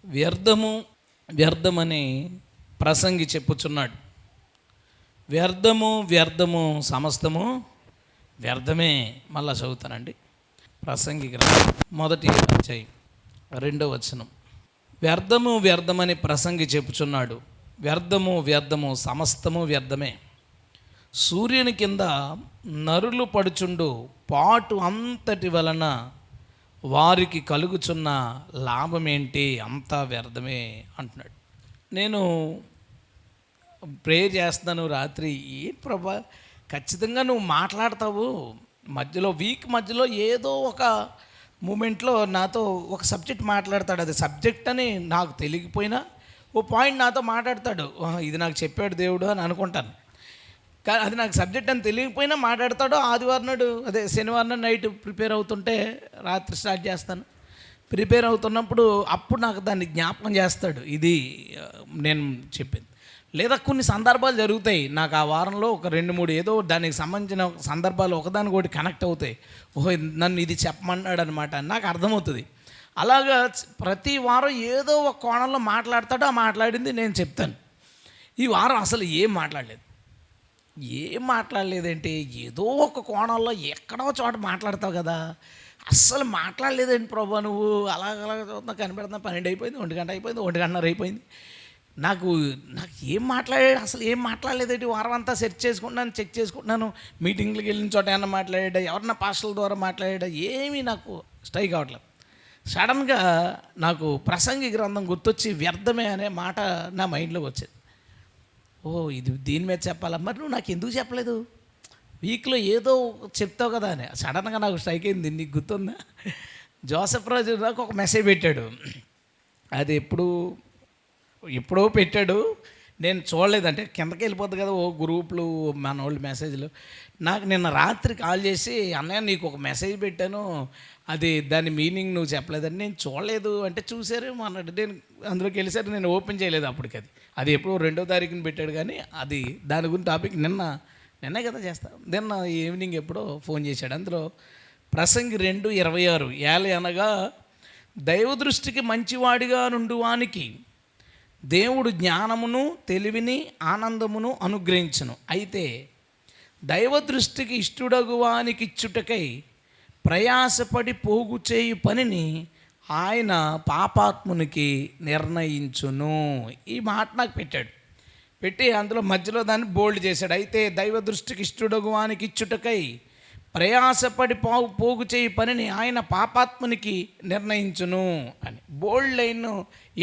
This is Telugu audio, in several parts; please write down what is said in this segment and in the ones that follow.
వ్యర్థము వ్యర్థమని ప్రసంగి చెప్పుచున్నాడు. వ్యర్థము వ్యర్థము సమస్తము వ్యర్థమే. మళ్ళా చదువుతానండి. ప్రసంగి గ్రంథం 1వ అధ్యాయం 2వ వచనం. వ్యర్థము వ్యర్థమని ప్రసంగి చెప్పుచున్నాడు. వ్యర్థము వ్యర్థము సమస్తము వ్యర్థమే. సూర్యుని కింద నరులు పడుచుండు పాటు అంతటి వలన వారికి కలుగుచున్న లాభమేంటి? అంతా వ్యర్థమే అంటున్నాడు. నేను ప్రేయర్ చేస్తున్నాను రాత్రి. ఏ ప్రభా, ఖచ్చితంగా నువ్వు మాట్లాడతావు. వీక్ మధ్యలో ఏదో ఒక మూమెంట్లో నాతో ఒక సబ్జెక్ట్ మాట్లాడతాడు. అది సబ్జెక్ట్ అని నాకు తెలియకపోయినా ఓ పాయింట్ నాతో మాట్లాడతాడు. ఇది నాకు చెప్పాడు దేవుడు అని అనుకుంటాను. కానీ అది నాకు సబ్జెక్ట్ అని తెలియకపోయినా మాట్లాడతాడు. ఆదివారం నాడు శనివారం నైట్ ప్రిపేర్ అవుతుంటే రాత్రి స్టార్ట్ చేస్తాను. ప్రిపేర్ అవుతున్నప్పుడు అప్పుడు నాకు దాన్ని జ్ఞాపకం చేస్తాడు. ఇది నేను చెప్పింది. లేదా కొన్ని సందర్భాలు జరుగుతాయి నాకు ఆ వారంలో, ఒక 2-3 ఏదో దానికి సంబంధించిన సందర్భాలు ఒకదానికి ఒకటి కనెక్ట్ అవుతాయి. నన్ను ఇది చెప్పమన్నాడు అనమాట, నాకు అర్థమవుతుంది. అలాగా ప్రతి వారం ఏదో ఒక కోణంలో మాట్లాడతాడు. ఆ మాట్లాడింది నేను చెప్తాను. ఈ వారం అసలు ఏం మాట్లాడలేదేంటి? ఏదో ఒక కోణంలో ఎక్కడో చోట మాట్లాడతావు కదా, అస్సలు మాట్లాడలేదేంటి ప్రభా నువ్వు? అలాగ చూస్తున్నా, కనిపెడుతున్నా. 12 అయిపోయింది, 1 గంట అయిపోయింది, 1:30 అయిపోయింది. నాకు ఏం మాట్లాడాడు, అసలు ఏం మాట్లాడలేదేంటి? వారం అంతా చెక్ చేసుకుంటున్నాను. మీటింగ్లకు వెళ్ళిన చోట ఏమన్నా మాట్లాడా, ఎవరన్నా పాస్టర్ల ద్వారా మాట్లాడా, ఏమీ నాకు స్ట్రైక్ అవ్వట్లేదు. సడన్గా నాకు ప్రసంగి గ్రంథం గుర్తొచ్చి వ్యర్థమే అనే మాట నా మైండ్లోకి వచ్చింది. ఇది దీని మీద చెప్పాలా? మరి నువ్వు నాకు ఎందుకు చెప్పలేదు? వీక్లో ఏదో చెప్తావు కదా అని సడన్గా నాకు స్ట్రైక్ అయింది. నీకు గుర్తుందా? జోసెఫ్ రాజు నాకు ఒక మెసేజ్ పెట్టాడు. అది ఎప్పుడో పెట్టాడు, నేను చూడలేదంటే కిందకి వెళ్ళిపోద్ది కదా గ్రూపులు మన వాళ్ళు మెసేజ్లు. నాకు నిన్న రాత్రి కాల్ చేసి, అన్నయ్య నీకు ఒక మెసేజ్ పెట్టాను, దాని మీనింగ్ నువ్వు చెప్పలేదని. నేను చూడలేదు అంటే, చూసారు అన్నాడు. నేను అందులోకి వెళ్ళేసరికి నేను ఓపెన్ చేయలేదు అప్పటికి. అది ఎప్పుడో 2వ తారీఖున పెట్టాడు. కానీ దాని గురించి టాపిక్ నిన్నే కదా చేస్తాను. నిన్న ఈవినింగ్ ఎప్పుడో ఫోన్ చేశాడు. అందులో ప్రసంగి 2:26 ఏలి అనగా దైవదృష్టికి మంచివాడిగా నుండువానికి దేవుడు జ్ఞానమును తెలివిని ఆనందమును అనుగ్రహించును. అయితే దైవదృష్టికి ఇష్టడగువానికి ఇచ్చుటకై ప్రయాసపడి పోగు చేయు పనిని ఆయన పాపాత్మునికి నిర్ణయించును. ఈ మాట నాకు పెట్టి అందులో మధ్యలో దాన్ని బోల్డ్ చేశాడు. అయితే దైవ దృష్టికి ఇష్టడగువానికి ఇచ్చుటకై ప్రయాసపడి పోగు చేయి పనిని ఆయన పాపాత్మునికి నిర్ణయించును అని బోల్డ్ లైన్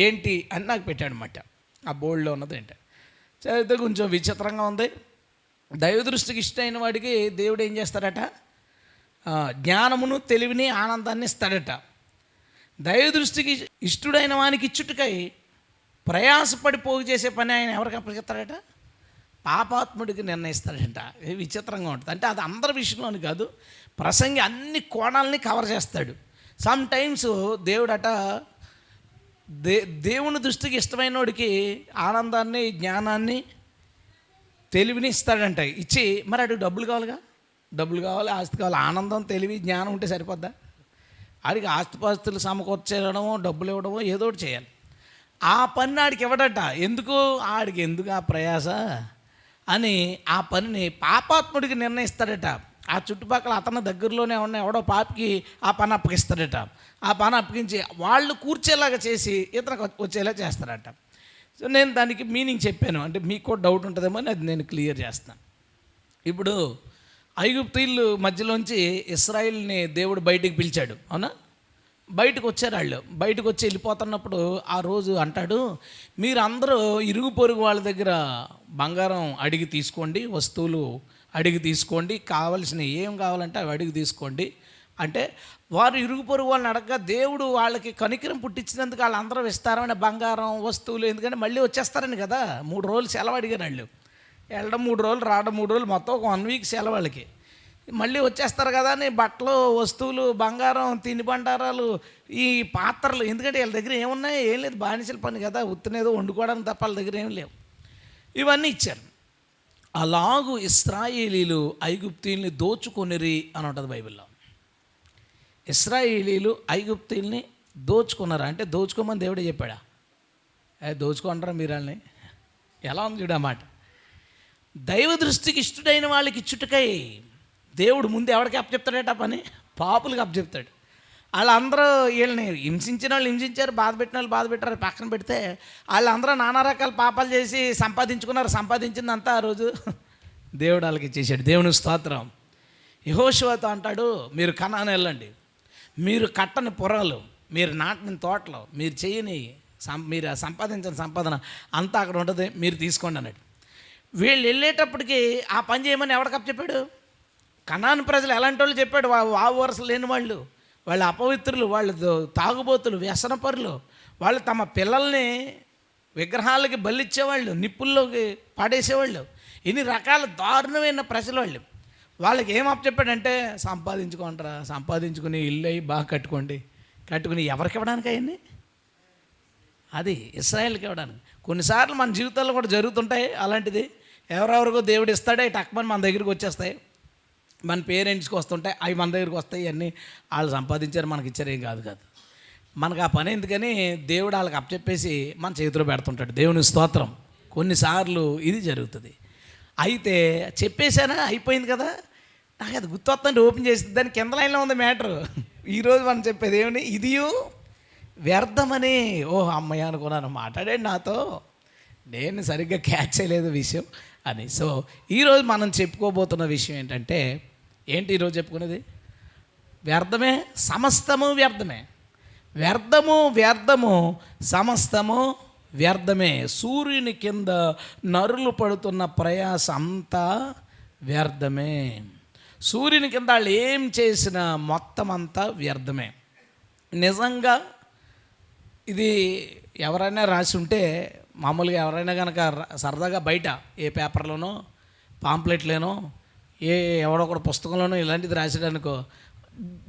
ఏంటి అని నాకు పెట్టాడనమాట. ఆ బోల్డ్లో ఉన్నది ఏంటి చదివితే కొంచెం విచిత్రంగా ఉంది. దైవ దృష్టికి ఇష్టమైన వాడికి దేవుడు ఏం చేస్తాడట? జ్ఞానమును తెలివిని ఆనందాన్ని ఇస్తాడట. దైవ దృష్టికి ఇష్టడైన వానికి ఇచ్చుటకై ప్రయాసపడి పోగు చేసే పని ఆయన ఎవరికి అప్పగిస్తాడట? పాపాత్ముడికి నిర్ణయిస్తాడంట. విచిత్రంగా ఉంటుంది. అంటే అది అందరి విషయంలోని కాదు, ప్రసంగి అన్ని కోణాలని కవర్ చేస్తాడు. సమ్ టైమ్స్ దేవుడట దేవుని దృష్టికి ఇష్టమైన వాడికి ఆనందాన్ని, జ్ఞానాన్ని, తెలివిని ఇస్తాడంట. ఇచ్చి మరి అటు డబ్బులు కావాలి, ఆస్తి కావాలి. ఆనందం, తెలివి, జ్ఞానం ఉంటే సరిపోద్దా? ఆడికి ఆస్తిపాస్తులు సమకూర్చేయడమో, డబ్బులు ఇవ్వడమో ఏదో ఒకటి చేయాలి. ఆ పని ఆడికి ఇవ్వడట. ఆడికి ఎందుకు ఆ ప్రయాస అని ఆ పనిని పాపాత్ముడికి నిర్ణయిస్తాడట. ఆ చుట్టుపక్కల అతని దగ్గరలోనే ఉన్న ఎవడో పాపికి ఆ పని అప్పగిస్తాడట. ఆ పని అప్పగించి వాళ్ళు కూర్చేలాగా చేసి ఇతనికి వచ్చేలా చేస్తాడట. సో నేను దానికి మీనింగ్ చెప్పాను. అంటే మీకు కూడా డౌట్ ఉంటుందేమో అని అది నేను క్లియర్ చేస్తాను. ఇప్పుడు ఐగుప్తీయుల మధ్యలోంచి ఇశ్రాయేల్ని దేవుడు బయటికి పిలిచాడు, అవునా? బయటకు వచ్చారు. వాళ్ళు బయటకు వచ్చి వెళ్ళిపోతున్నప్పుడు ఆ రోజు అంటాడు, మీరందరూ ఇరుగు పొరుగు వాళ్ళ దగ్గర బంగారం అడిగి తీసుకోండి, వస్తువులు అడిగి తీసుకోండి, కావలసినవి ఏం కావాలంటే అవి అడిగి తీసుకోండి అంటే, వారు ఇరుగు పొరుగు వాళ్ళని అడగగా దేవుడు వాళ్ళకి కనికరం పుట్టించినందుకు వాళ్ళందరూ ఇస్తారని బంగారం, వస్తువులు. ఎందుకంటే మళ్ళీ వచ్చేస్తారని కదా. 3 రోజులు సెలవు అడిగారు వాళ్ళు. వెళ్ళడం 3 రోజులు, రావడం 3 రోజులు, మొత్తం ఒక 1 వీక్ సెలవు వాళ్ళకి. మళ్ళీ వచ్చేస్తారు కదా అని బట్టలు, వస్తువులు, బంగారం, తిని బండారాలు, ఈ పాత్రలు. ఎందుకంటే వీళ్ళ దగ్గర ఏమున్నాయి? ఏం లేదు, బానిసల పని కదా, ఉత్తనేదో వండుకోవడానికి తప్ప వాళ్ళ దగ్గర ఏం లేవు. ఇవన్నీ ఇచ్చారు. అలాగూ ఇశ్రాయేలీలు ఐగుప్తీయుల్ని దోచుకొనిరి అని ఉంటుంది బైబిల్లో. ఇశ్రాయేలీలు ఐగుప్తీయుల్ని దోచుకున్నారు అంటే దోచుకోమని దేవుడే చెప్పాడా? దోచుకుంటారా మీరు వాళ్ళని? ఎలా ఉంది చూడ మాట. దైవ దృష్టికి ఇష్టడైన వాళ్ళకి ఇచ్చుటకై దేవుడు ముందు ఎవరికి అప్పచెప్తాడట పని? పాపులకు అప్పచెప్తాడు. వాళ్ళందరూ వీళ్ళని హింసించిన వాళ్ళు హింసించారు, బాధ పెట్టిన వాళ్ళు బాధ పెట్టారు, పక్కన పెడితే వాళ్ళందరూ నానా రకాల పాపాలు చేసి సంపాదించిందంతా ఆ రోజు దేవుడు వాళ్ళకి ఇచ్చేసాడు. దేవుని స్తోత్రం. యెహోషువతో అంటాడు, మీరు కనాను వెళ్ళండి, మీరు కట్టని పొరాలు, మీరు నాటిన తోటలు, మీరు చేయని మీరు సంపాదించిన సంపాదన అంతా అక్కడ ఉంటుంది, మీరు తీసుకోండి అన్నాడు. వీళ్ళు వెళ్ళేటప్పటికి ఆ పని చేయమని ఎవరికి అప్పచెప్పాడు? కనాను ప్రజలు ఎలాంటి వాళ్ళు చెప్పాడు? వావు వరుస లేని వాళ్ళు, వాళ్ళు అపవిత్రులు, వాళ్ళు తాగుబోతులు, వ్యసనపరులు, వాళ్ళు తమ పిల్లల్ని విగ్రహాలకి బలిచ్చేవాళ్ళు, నిప్పుల్లోకి పాడేసేవాళ్ళు, ఇన్ని రకాల దారుణమైన ప్రజలు వాళ్ళు. వాళ్ళకి ఏం అప్పచెప్పాడంటే సంపాదించుకుంటారా, సంపాదించుకుని ఇల్లు అయ్యి బాగా కట్టుకుని ఎవరికి ఇవ్వడానికి అవన్నీ? అది ఇశ్రాయేల్కి ఇవ్వడానికి. కొన్నిసార్లు మన జీవితాల్లో కూడా జరుగుతుంటాయి అలాంటిది. ఎవరెవరికో దేవుడు ఇస్తాడే టక్మని మన దగ్గరికి వచ్చేస్తాయి, మన పేరెంట్స్కి వస్తుంటాయి, అవి మన దగ్గరికి వస్తాయి. అన్నీ వాళ్ళు సంపాదించారు, మనకి ఇచ్చారు, ఏం కాదు. మనకు ఆ పని ఎందుకని దేవుడు వాళ్ళకి అప్పచెప్పేసి మన చేతిలో పెడుతుంటాడు. దేవుని స్తోత్రం. కొన్నిసార్లు ఇది జరుగుతుంది. అయితే చెప్పేశానా, అయిపోయింది కదా, నాకు అది గుర్తొస్తుంటే ఓపెన్ చేస్తుంది. దాని కింద లైన్లో ఉంది మ్యాటరు. ఈరోజు మనం చెప్పేది ఏమని? ఇది వ్యర్థమని. ఓహ్ అమ్మయ్య అనుకున్నాను, మాట్లాడాడు నాతో, నేను సరిగ్గా క్యాచ్ చేయలేదు విషయం అని. సో ఈరోజు మనం చెప్పుకోబోతున్న విషయం ఏంటంటే, ఏంటి ఈరోజు చెప్పుకునేది? వ్యర్థమే, సమస్తము వ్యర్థమే. వ్యర్థము సమస్తము వ్యర్థమే. సూర్యుని కింద నరులు పడుతున్న ప్రయాస అంతా వ్యర్థమే. సూర్యుని కింద వాళ్ళు ఏం చేసినా మొత్తం అంతా వ్యర్థమే. నిజంగా ఇది ఎవరైనా రాసి ఉంటే, మామూలుగా ఎవరైనా కనుక సరదాగా బయట ఏ పేపర్లోనో పాంప్లెట్లోనో ఎవడొకటి పుస్తకంలోనో ఇలాంటిది రాసాడనుకో,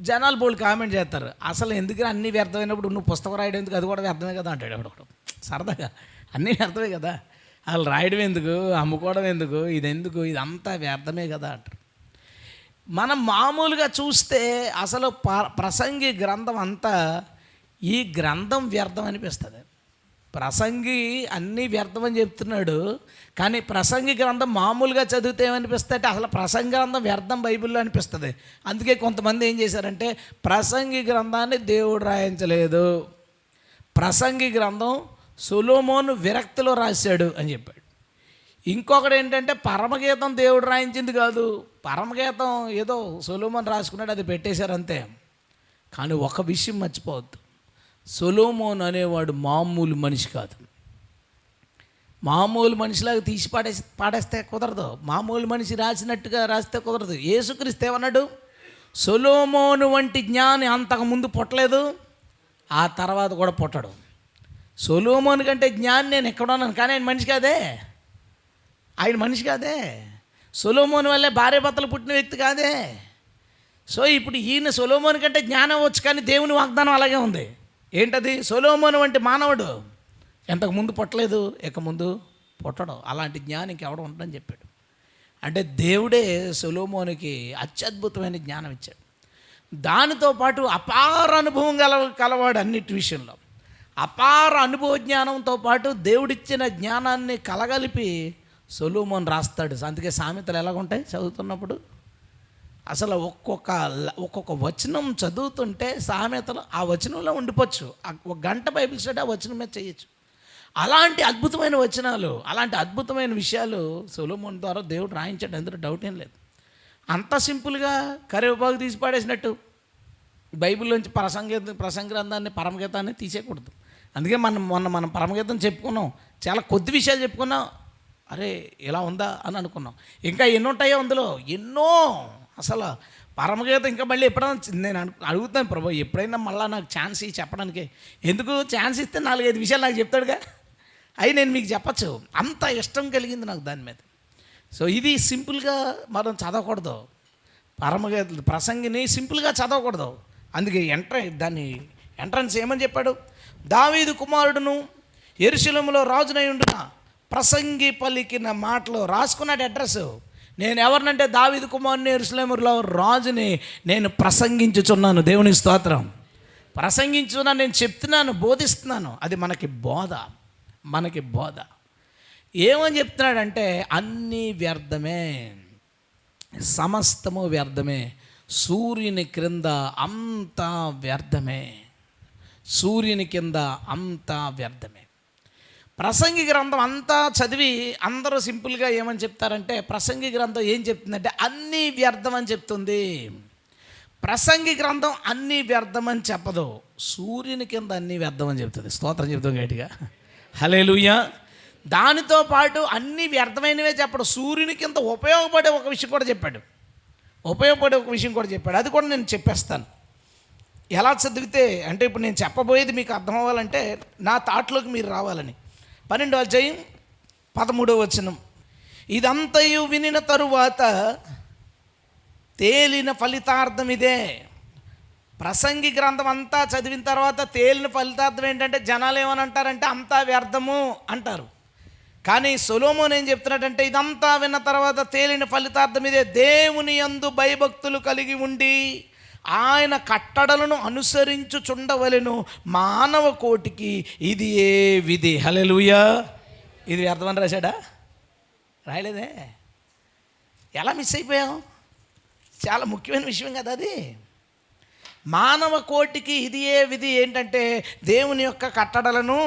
జనాలు బోళ్ళు కామెంట్ చేస్తారు, అసలు ఎందుకు అన్నీ వ్యర్థమైనప్పుడు నువ్వు పుస్తకం రాయడం ఎందుకు, అది కూడా వ్యర్థమే కదా అంటాడు ఎవడొకడు. సరదాగా అన్నీ వ్యర్థమే కదా, అసలు రాయడం ఎందుకు, అమ్ముకోవడం ఎందుకు, ఇదెందుకు, ఇదంతా వ్యర్థమే కదా అంటారు. మనం మామూలుగా చూస్తే అసలు ప్రసంగి గ్రంథం అంతా, ఈ గ్రంథం వ్యర్థం అనిపిస్తుంది. ప్రసంగి అన్నీ వ్యర్థం అని చెప్తున్నాడు, కానీ ప్రసంగి గ్రంథం మామూలుగా చదివితే ఏమనిపిస్తుంది అంటే అసలు ప్రసంగి గ్రంథం వ్యర్థం బైబిల్లో అనిపిస్తుంది. అందుకే కొంతమంది ఏం చేశారంటే ప్రసంగి గ్రంథాన్ని దేవుడు రాయించలేదు, ప్రసంగి గ్రంథం సొలొమోను విరక్తిలో రాశాడు అని చెప్పాడు. ఇంకొకటి ఏంటంటే పరమగీతం దేవుడు రాయించింది కాదు, పరమగీతం ఏదో సొలొమోను రాసుకున్నాడు, అది పెట్టేశారు అంతే. కానీ ఒక విషయం మర్చిపోవద్దు, సొలొమోను అనేవాడు మామూలు మనిషి కాదు. మామూలు మనిషిలాగా తీసి పాడేస్తే కుదరదు, మామూలు మనిషి రాసినట్టుగా రాస్తే కుదరదు. యేసుక్రీస్తు ఏమన్నాడు? సొలొమోను వంటి జ్ఞాని అంతకుముందు పుట్టలేదు, ఆ తర్వాత కూడా పుట్టడు. సొలొమోను కంటే జ్ఞాని నేను ఎక్కడున్నాను, కానీ ఆయన మనిషి కాదే. సొలొమోను వల్లే భార్య భర్తలు పుట్టిన వ్యక్తి కాదే. సో ఇప్పుడు ఈయన సొలొమోను కంటే జ్ఞానం వచ్చు, కానీ దేవుని వాగ్దానం అలాగే ఉంది. ఏంటది? సొలొమోను వంటి మానవుడు ఎంతకుముందు పుట్టలేదు, ఇక ముందు పుట్టడు. అలాంటి జ్ఞానం ఇంకెవడం ఉంటుందని చెప్పాడు. అంటే దేవుడే సొలొమోనుకి అత్యద్భుతమైన జ్ఞానం ఇచ్చాడు. దానితో పాటు అపార అనుభవం కలవాడు అన్నిటి విషయంలో. అపార అనుభవ జ్ఞానంతో పాటు దేవుడిచ్చిన జ్ఞానాన్ని కలగలిపి సొలొమోను రాస్తాడు. అందుకే సామెతలు ఎలాగుంటాయి చదువుతున్నప్పుడు, అసలు ఒక్కొక్క వచనం చదువుతుంటే సామెతలు ఆ వచనంలో ఉండిపోవచ్చు. ఒక గంట బైబిల్ స్టడీ ఆ వచనం మీద చేయొచ్చు. అలాంటి అద్భుతమైన వచనాలు, అలాంటి అద్భుతమైన విషయాలు సొలొమోను ద్వారా దేవుడు రాయించాడు, అందులో డౌట్ ఏం లేదు. అంత సింపుల్గా కరివేపాకు తీసి పాడేసినట్టు బైబిల్లోంచి ప్రసంగ గ్రంథాన్ని పరమగీతాన్ని తీసేయకూడదు. అందుకే మనం పరమగీతం చెప్పుకున్నాం, చాలా కొద్ది విషయాలు చెప్పుకున్నాం, అరే ఇలా ఉందా అని అనుకున్నాం. ఇంకా ఎన్నో ఉంటాయో అందులో, ఎన్నో. అసలు పరమగీతం ఇంకా మళ్ళీ ఎప్పుడైనా నేను అడుగుతాను, ప్రభు ఎప్పుడైనా మళ్ళీ నాకు ఛాన్స్ ఇచ్చి చెప్పడానికి. ఎందుకు ఛాన్స్ ఇస్తే 4-5 విషయాలు నాకు చెప్తాడుగా, అవి నేను మీకు చెప్పచ్చు. అంత ఇష్టం కలిగింది నాకు దాని మీద. సో ఇది సింపుల్గా మనం చదవకూడదు, పరమగీత ప్రసంగిని సింపుల్గా చదవకూడదు. అందుకే దాన్ని ఎంట్రన్స్ ఏమని చెప్పాడు? దావీదు కుమారుడును యెరూషలేములో రాజునై ఉండున ప్రసంగి పలికిన మాటలు రాసుకున్నాడు అడ్రస్. నేను ఎవరినంటే దావీదు కుమారుని యెరూషలేములో రాజుని నేను ప్రసంగించుచున్నాను. దేవుని స్తోత్రం. ప్రసంగించున్నాను, నేను చెప్తున్నాను, బోధిస్తున్నాను. అది మనకి బోధ. మనకి బోధ. ఏమని చెప్తున్నాడంటే అన్నీ వ్యర్థమే, సమస్తము వ్యర్థమే, సూర్యుని క్రింద అంతా వ్యర్థమే, సూర్యుని కింద అంతా వ్యర్థమే. ప్రసంగి గ్రంథం అంతా చదివి అందరూ సింపుల్గా ఏమని చెప్తారంటే, ప్రసంగి గ్రంథం ఏం చెప్తుందంటే అన్నీ వ్యర్థం అని చెప్తుంది. ప్రసంగి గ్రంథం అన్నీ వ్యర్థం అని చెప్పదు, సూర్యుని కింద అన్నీ వ్యర్థం అని చెప్తుంది. స్తోత్రం చెప్తాం గట్టిగా, హల్లెలూయా. దానితో పాటు అన్నీ వ్యర్థమైనవే చెప్పడు, సూర్యుని కింద ఉపయోగపడే ఒక విషయం కూడా చెప్పాడు, అది కూడా నేను చెప్పేస్తాను. ఎలా చదివితే అంటే ఇప్పుడు నేను చెప్పబోయేది మీకు అర్థం అవ్వాలంటే నా థాట్లోకి మీరు రావాలని. 12వ అధ్యాయం 13వ వచనం, ఇదంతయు వినిన తరువాత తేలిన ఫలితార్థం ఇదే. ప్రసంగి గ్రంథం అంతా చదివిన తర్వాత తేలిన ఫలితార్థం ఏంటంటే జనాలు ఏమని అంటారంటే అంతా వ్యర్థము అంటారు. కానీ సొలొమోను ఏం చెప్తున్నాడంటే ఇదంతా విన్న తర్వాత తేలిన ఫలితార్థం ఇదే, దేవుని యందు భయభక్తులు కలిగి ఉండి ఆయన కట్టడలను అనుసరించుచుండవలెను, మానవ కోటికి ఇది ఏ విధి. హల్లెలూయా. ఇది వ్యర్థమని రాశాడా? రాయలేదే. ఎలా మిస్ అయిపోయాం? చాలా ముఖ్యమైన విషయం కదా అది. మానవ కోటికి ఇది ఏ విధి ఏంటంటే దేవుని యొక్క కట్టడలను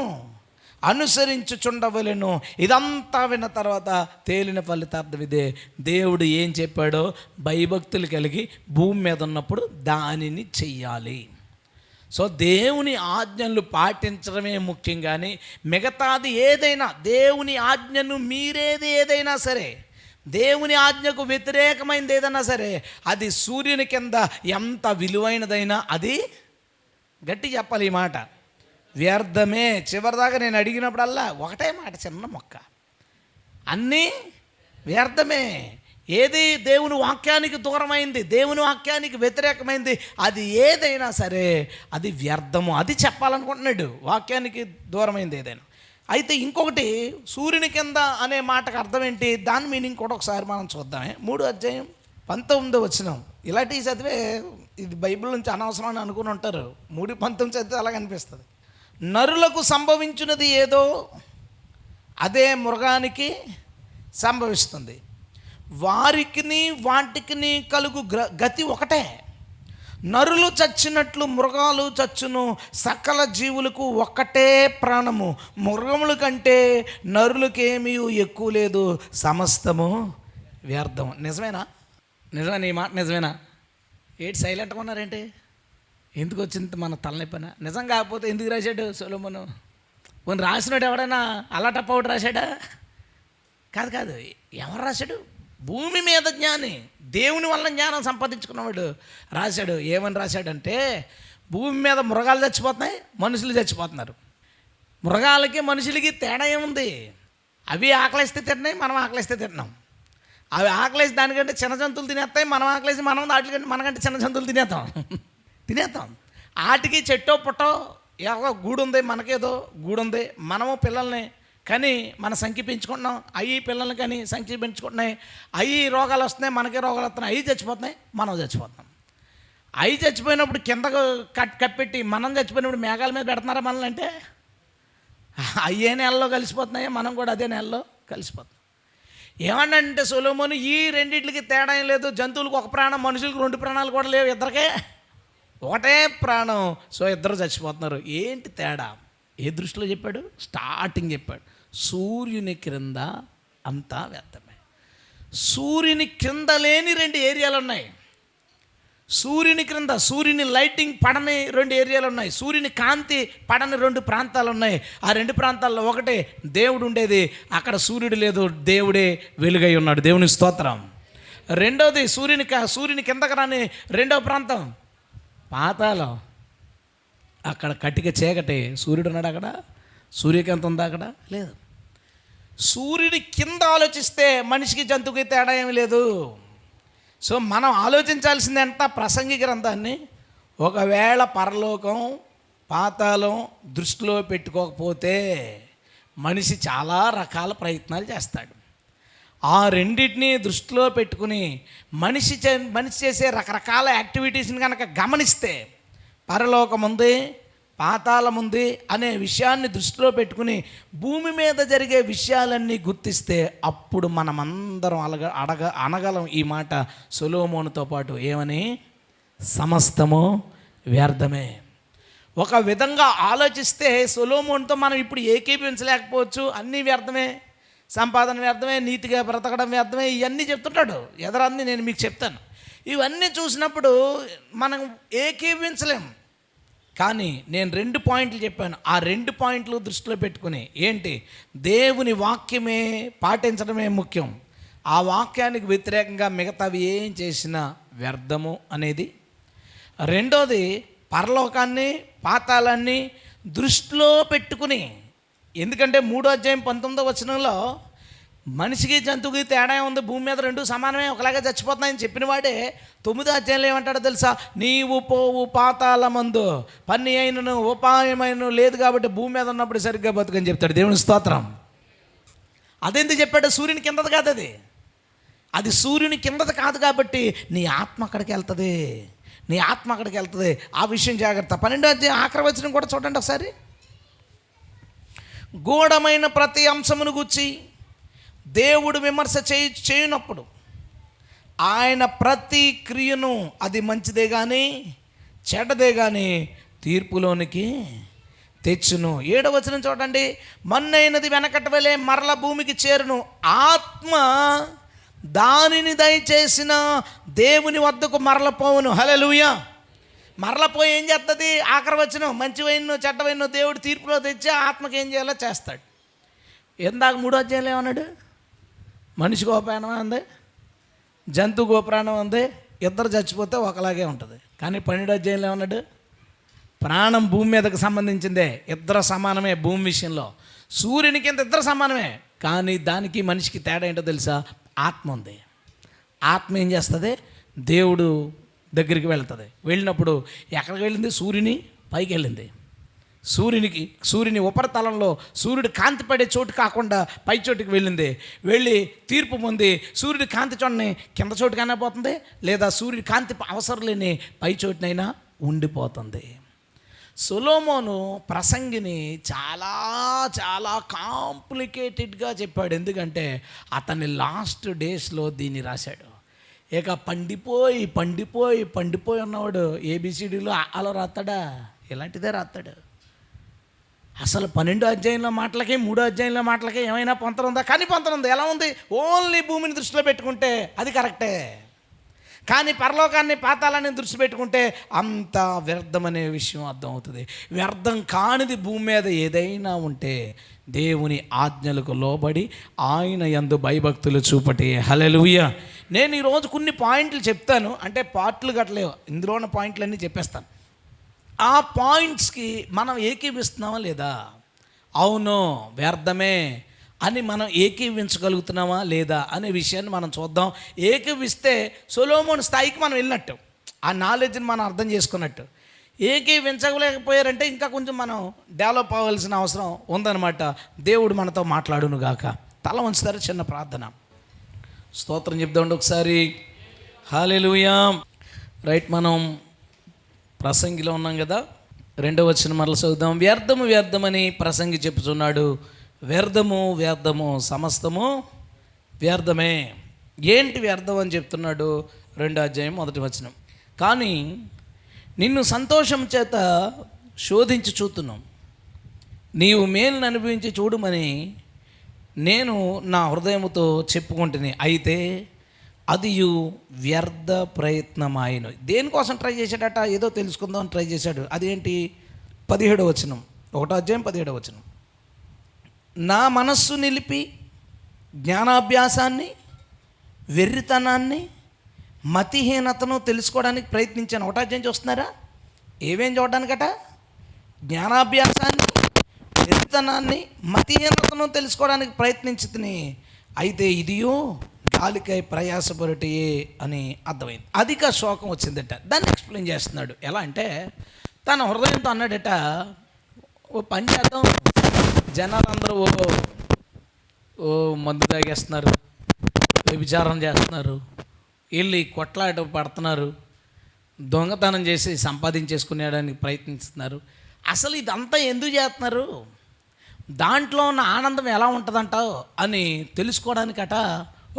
అనుసరించుచుండవలెను. ఇదంతా విన్న తర్వాత తేలిన ఫలితార్థం ఇదే, దేవుడు ఏం చెప్పాడో భయభక్తులు కలిగి భూమి మీద ఉన్నప్పుడు దానిని చెయ్యాలి. సో దేవుని ఆజ్ఞలు పాటించడమే ముఖ్యం, కానీ మిగతాది ఏదైనా, దేవుని ఆజ్ఞను మీరేది ఏదైనా సరే, దేవుని ఆజ్ఞకు వ్యతిరేకమైనది ఏదైనా సరే, అది సూర్యుని కింద ఎంత విలువైనదైనా అది, గట్టి చెప్పాలి ఈ మాట, వ్యర్థమే. చివరిదాకా నేను అడిగినప్పుడల్లా ఒకటే మాట, చిన్న మొక్క, అన్నీ వ్యర్థమే. ఏది దేవుని వాక్యానికి దూరమైంది, దేవుని వాక్యానికి వ్యతిరేకమైంది, అది ఏదైనా సరే అది వ్యర్థము. అది చెప్పాలనుకుంటున్నాడు, వాక్యానికి దూరమైంది ఏదైనా. అయితే ఇంకొకటి, సూర్యుని కింద అనే మాటకు అర్థం ఏంటి, దాని మీనింగ్ కూడా ఒకసారి మనం చూద్దామే. 3వ అధ్యాయం 19వ వచనం. ఇలాంటివి చదివే ఇది బైబిల్ నుంచి అనవసరం అని అనుకుని ఉంటారు. 3:19 చదివితే అలాగ అనిపిస్తుంది. నరులకు సంభవించినది ఏదో అదే మృగానికి సంభవిస్తుంది, వారికి వాటికి కలుగు గతి ఒకటే. నరులు చచ్చినట్లు మృగాలు చచ్చును, సకల జీవులకు ఒక్కటే ప్రాణము, మృగముల కంటే నరులకేమీ ఎక్కువ లేదు, సమస్తము వ్యర్థం. నిజమేనా? ఈ మాట నిజమేనా? ఏంటి సైలెంట్గా ఉన్నారేంటి? ఎందుకు వచ్చింది మన తలనొప్పిన? నిజం కాకపోతే ఎందుకు రాశాడు సొలొమోను? కొన్ని రాసినాడు ఎవడైనా అలా టప్పవుడు రాశాడా? కాదు. ఎవరు రాశాడు? భూమి మీద జ్ఞాని, దేవుని వల్ల జ్ఞానం సంపాదించుకున్నవాడు రాశాడు. ఏమని రాశాడంటే, భూమి మీద మృగాలు చచ్చిపోతున్నాయి, మనుషులు చచ్చిపోతున్నారు. మృగాలకి మనుషులకి తేడా ఏముంది? అవి ఆకలిస్తే తింటున్నాయి, మనం ఆకలిస్తే తింటున్నాం. అవి ఆకలేసి దానికంటే చిన్న జంతువులు తినేస్తాయి, మనం ఆకలేసి మనం వాటికంటే మనకంటే చిన్న జంతువులు తినేస్తాం. వాటికి చెట్టో పుట్టో ఏదో గూడుంది, మనకేదో గూడుంది. మనము పిల్లల్ని కానీ మన సంఖ్య పెంచుకుంటున్నాం, అవి పిల్లల్ని కానీ సంఖ్య పెంచుకుంటున్నాయి, అవి రోగాలు వస్తున్నాయి, మనకే రోగాలు వస్తున్నాయి, అవి చచ్చిపోతున్నాయి, మనం చచ్చిపోతున్నాం. అవి చచ్చిపోయినప్పుడు కిందకు కప్పెట్టి మనం చచ్చిపోయినప్పుడు మేఘాల మీద పెడుతున్నారా మనల్ని? అంటే అయ్యే నెలలో కలిసిపోతున్నాయి, మనం కూడా అదే నెలలో కలిసిపోతున్నాం. ఏమన్నంటే సొలొమోను, ఈ రెండింటికి తేడా ఏం లేదు, జంతువులకు ఒక ప్రాణం, మనుషులకు 2 ప్రాణాలు కూడా లేవు, ఇద్దరికే ఒకటే ప్రాణం. సో ఇద్దరు చచ్చిపోతున్నారు. ఏంటి తేడా? ఏ దృష్టిలో చెప్పాడు? స్టార్టింగ్ చెప్పాడు, సూర్యుని క్రింద అంతా వ్యర్థమే. సూర్యుని క్రింద లేని 2 ఏరియాలు ఉన్నాయి. సూర్యుని క్రింద, సూర్యుని లైటింగ్ పడని 2 ఏరియాలు ఉన్నాయి. సూర్యుని కాంతి పడని 2 ప్రాంతాలు ఉన్నాయి. ఆ 2 ప్రాంతాల్లో ఒకటి దేవుడు ఉండేది, అక్కడ సూర్యుడు లేదు, దేవుడే వెలుగై ఉన్నాడు. దేవుని స్తోత్రం. రెండోది సూర్యుని కిందకి రాని 2వ ప్రాంతం పాతాళం, అక్కడ కటిక చీకటి. సూర్యుడు ఉన్నాడు అక్కడ? సూర్యకాంతి ఉందా అక్కడ? లేదు. సూర్యుడి కింద ఆలోచిస్తే మనిషికి జంతువుకి తేడా ఏమీ లేదు. సో మనం ఆలోచించాల్సింది ఎంత? ప్రసంగి గ్రంథాన్ని ఒకవేళ పరలోకం పాతాళం దృష్టిలో పెట్టుకోకపోతే మనిషి చాలా రకాల ప్రయత్నాలు చేస్తాడు. ఆ రెండింటినీ దృష్టిలో పెట్టుకుని మనిషి చేసే రకరకాల యాక్టివిటీస్ని కనుక గమనిస్తే పరలోకం ఉంది, పాతాళం ఉంది అనే విషయాన్ని దృష్టిలో పెట్టుకుని భూమి మీద జరిగే విషయాలన్నీ గుర్తిస్తే అప్పుడు మనమందరం అనగలం ఈ మాట సొలొమోనుతో పాటు ఏమని, సమస్తము వ్యర్థమే. ఒక విధంగా ఆలోచిస్తే సొలొమోనుతో మనం ఇప్పుడు ఏకీభవించలేకపోవచ్చు. అన్నీ వ్యర్థమే, సంపాదన వ్యర్థమే, నీతిగా బ్రతకడం వ్యర్థమే, ఇవన్నీ చెప్తుంటాడు. ఎదరన్నీ నేను మీకు చెప్తాను. ఇవన్నీ చూసినప్పుడు మనం ఏకీభవించలేం. కానీ నేను 2 పాయింట్లు చెప్పాను. ఆ 2 పాయింట్లు దృష్టిలో పెట్టుకుని ఏంటి, దేవుని వాక్యమే పాటించడమే ముఖ్యం. ఆ వాక్యానికి వ్యతిరేకంగా మిగతావి ఏం చేసినా వ్యర్థము అనేది. రెండోది, పరలోకాన్ని పాతాళాన్ని దృష్టిలో పెట్టుకుని, ఎందుకంటే 3వ అధ్యాయం 19వ వచనంలో మనిషికి జంతువుకి తేడా ఉంది, భూమి మీద 2 సమానమే, ఒకలాగా చచ్చిపోతున్నాయని చెప్పిన వాడే 9వ అధ్యాయంలో ఏమంటాడో తెలుసా, నీవు పోవు పాతాళమందు పన్ని అయినను ఉపాయమైన లేదు కాబట్టి భూమి మీద ఉన్నప్పుడు సరిగ్గా బతుకని చెప్తాడు. దేవుని స్తోత్రం. అదెందుకు చెప్పాడు, సూర్యుని కిందది కాదు, అది సూర్యుని కిందది కాదు కాబట్టి నీ ఆత్మ అక్కడికి వెళ్తుంది, నీ ఆత్మ అక్కడికి వెళ్తుంది. ఆ విషయం జాగ్రత్త. 12వ అధ్యాయం ఆఖరి వచనం కూడా చూడండి ఒకసారి. గూఢమైన ప్రతి అంశమును గూర్చి దేవుడు విమర్శ చేయనప్పుడు ఆయన ప్రతి క్రియను, అది మంచిదే కానీ చెడ్డదే కానీ, తీర్పులోనికి తెచ్చును. 7వ వచనం చూడండి. మన్నైనది వెనకటి వలె మరల భూమికి చేరును, ఆత్మ దానిని దయచేసిన దేవుని వద్దకు మరలపోవును. హల్లెలూయా. మరలపోయి ఏం చేస్తుంది, ఆఖరి వచనం, మంచివైన చెడ్డవైన దేవుడు తీర్పులో తెచ్చి ఆత్మకి ఏం చేయాలో చేస్తాడు. ఇందాక 3వ అధ్యాయంలో ఏమన్నాడు, మనిషి గోప్రాణం ఉంది, జంతు గోప్రాణం ఉంది, ఇద్దరు చచ్చిపోతే ఒకలాగే ఉంటుంది. కానీ 12వ అధ్యాయంలో ఏమన్నాడు, ప్రాణం భూమి మీదకి సంబంధించిందే, ఇద్దరు సమానమే భూమి విషయంలో. సూర్యునికి ఇంత ఇద్దరు సమానమే, కానీ దానికి మనిషికి తేడా ఏంటో తెలుసా, ఆత్మ ఉంది. ఆత్మ ఏం చేస్తుంది, దేవుడు దగ్గరికి వెళ్తుంది. వెళ్ళినప్పుడు ఎక్కడికి వెళ్ళింది, సూర్యుని పైకి వెళ్ళింది. సూర్యుని ఉపరితలంలో సూర్యుడు కాంతి పడే చోటు కాకుండా పై చోటుకి వెళ్ళింది. వెళ్ళి తీర్పు పొంది సూర్యుడి కాంతి చోటని కింద చోటుకైనా పోతుంది, లేదా సూర్యుడి కాంతి అవసరం లేని పై చోటునైనా ఉండిపోతుంది. సొలొమోను ప్రసంగిని చాలా చాలా కాంప్లికేటెడ్గా చెప్పాడు. ఎందుకంటే అతని లాస్ట్ డేస్లో దీన్ని రాశాడు. ఇక పండిపోయి పండిపోయి పండిపోయి ఉన్నవాడు ఏబిసిడీలో అలా రాస్తాడా, ఇలాంటిదే రాస్తాడు. అసలు 12వ అధ్యాయంలో మాటలకి 3వ అధ్యాయంలో మాటలకి ఏమైనా పొంతన ఉందా? కానీ పొంతన ఉంది. ఎలా ఉంది, ఓన్లీ భూమిని దృష్టిలో పెట్టుకుంటే అది కరెక్టే, కానీ పరలోకాన్ని పాతాళాన్ని దృష్టి పెట్టుకుంటే అంత వ్యర్థమనే విషయం అర్థమవుతుంది. వ్యర్థం కానిది భూమి మీద ఏదైనా ఉంటే దేవుని ఆజ్ఞలకు లోబడి ఆయన యందు భయభక్తులు చూపటి. హల్లెలూయా. నేను ఈరోజు కొన్ని పాయింట్లు చెప్తాను, అంటే పార్ట్లు గట్లేవు, ఇందులో ఉన్న పాయింట్లన్నీ చెప్పేస్తాను. ఆ పాయింట్స్కి మనం ఏకీవిస్తున్నామా లేదా, అవును వ్యర్థమే అని మనం ఏకీవించగలుగుతున్నామా లేదా అనే విషయాన్ని మనం చూద్దాం. ఏకీవిస్తే సొలొమోను స్థాయికి మనం వెళ్ళినట్టు, ఆ నాలెడ్జ్ని మనం అర్థం చేసుకున్నట్టు. ఏకీవించలేకపోయారంటే ఇంకా కొంచెం మనం డెవలప్ అవ్వాల్సిన అవసరం ఉందన్నమాట. దేవుడు మనతో మాట్లాడును గాక. తల వంచుతారు, చిన్న ప్రార్థన. స్తోత్రం చెప్దామండి ఒకసారి. హల్లెలూయా. రైట్, మనం ప్రసంగిలో ఉన్నాం కదా, 2వ వచనం మరల చదువుదాం. వ్యర్థము వ్యర్థమని ప్రసంగి చెప్పుచున్నాడు, వ్యర్థము వ్యర్థము సమస్తము వ్యర్థమే. ఏంటి వ్యర్థం అని చెప్తున్నాడు, 2వ అధ్యాయం 1వ వచనం. కానీ నిన్ను సంతోషం చేత శోధించి చూస్తున్నాం, నీవు మేలును అనుభవించి చూడమని నేను నా హృదయముతో చెప్పుకుంటుని, అయితే అది వ్యర్థ ప్రయత్నమాయను. దేనికోసం ట్రై చేశాడట, ఏదో తెలుసుకుందాం అని ట్రై చేశాడు. అదేంటి, 17వ వచనం, 1వ అధ్యాయం 17వ వచనం. నా మనస్సు నిలిపి జ్ఞానాభ్యాసాన్ని, వెర్రితనాన్ని, మతిహీనతను తెలుసుకోవడానికి ప్రయత్నించాను. 1వ అధ్యాయం చూస్తున్నారా, ఏమేం చూడడానికట, జ్ఞానాభ్యాసాన్ని, వెర్రితనాన్ని, మతిహీనతను తెలుసుకోవడానికి ప్రయత్నించుతుని, అయితే ఇదియో గాలికై ప్రయాసపరుటయే అని అర్థమైంది. అధిక శోకం వచ్చిందట. దాన్ని ఎక్స్ప్లెయిన్ చేస్తున్నాడు. ఎలా అంటే, తన హృదయంతో అన్నాడట, ఓ పని చేద్దాం, జనాలందరూ ఓ మందు తాగేస్తున్నారు, వ్యభిచారం చేస్తున్నారు, వెళ్ళి కొట్లాట పడుతున్నారు, దొంగతనం చేసి సంపాదించేసుకునేడానికి ప్రయత్నిస్తున్నారు. అసలు ఇదంతా ఎందుకు చేస్తున్నారు, దాంట్లో ఉన్న ఆనందం ఎలా ఉంటుందంటావు అని తెలుసుకోవడానికట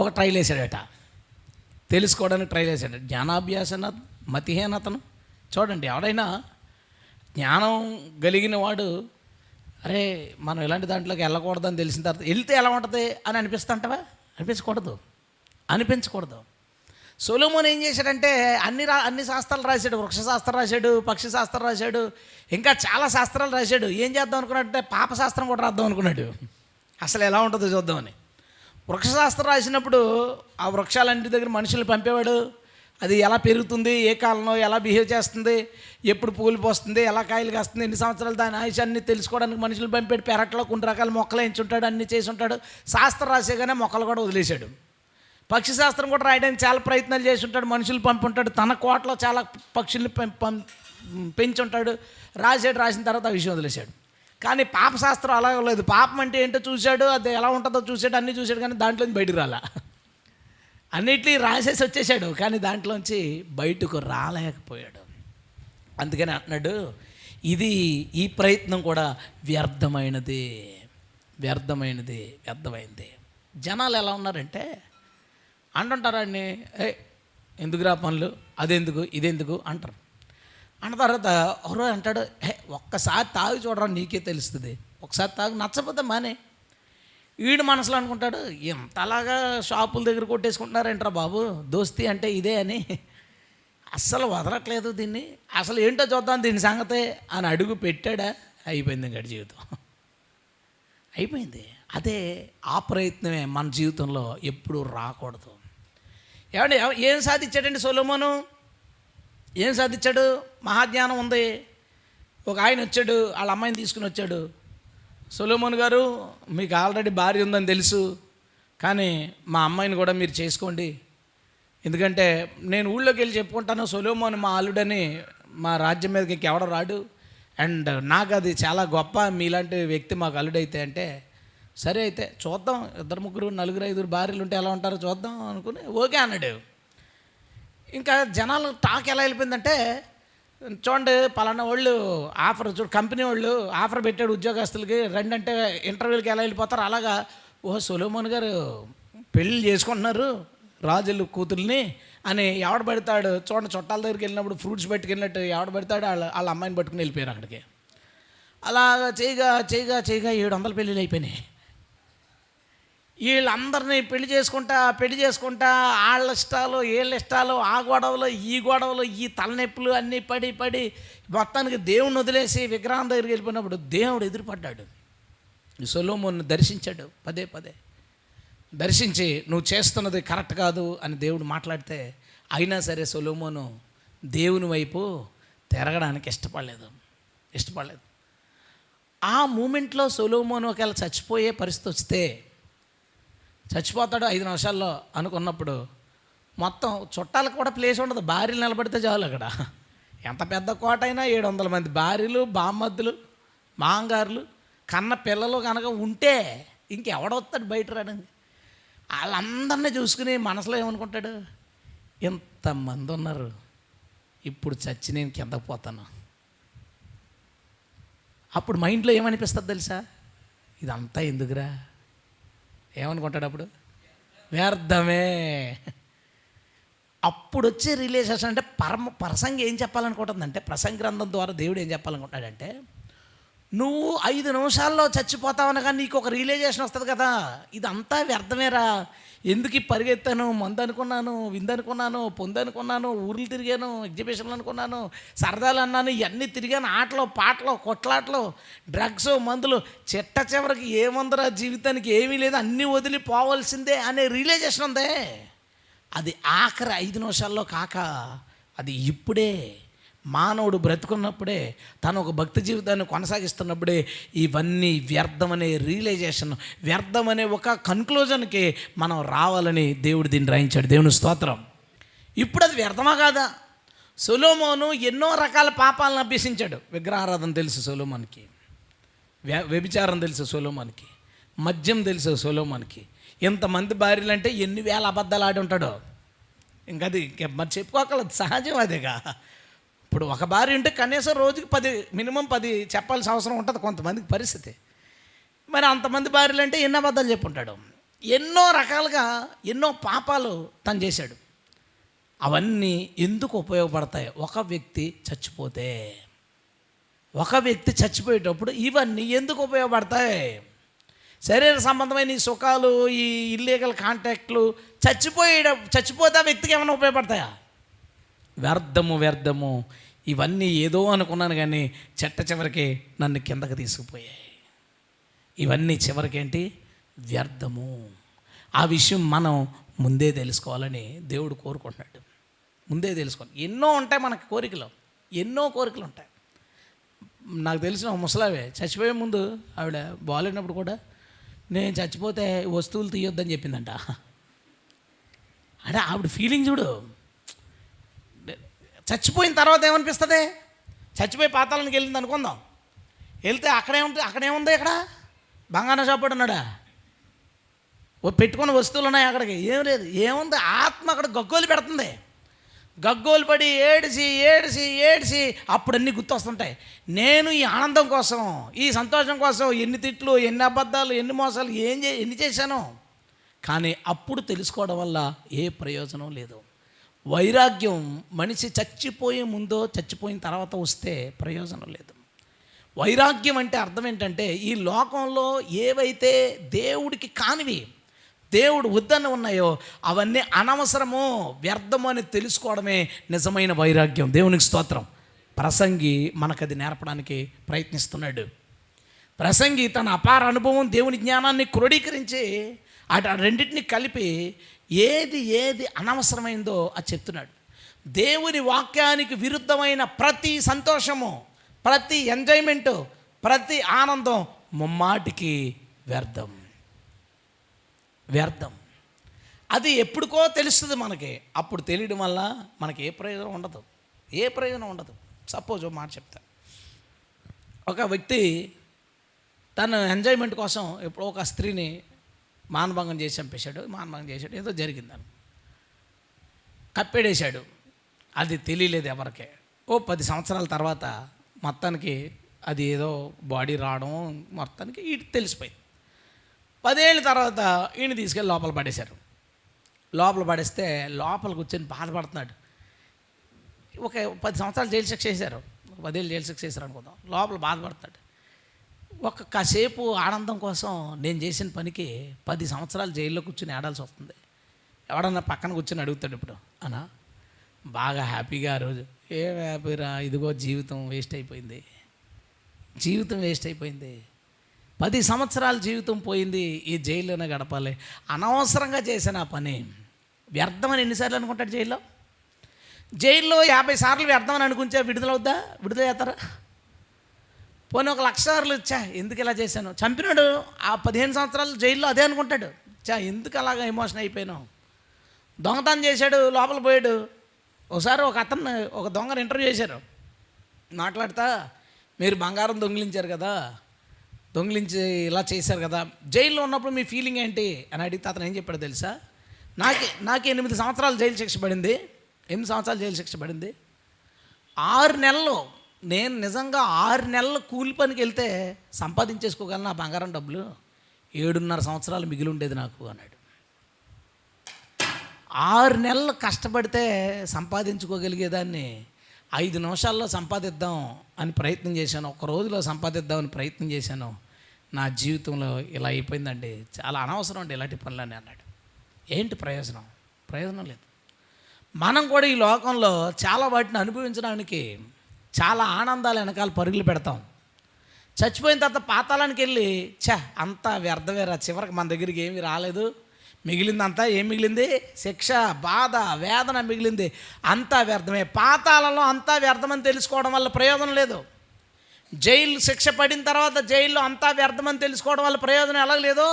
ఒక ట్రైల్ వేసాడట. తెలుసుకోవడానికి ట్రైల్ వేసాడు. జ్ఞానాభ్యాసన మతిహీనతను చూడండి. ఎవడైనా జ్ఞానం కలిగిన వాడు అరే మనం ఇలాంటి దాంట్లోకి వెళ్ళకూడదని తెలిసిన తర్వాత వెళ్తే ఎలా ఉంటుంది అని అనిపిస్తుంటావా? అనిపించకూడదు. సొలొమోను ఏం చేశాడంటే అన్ని శాస్త్రాలు రాశాడు. వృక్షశాస్త్రం రాశాడు, పక్షి శాస్త్రం రాశాడు, ఇంకా చాలా శాస్త్రాలు రాశాడు. ఏం చేద్దాం అనుకున్నాడంటే పాపశాస్త్రం కూడా రాద్దాం అనుకున్నాడు, అసలు ఎలా ఉంటుందో చూద్దామని. వృక్షశాస్త్రం రాసినప్పుడు ఆ వృక్షాలన్నింటి దగ్గర మనుషుల్ని పంపేవాడు. అది ఎలా పెరుగుతుంది, ఏ కాలంలో ఎలా బిహేవ్ చేస్తుంది, ఎప్పుడు పూలు పోస్తుంది, ఎలా కాయలు కాస్తుంది, ఎన్ని సంవత్సరాలు దాని ఆయుష్ అన్ని తెలుసుకోవడానికి మనుషులు పంపాడు. పెరట్లో కొన్ని రకాల మొక్కలు వేయించుంటాడు, అన్నీ చేసి ఉంటాడు. శాస్త్రం రాసేగానే మొక్కలు కూడా వదిలేశాడు. పక్షి శాస్త్రం కూడా రాయడానికి చాలా ప్రయత్నాలు చేసి ఉంటాడు, మనుషులు పంపుంటాడు. తన కోటలో చాలా పక్షుల్ని పెంచుంటాడు. రాసిన తర్వాత ఆ విషయం వదిలేశాడు. కానీ పాపశాస్త్రం అలా లేదు. పాపం అంటే ఏంటో చూశాడు, అది ఎలా ఉంటుందో చూశాడు, అన్నీ చూశాడు, కానీ దాంట్లోంచి బయటకు రాలా. అన్నిటినీ రాసేసి వచ్చేసాడు, కానీ దాంట్లోంచి బయటకు రాలేకపోయాడు. అందుకని అంటున్నాడు, ఈ ప్రయత్నం కూడా వ్యర్థమైంది. జనాలు ఎలా ఉన్నారంటే అంటుంటారండి, ఎందుకురా పనులు, అదెందుకు ఇదెందుకు అంటారు. అన్న తర్వాత ఎవరో అంటాడు, ఒక్కసారి తాగి చూడరా నీకే తెలుస్తుంది, ఒకసారి తాగి నచ్చపోతే మానే. వీడు మనసులో అనుకుంటాడు, ఎంతలాగా షాపుల దగ్గర కొట్టేసుకుంటున్నారేంట్రా బాబు, దోస్తీ అంటే ఇదే అని, అస్సలు వదలట్లేదు దీన్ని, అసలు ఏంటో చూద్దాం దీని సంగతే అని అడుగు పెట్టాడా, అయిపోయింది ఇంకా జీవితం అయిపోయింది. అదే ఆ ప్రయత్నమే మన జీవితంలో ఎప్పుడూ రాకూడదు. ఏమండి ఏం సాధించాడండి సొలొమోను? ఏం సాధించాడు? మహాజ్ఞానం ఉంది. ఒక ఆయన వచ్చాడు, వాళ్ళ అమ్మాయిని తీసుకుని వచ్చాడు. సొలొమోను గారు, మీకు ఆల్రెడీ భార్య ఉందని తెలుసు, కానీ మా అమ్మాయిని కూడా మీరు చేసుకోండి, ఎందుకంటే నేను ఊళ్ళోకి వెళ్ళి చెప్పుకుంటాను సొలొమోను మా అల్లుడని, మా రాజ్యం మీదకి ఎవడ రాడు, అండ్ నాకు అది చాలా గొప్ప, మీలాంటి వ్యక్తి మాకు అల్లుడైతే అంటే, సరే అయితే చూద్దాం, 2 3 4 5 భార్యలు ఉంటే ఎలా ఉంటారో చూద్దాం అనుకుని ఓకే అన్నాడు. ఇంకా జనాలు టాక్ ఎలా వెళ్ళిపోయిందంటే, చూడండి పలానా వాళ్ళు ఆఫర్, కంపెనీ వాళ్ళు ఆఫర్ పెట్టాడు ఉద్యోగస్తులకి, రెండంటే ఇంటర్వ్యూలకి ఎలా వెళ్ళిపోతారు, అలాగా సొలొమోన్ గారు పెళ్ళి చేసుకుంటున్నారు రాజులు కూతుర్ని అని ఎవడ పెడతాడు. చూడండి చుట్టాల దగ్గరికి వెళ్ళినప్పుడు ఫ్రూట్స్ పెట్టుకెళ్ళినట్టు ఎవడ పెడతాడు, వాళ్ళ అమ్మాయిని పట్టుకుని వెళ్ళిపోయారు అక్కడికి. అలాగా చేయగా 700 పెళ్ళిళ్ళు అయిపోయినాయి. వీళ్ళందరినీ పెళ్లి చేసుకుంటా వాళ్ళ ఇష్టాలు వీళ్ళ ఇష్టాలు, ఆ గొడవలు ఈ గొడవలు, ఈ తలనొప్పులు అన్నీ పడి మొత్తానికి దేవుణ్ణి వదిలేసి విగ్రహం దగ్గరికి వెళ్ళిపోయినప్పుడు దేవుడు ఎదురుపడ్డాడు. సొలొమోను దర్శించాడు, పదే దర్శించి నువ్వు చేస్తున్నది కరెక్ట్ కాదు అని దేవుడు మాట్లాడితే, అయినా సరే సొలొమోను దేవుని వైపు తిరగడానికి ఇష్టపడలేదు. ఆ మూమెంట్లో సొలొమోను ఒకవేళ చచ్చిపోయే పరిస్థితి వస్తే, చచ్చిపోతాడు 5 నిమిషాల్లో అనుకున్నప్పుడు, మొత్తం చుట్టాలకు కూడా ప్లేస్ ఉండదు, భార్యలు నిలబడితే చాలు. అక్కడ ఎంత పెద్ద కోట అయినా 700 మంది భార్యలు, బామ్మద్దులు, మాంగారులు, కన్న పిల్లలు కనుక ఉంటే ఇంకెవడొస్తాడు బయట రాడండి. వాళ్ళందరినీ చూసుకుని మనసులో ఏమనుకుంటాడు, ఎంతమంది ఉన్నారు, ఇప్పుడు చచ్చి నేను కిందకు పోతాను. అప్పుడు మైండ్లో ఏమనిపిస్తుంది తెలుసా, ఇదంతా ఎందుకురా, ఏమనుకుంటాడు అప్పుడు, వ్యర్థమే. అప్పుడు వచ్చే రిలేషన్స్ అంటే ప్రసంగి ఏం చెప్పాలనుకుంటుందంటే, ప్రసంగ గ్రంథం ద్వారా దేవుడు ఏం చెప్పాలనుకుంటాడంటే, నువ్వు 5 నిమిషాల్లో చచ్చిపోతావనగా నీకు ఒక రియలైజేషన్ వస్తుంది కదా, ఇదంతా వ్యర్థమేరా, ఎందుకు పరిగెత్తాను, మందు అనుకున్నాను, విందనుకున్నాను, పొందనుకున్నాను, ఊర్లు తిరిగాను, ఎగ్జిబిషన్లు అనుకున్నాను, సరదాలు అన్నాను, ఇవన్నీ తిరిగాను, ఆటలు పాటలు కొట్లాటలు, డ్రగ్స్ మందులు, చివరికి ఏముందరా జీవితానికి, ఏమీ లేదు, అన్నీ వదిలిపోవాల్సిందే అనే రియలైజేషన్ ఉందే, అది ఆఖరి 5 నిమిషాల్లో కాక, అది ఇప్పుడే మానవుడు బ్రతుకున్నప్పుడే, తను ఒక భక్తి జీవితాన్ని కొనసాగిస్తున్నప్పుడే ఇవన్నీ వ్యర్థమనే రియలైజేషన్, వ్యర్థమనే ఒక కన్క్లూజన్కి మనం రావాలని దేవుడు దీన్ని రాయించాడు. దేవుని స్తోత్రం. ఇప్పుడు అది వ్యర్థమా కాదా? సొలొమోను ఎన్నో రకాల పాపాలను అభ్యసించాడు. విగ్రహారాధన తెలుసు సొలొమోనుకి, వ్యభిచారం తెలుసు సొలొమోనుకి, మద్యం తెలుసు సొలొమోనుకి, ఇంతమంది భార్యలు అంటే ఎన్ని వేల అబద్ధాలు ఆడి ఉంటాడో. ఇంకది మరి చెప్పుకోగలదు, సహజం అదేగా. ఇప్పుడు ఒక భార్య ఉంటే కనీసం రోజుకి 10 మినిమం 10 చెప్పాల్సిన అవసరం ఉంటుంది కొంతమందికి పరిస్థితి. మరి అంతమంది భార్యలు అంటే ఎన్ని అబద్ధాలు చెప్పుంటాడు. ఎన్నో రకాలుగా ఎన్నో పాపాలు తను చేశాడు. అవన్నీ ఎందుకు ఉపయోగపడతాయి? ఒక వ్యక్తి చచ్చిపోయేటప్పుడు ఇవన్నీ ఎందుకు ఉపయోగపడతాయి? శరీర సంబంధమైన ఈ సుఖాలు, ఈ ఇల్లీగల్ కాంటాక్ట్లు చచ్చిపోతే ఆ వ్యక్తికి ఏమైనా ఉపయోగపడతాయా? వ్యర్థము. ఇవన్నీ ఏదో అనుకున్నాను కానీ చివరికి నన్ను కిందకి తీసుకుపోయాయి. ఇవన్నీ చివరికేంటి? వ్యర్థము. ఆ విషయం మనం ముందే తెలుసుకోవాలని దేవుడు కోరుకుంటున్నాడు. ముందే తెలుసుకోవాలి. ఎన్నో ఉంటాయి మనకి కోరికలు, ఎన్నో కోరికలు ఉంటాయి. నాకు తెలిసిన ఒక ముసలావే చచ్చిపోయే ముందు ఆవిడ బాగాలేనప్పుడు కూడా నేను చచ్చిపోతే వస్తువులు తీయొద్దని చెప్పిందంట. అంటే ఆవిడ ఫీలింగ్ చూడు. చచ్చిపోయిన తర్వాత ఏమనిపిస్తుంది? చచ్చిపోయి పాతాళానికి వెళ్ళింది అనుకుందాం. వెళ్తే అక్కడేముంది? ఇక్కడ బంగారం షాపు ఉన్నాడా? పెట్టుకున్న వస్తువులు ఉన్నాయి అక్కడికి, ఏం లేదు. ఏముంది? ఆత్మ అక్కడ గగ్గోలు పెడుతుంది. గగ్గోలు పడి ఏడిసి అప్పుడు అన్నీ గుర్తొస్తుంటాయి. నేను ఈ ఆనందం కోసం, ఈ సంతోషం కోసం ఎన్ని తిట్లు, ఎన్ని అబద్ధాలు, ఎన్ని మోసాలు ఎన్ని చేశాను. కానీ అప్పుడు తెలుసుకోవడం వల్ల ఏ ప్రయోజనం లేదు. వైరాగ్యం మనిషి చచ్చిపోయే ముందో చచ్చిపోయిన తర్వాత వస్తే ప్రయోజనం లేదు. వైరాగ్యం అంటే అర్థం ఏంటంటే ఈ లోకంలో ఏవైతే దేవుడికి కానివి, దేవుడు వద్దని ఉన్నాయో అవన్నీ అనవసరము, వ్యర్థము అని తెలుసుకోవడమే నిజమైన వైరాగ్యం. దేవునికి స్తోత్రం. ప్రసంగి మనకది నేర్పడానికి ప్రయత్నిస్తున్నాడు. ప్రసంగి తన అపార అనుభవం, దేవుని జ్ఞానాన్ని క్రోడీకరించి రెండింటిని కలిపి ఏది అనవసరమైందో అది చెప్తున్నాడు. దేవుని వాక్యానికి విరుద్ధమైన ప్రతి సంతోషము, ప్రతి ఎంజాయ్మెంటు, ప్రతి ఆనందం ముమ్మాటికి వ్యర్థం. అది ఎప్పుడుకో తెలుస్తుంది మనకి. అప్పుడు తెలియడం వల్ల మనకి ఏ ప్రయోజనం ఉండదు. సపోజ్ మాట చెప్తా. ఒక వ్యక్తి తన ఎంజాయ్మెంట్ కోసం ఎప్పుడో ఒక స్త్రీని మానభంగం చేసి చంపేశాడు. ఏదో జరిగిందని కప్పేడేశాడు. అది తెలియలేదు ఎవరికే. 10 సంవత్సరాల తర్వాత మొత్తానికి అది ఏదో బాడీ రావడం మొత్తానికి వీటికి తెలిసిపోయింది. 10 ఏళ్ళ తర్వాత ఈయన తీసుకెళ్ళి లోపల పడేశారు. పడేస్తే లోపల కూర్చొని బాధపడుతున్నాడు. ఒక 10 సంవత్సరాలు జైలు శిక్ష చేశారు, 10 ఏళ్ళు జైలు శిక్ష చేశారు అనుకుందాం. లోపల బాధపడుతున్నాడు. కాసేపు ఆనందం కోసం నేను చేసిన పనికి 10 సంవత్సరాలు జైల్లో కూర్చొని ఆడాల్సి వస్తుంది. ఎవడన్నా పక్కన కూర్చొని అడుగుతాడు ఇప్పుడు అన్నా బాగా హ్యాపీగా ఆ రోజు. ఏం హ్యాపీరా, ఇదిగో జీవితం వేస్ట్ అయిపోయింది. 10 సంవత్సరాల జీవితం పోయింది, ఈ జైల్లోనే గడపాలి. అనవసరంగా చేసిన ఆ పని వ్యర్థమని ఎన్నిసార్లు అనుకుంటాడు జైల్లో 50 సార్లు వ్యర్థమని అనుకుంటే విడుదల చేస్తారా? పోనీ 1,00,000 సార్లు ఎందుకు ఇలా చేశాను, చంపినాడు. ఆ 15 సంవత్సరాలు జైల్లో అదే అనుకుంటాడు. ఎందుకు అలాగా ఎమోషన్ అయిపోయాను. దొంగతనం చేశాడు, లోపల పోయాడు. ఒకసారి ఒక దొంగను ఇంటర్వ్యూ చేశారు. మాట్లాడతా మీరు బంగారం దొంగిలించి ఇలా చేశారు కదా, జైల్లో ఉన్నప్పుడు మీ ఫీలింగ్ ఏంటి అని అడిగితే అతను ఏం చెప్పాడు తెలుసా? నాకు 8 సంవత్సరాలు జైలు శిక్ష పడింది. 8 సంవత్సరాలు జైలు శిక్ష పడింది. 6 నెలలు నేను నిజంగా 6 నెలలు కూలి పనికి వెళ్తే సంపాదించేసుకోగలను ఆ బంగారం డబ్బులు. 7.5 సంవత్సరాలు మిగిలి ఉండేది నాకు అన్నాడు. 6 నెలలు కష్టపడితే సంపాదించుకోగలిగేదాన్ని 5 నిమిషాల్లో సంపాదిద్దాం అని ప్రయత్నం చేశాను, ఒక రోజులో సంపాదిద్దామని ప్రయత్నం చేశాను. నా జీవితంలో ఇలా అయిపోయిందండి, చాలా అనవసరం అండి ఇలాంటి పనులని అన్నాడు. ఏంటి ప్రయోజనం లేదు. మనం కూడా ఈ లోకంలో చాలా వాటిని అనుభవించడానికి చాలా ఆనందాలు వెనకాల పరుగులు పెడతాం. చచ్చిపోయిన తర్వాత పాతాళానికి వెళ్ళి అంతా వ్యర్థమేరా, చివరికి మన దగ్గరికి ఏమీ రాలేదు, మిగిలిందంతా ఏం మిగిలింది? శిక్ష, బాధ, వేదన మిగిలింది. అంతా వ్యర్థమే. పాతాళంలో అంతా వ్యర్థమని తెలుసుకోవడం వల్ల ప్రయోజనం లేదు. జైలు శిక్ష పడిన తర్వాత జైల్లో అంతా వ్యర్థమని తెలుసుకోవడం వల్ల ప్రయోజనం ఎలాగలేదు.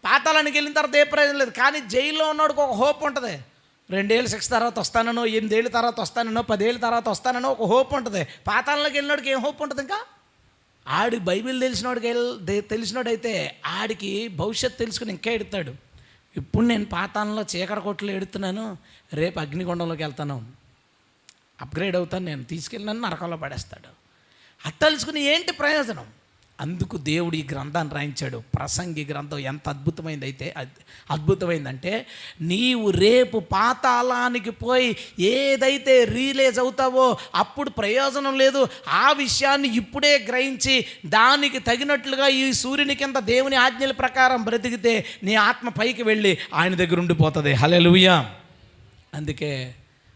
పాతాళానికి వెళ్ళిన తర్వాత ఏ ప్రయోజనం లేదు. కానీ జైల్లో ఉన్నవాడికి ఒక హోప్ ఉంటుంది. 2 ఏళ్ళ శిక్ష తర్వాత వస్తానో, 8 ఏళ్ళ తర్వాత వస్తానో, 10 ఏళ్ళ తర్వాత వస్తానో ఒక హోప్ ఉంటుంది. పాతాళంలోకి వెళ్ళినోడికి ఏం హోప్ ఉంటుంది? ఇంకా ఆడి బైబిల్ తెలిసినోడైతే ఆడికి భవిష్యత్తు తెలుసుకుని ఇంకా ఎడుతాడు. ఇప్పుడు నేను పాతాళంలో చీకటి కొట్లు ఎడుతున్నాను, రేపు అగ్నిగుండంలోకి వెళ్తాను. అప్గ్రేడ్ అవుతాను నేను, తీసుకెళ్ళి నన్ను నరకంలో పడేస్తాడు. అది తెలుసుకుని ఏంటి ప్రయోజనం? అందుకు దేవుడు ఈ గ్రంథాన్ని రాయించాడు. ప్రసంగి గ్రంథం ఎంత అద్భుతమైందంటే నీవు రేపు పాతాళానికి పోయి ఏదైతే రిలీజ్ అవుతావో అప్పుడు ప్రయోజనం లేదు. ఆ విషయాన్ని ఇప్పుడే గ్రహించి దానికి తగినట్లుగా ఈ సూర్యుని కింద దేవుని ఆజ్ఞల ప్రకారం బ్రతికితే నీ ఆత్మ పైకి వెళ్ళి ఆయన దగ్గర ఉండిపోతుంది. హల్లెలూయా. అందుకే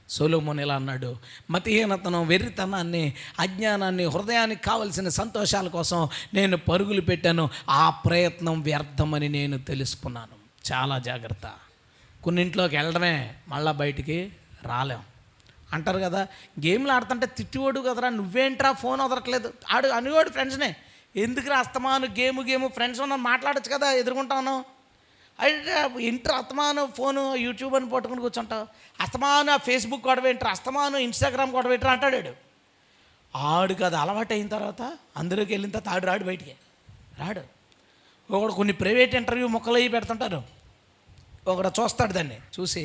సొలొమోను ఇలా అన్నాడు, మతిహీనతను, వెర్రితనాన్ని, అజ్ఞానాన్ని, హృదయానికి కావలసిన సంతోషాల కోసం నేను పరుగులు పెట్టాను, ఆ ప్రయత్నం వ్యర్థమని నేను తెలుసుకున్నాను. చాలా జాగ్రత్త. కొన్నింట్లోకి వెళ్ళడమే, మళ్ళీ బయటికి రాలేం. అంటారు కదా, గేమ్లు ఆడుతుంటే తిట్టివాడు కదరా, నువ్వేంట్రా ఫోన్ వదలట్లేదు అనేవాడు ఫ్రెండ్స్నే. ఎందుకురా అస్తమాను గేము ఫ్రెండ్స్ ఉన్న మాట్లాడచ్చు కదా, ఎదుర్కొంటాను. అయితే ఇంటర్ అస్తమాను ఫోను యూట్యూబ్ అని పట్టుకుని కూర్చుంటావు, అస్తమాను ఫేస్బుక్ గొడవేంటారు, అస్తమాను ఇన్స్టాగ్రామ్ గొడవేంటారు అంటాడు. ఆడికి అది అలవాటు అయిన తర్వాత అందరికి వెళ్ళిన తర్వాత రాడు, బయటికి రాడు. ఒకడు కొన్ని ప్రైవేట్ ఇంటర్వ్యూ ముక్కలు అయ్యి పెడుతుంటారు, ఒకడు చూస్తాడు, దాన్ని చూసి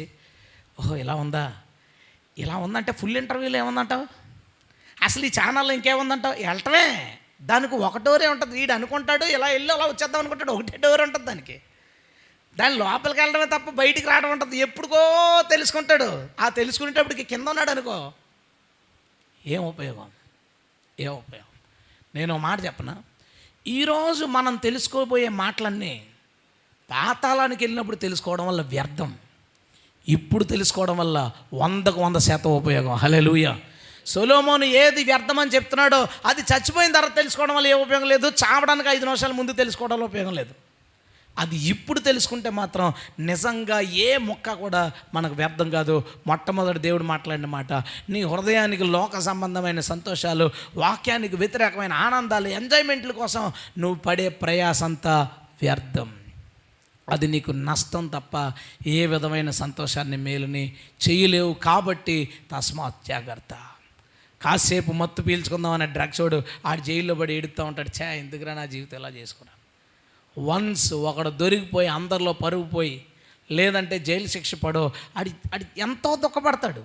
ఓహో ఇలా ఉందంటే ఫుల్ ఇంటర్వ్యూలో ఏముందంటావు, అసలు ఈ ఛానల్లో ఇంకేముందంటావు, వెళ్ళటమే. దానికి ఒక డోరే ఉంటుంది. వీడు అనుకుంటాడు ఇలా వెళ్ళి అలా వచ్చేద్దాం అనుకుంటాడు, ఒకటే డోర్ ఉంటుంది దానికి. దాని లోపలికి వెళ్ళడమే తప్ప బయటికి రావడం ఉంటుంది. ఎప్పుడుకో తెలుసుకుంటాడు. ఆ తెలుసుకునేటప్పటికి కింద ఉన్నాడు అనుకో, ఏం ఉపయోగం? నేను ఒక మాట చెప్పనా, ఈరోజు మనం తెలుసుకోబోయే మాటలన్నీ పాతాళానికి వెళ్ళినప్పుడు తెలుసుకోవడం వల్ల వ్యర్థం, ఇప్పుడు తెలుసుకోవడం వల్ల 100% ఉపయోగం. హల్లెలూయా. సొలొమోను ఏది వ్యర్థం అని చెప్తున్నాడో అది చచ్చిపోయిన తర్వాత తెలుసుకోవడం వల్ల ఏ ఉపయోగం లేదు, చావడానికి 5 నిమిషాల ముందు తెలుసుకోవడంలో ఉపయోగం లేదు. అది ఇప్పుడు తెలుసుకుంటే మాత్రం నిజంగా ఏ మొక్క కూడా మనకు వ్యర్థం కాదు. మొట్టమొదటి దేవుడు మాట్లాడిన మాట, నీ హృదయానికి లోక సంబంధమైన సంతోషాలు, వాక్యానికి వ్యతిరేకమైన ఆనందాలు, ఎంజాయ్మెంట్ల కోసం నువ్వు పడే ప్రయాసంతా వ్యర్థం. అది నీకు నష్టం తప్ప ఏ విధమైన సంతోషాన్ని, మేలుని చేయలేవు. కాబట్టి తస్మాత్ జాగ్రత్త. కాసేపు మత్తు పీల్చుకుందాం అనే డ్రగ్స్ వాడు ఆడు జైల్లో పడి ఎడుతూ ఉంటాడు, ఎందుకురా నా జీవితం ఎలా చేసుకున్నాను. వన్స్ ఒకడు దొరికిపోయి అందరిలో పరుగు పోయి, లేదంటే జైలు శిక్ష పడో, అది ఎంతో దుఃఖపడతాడు.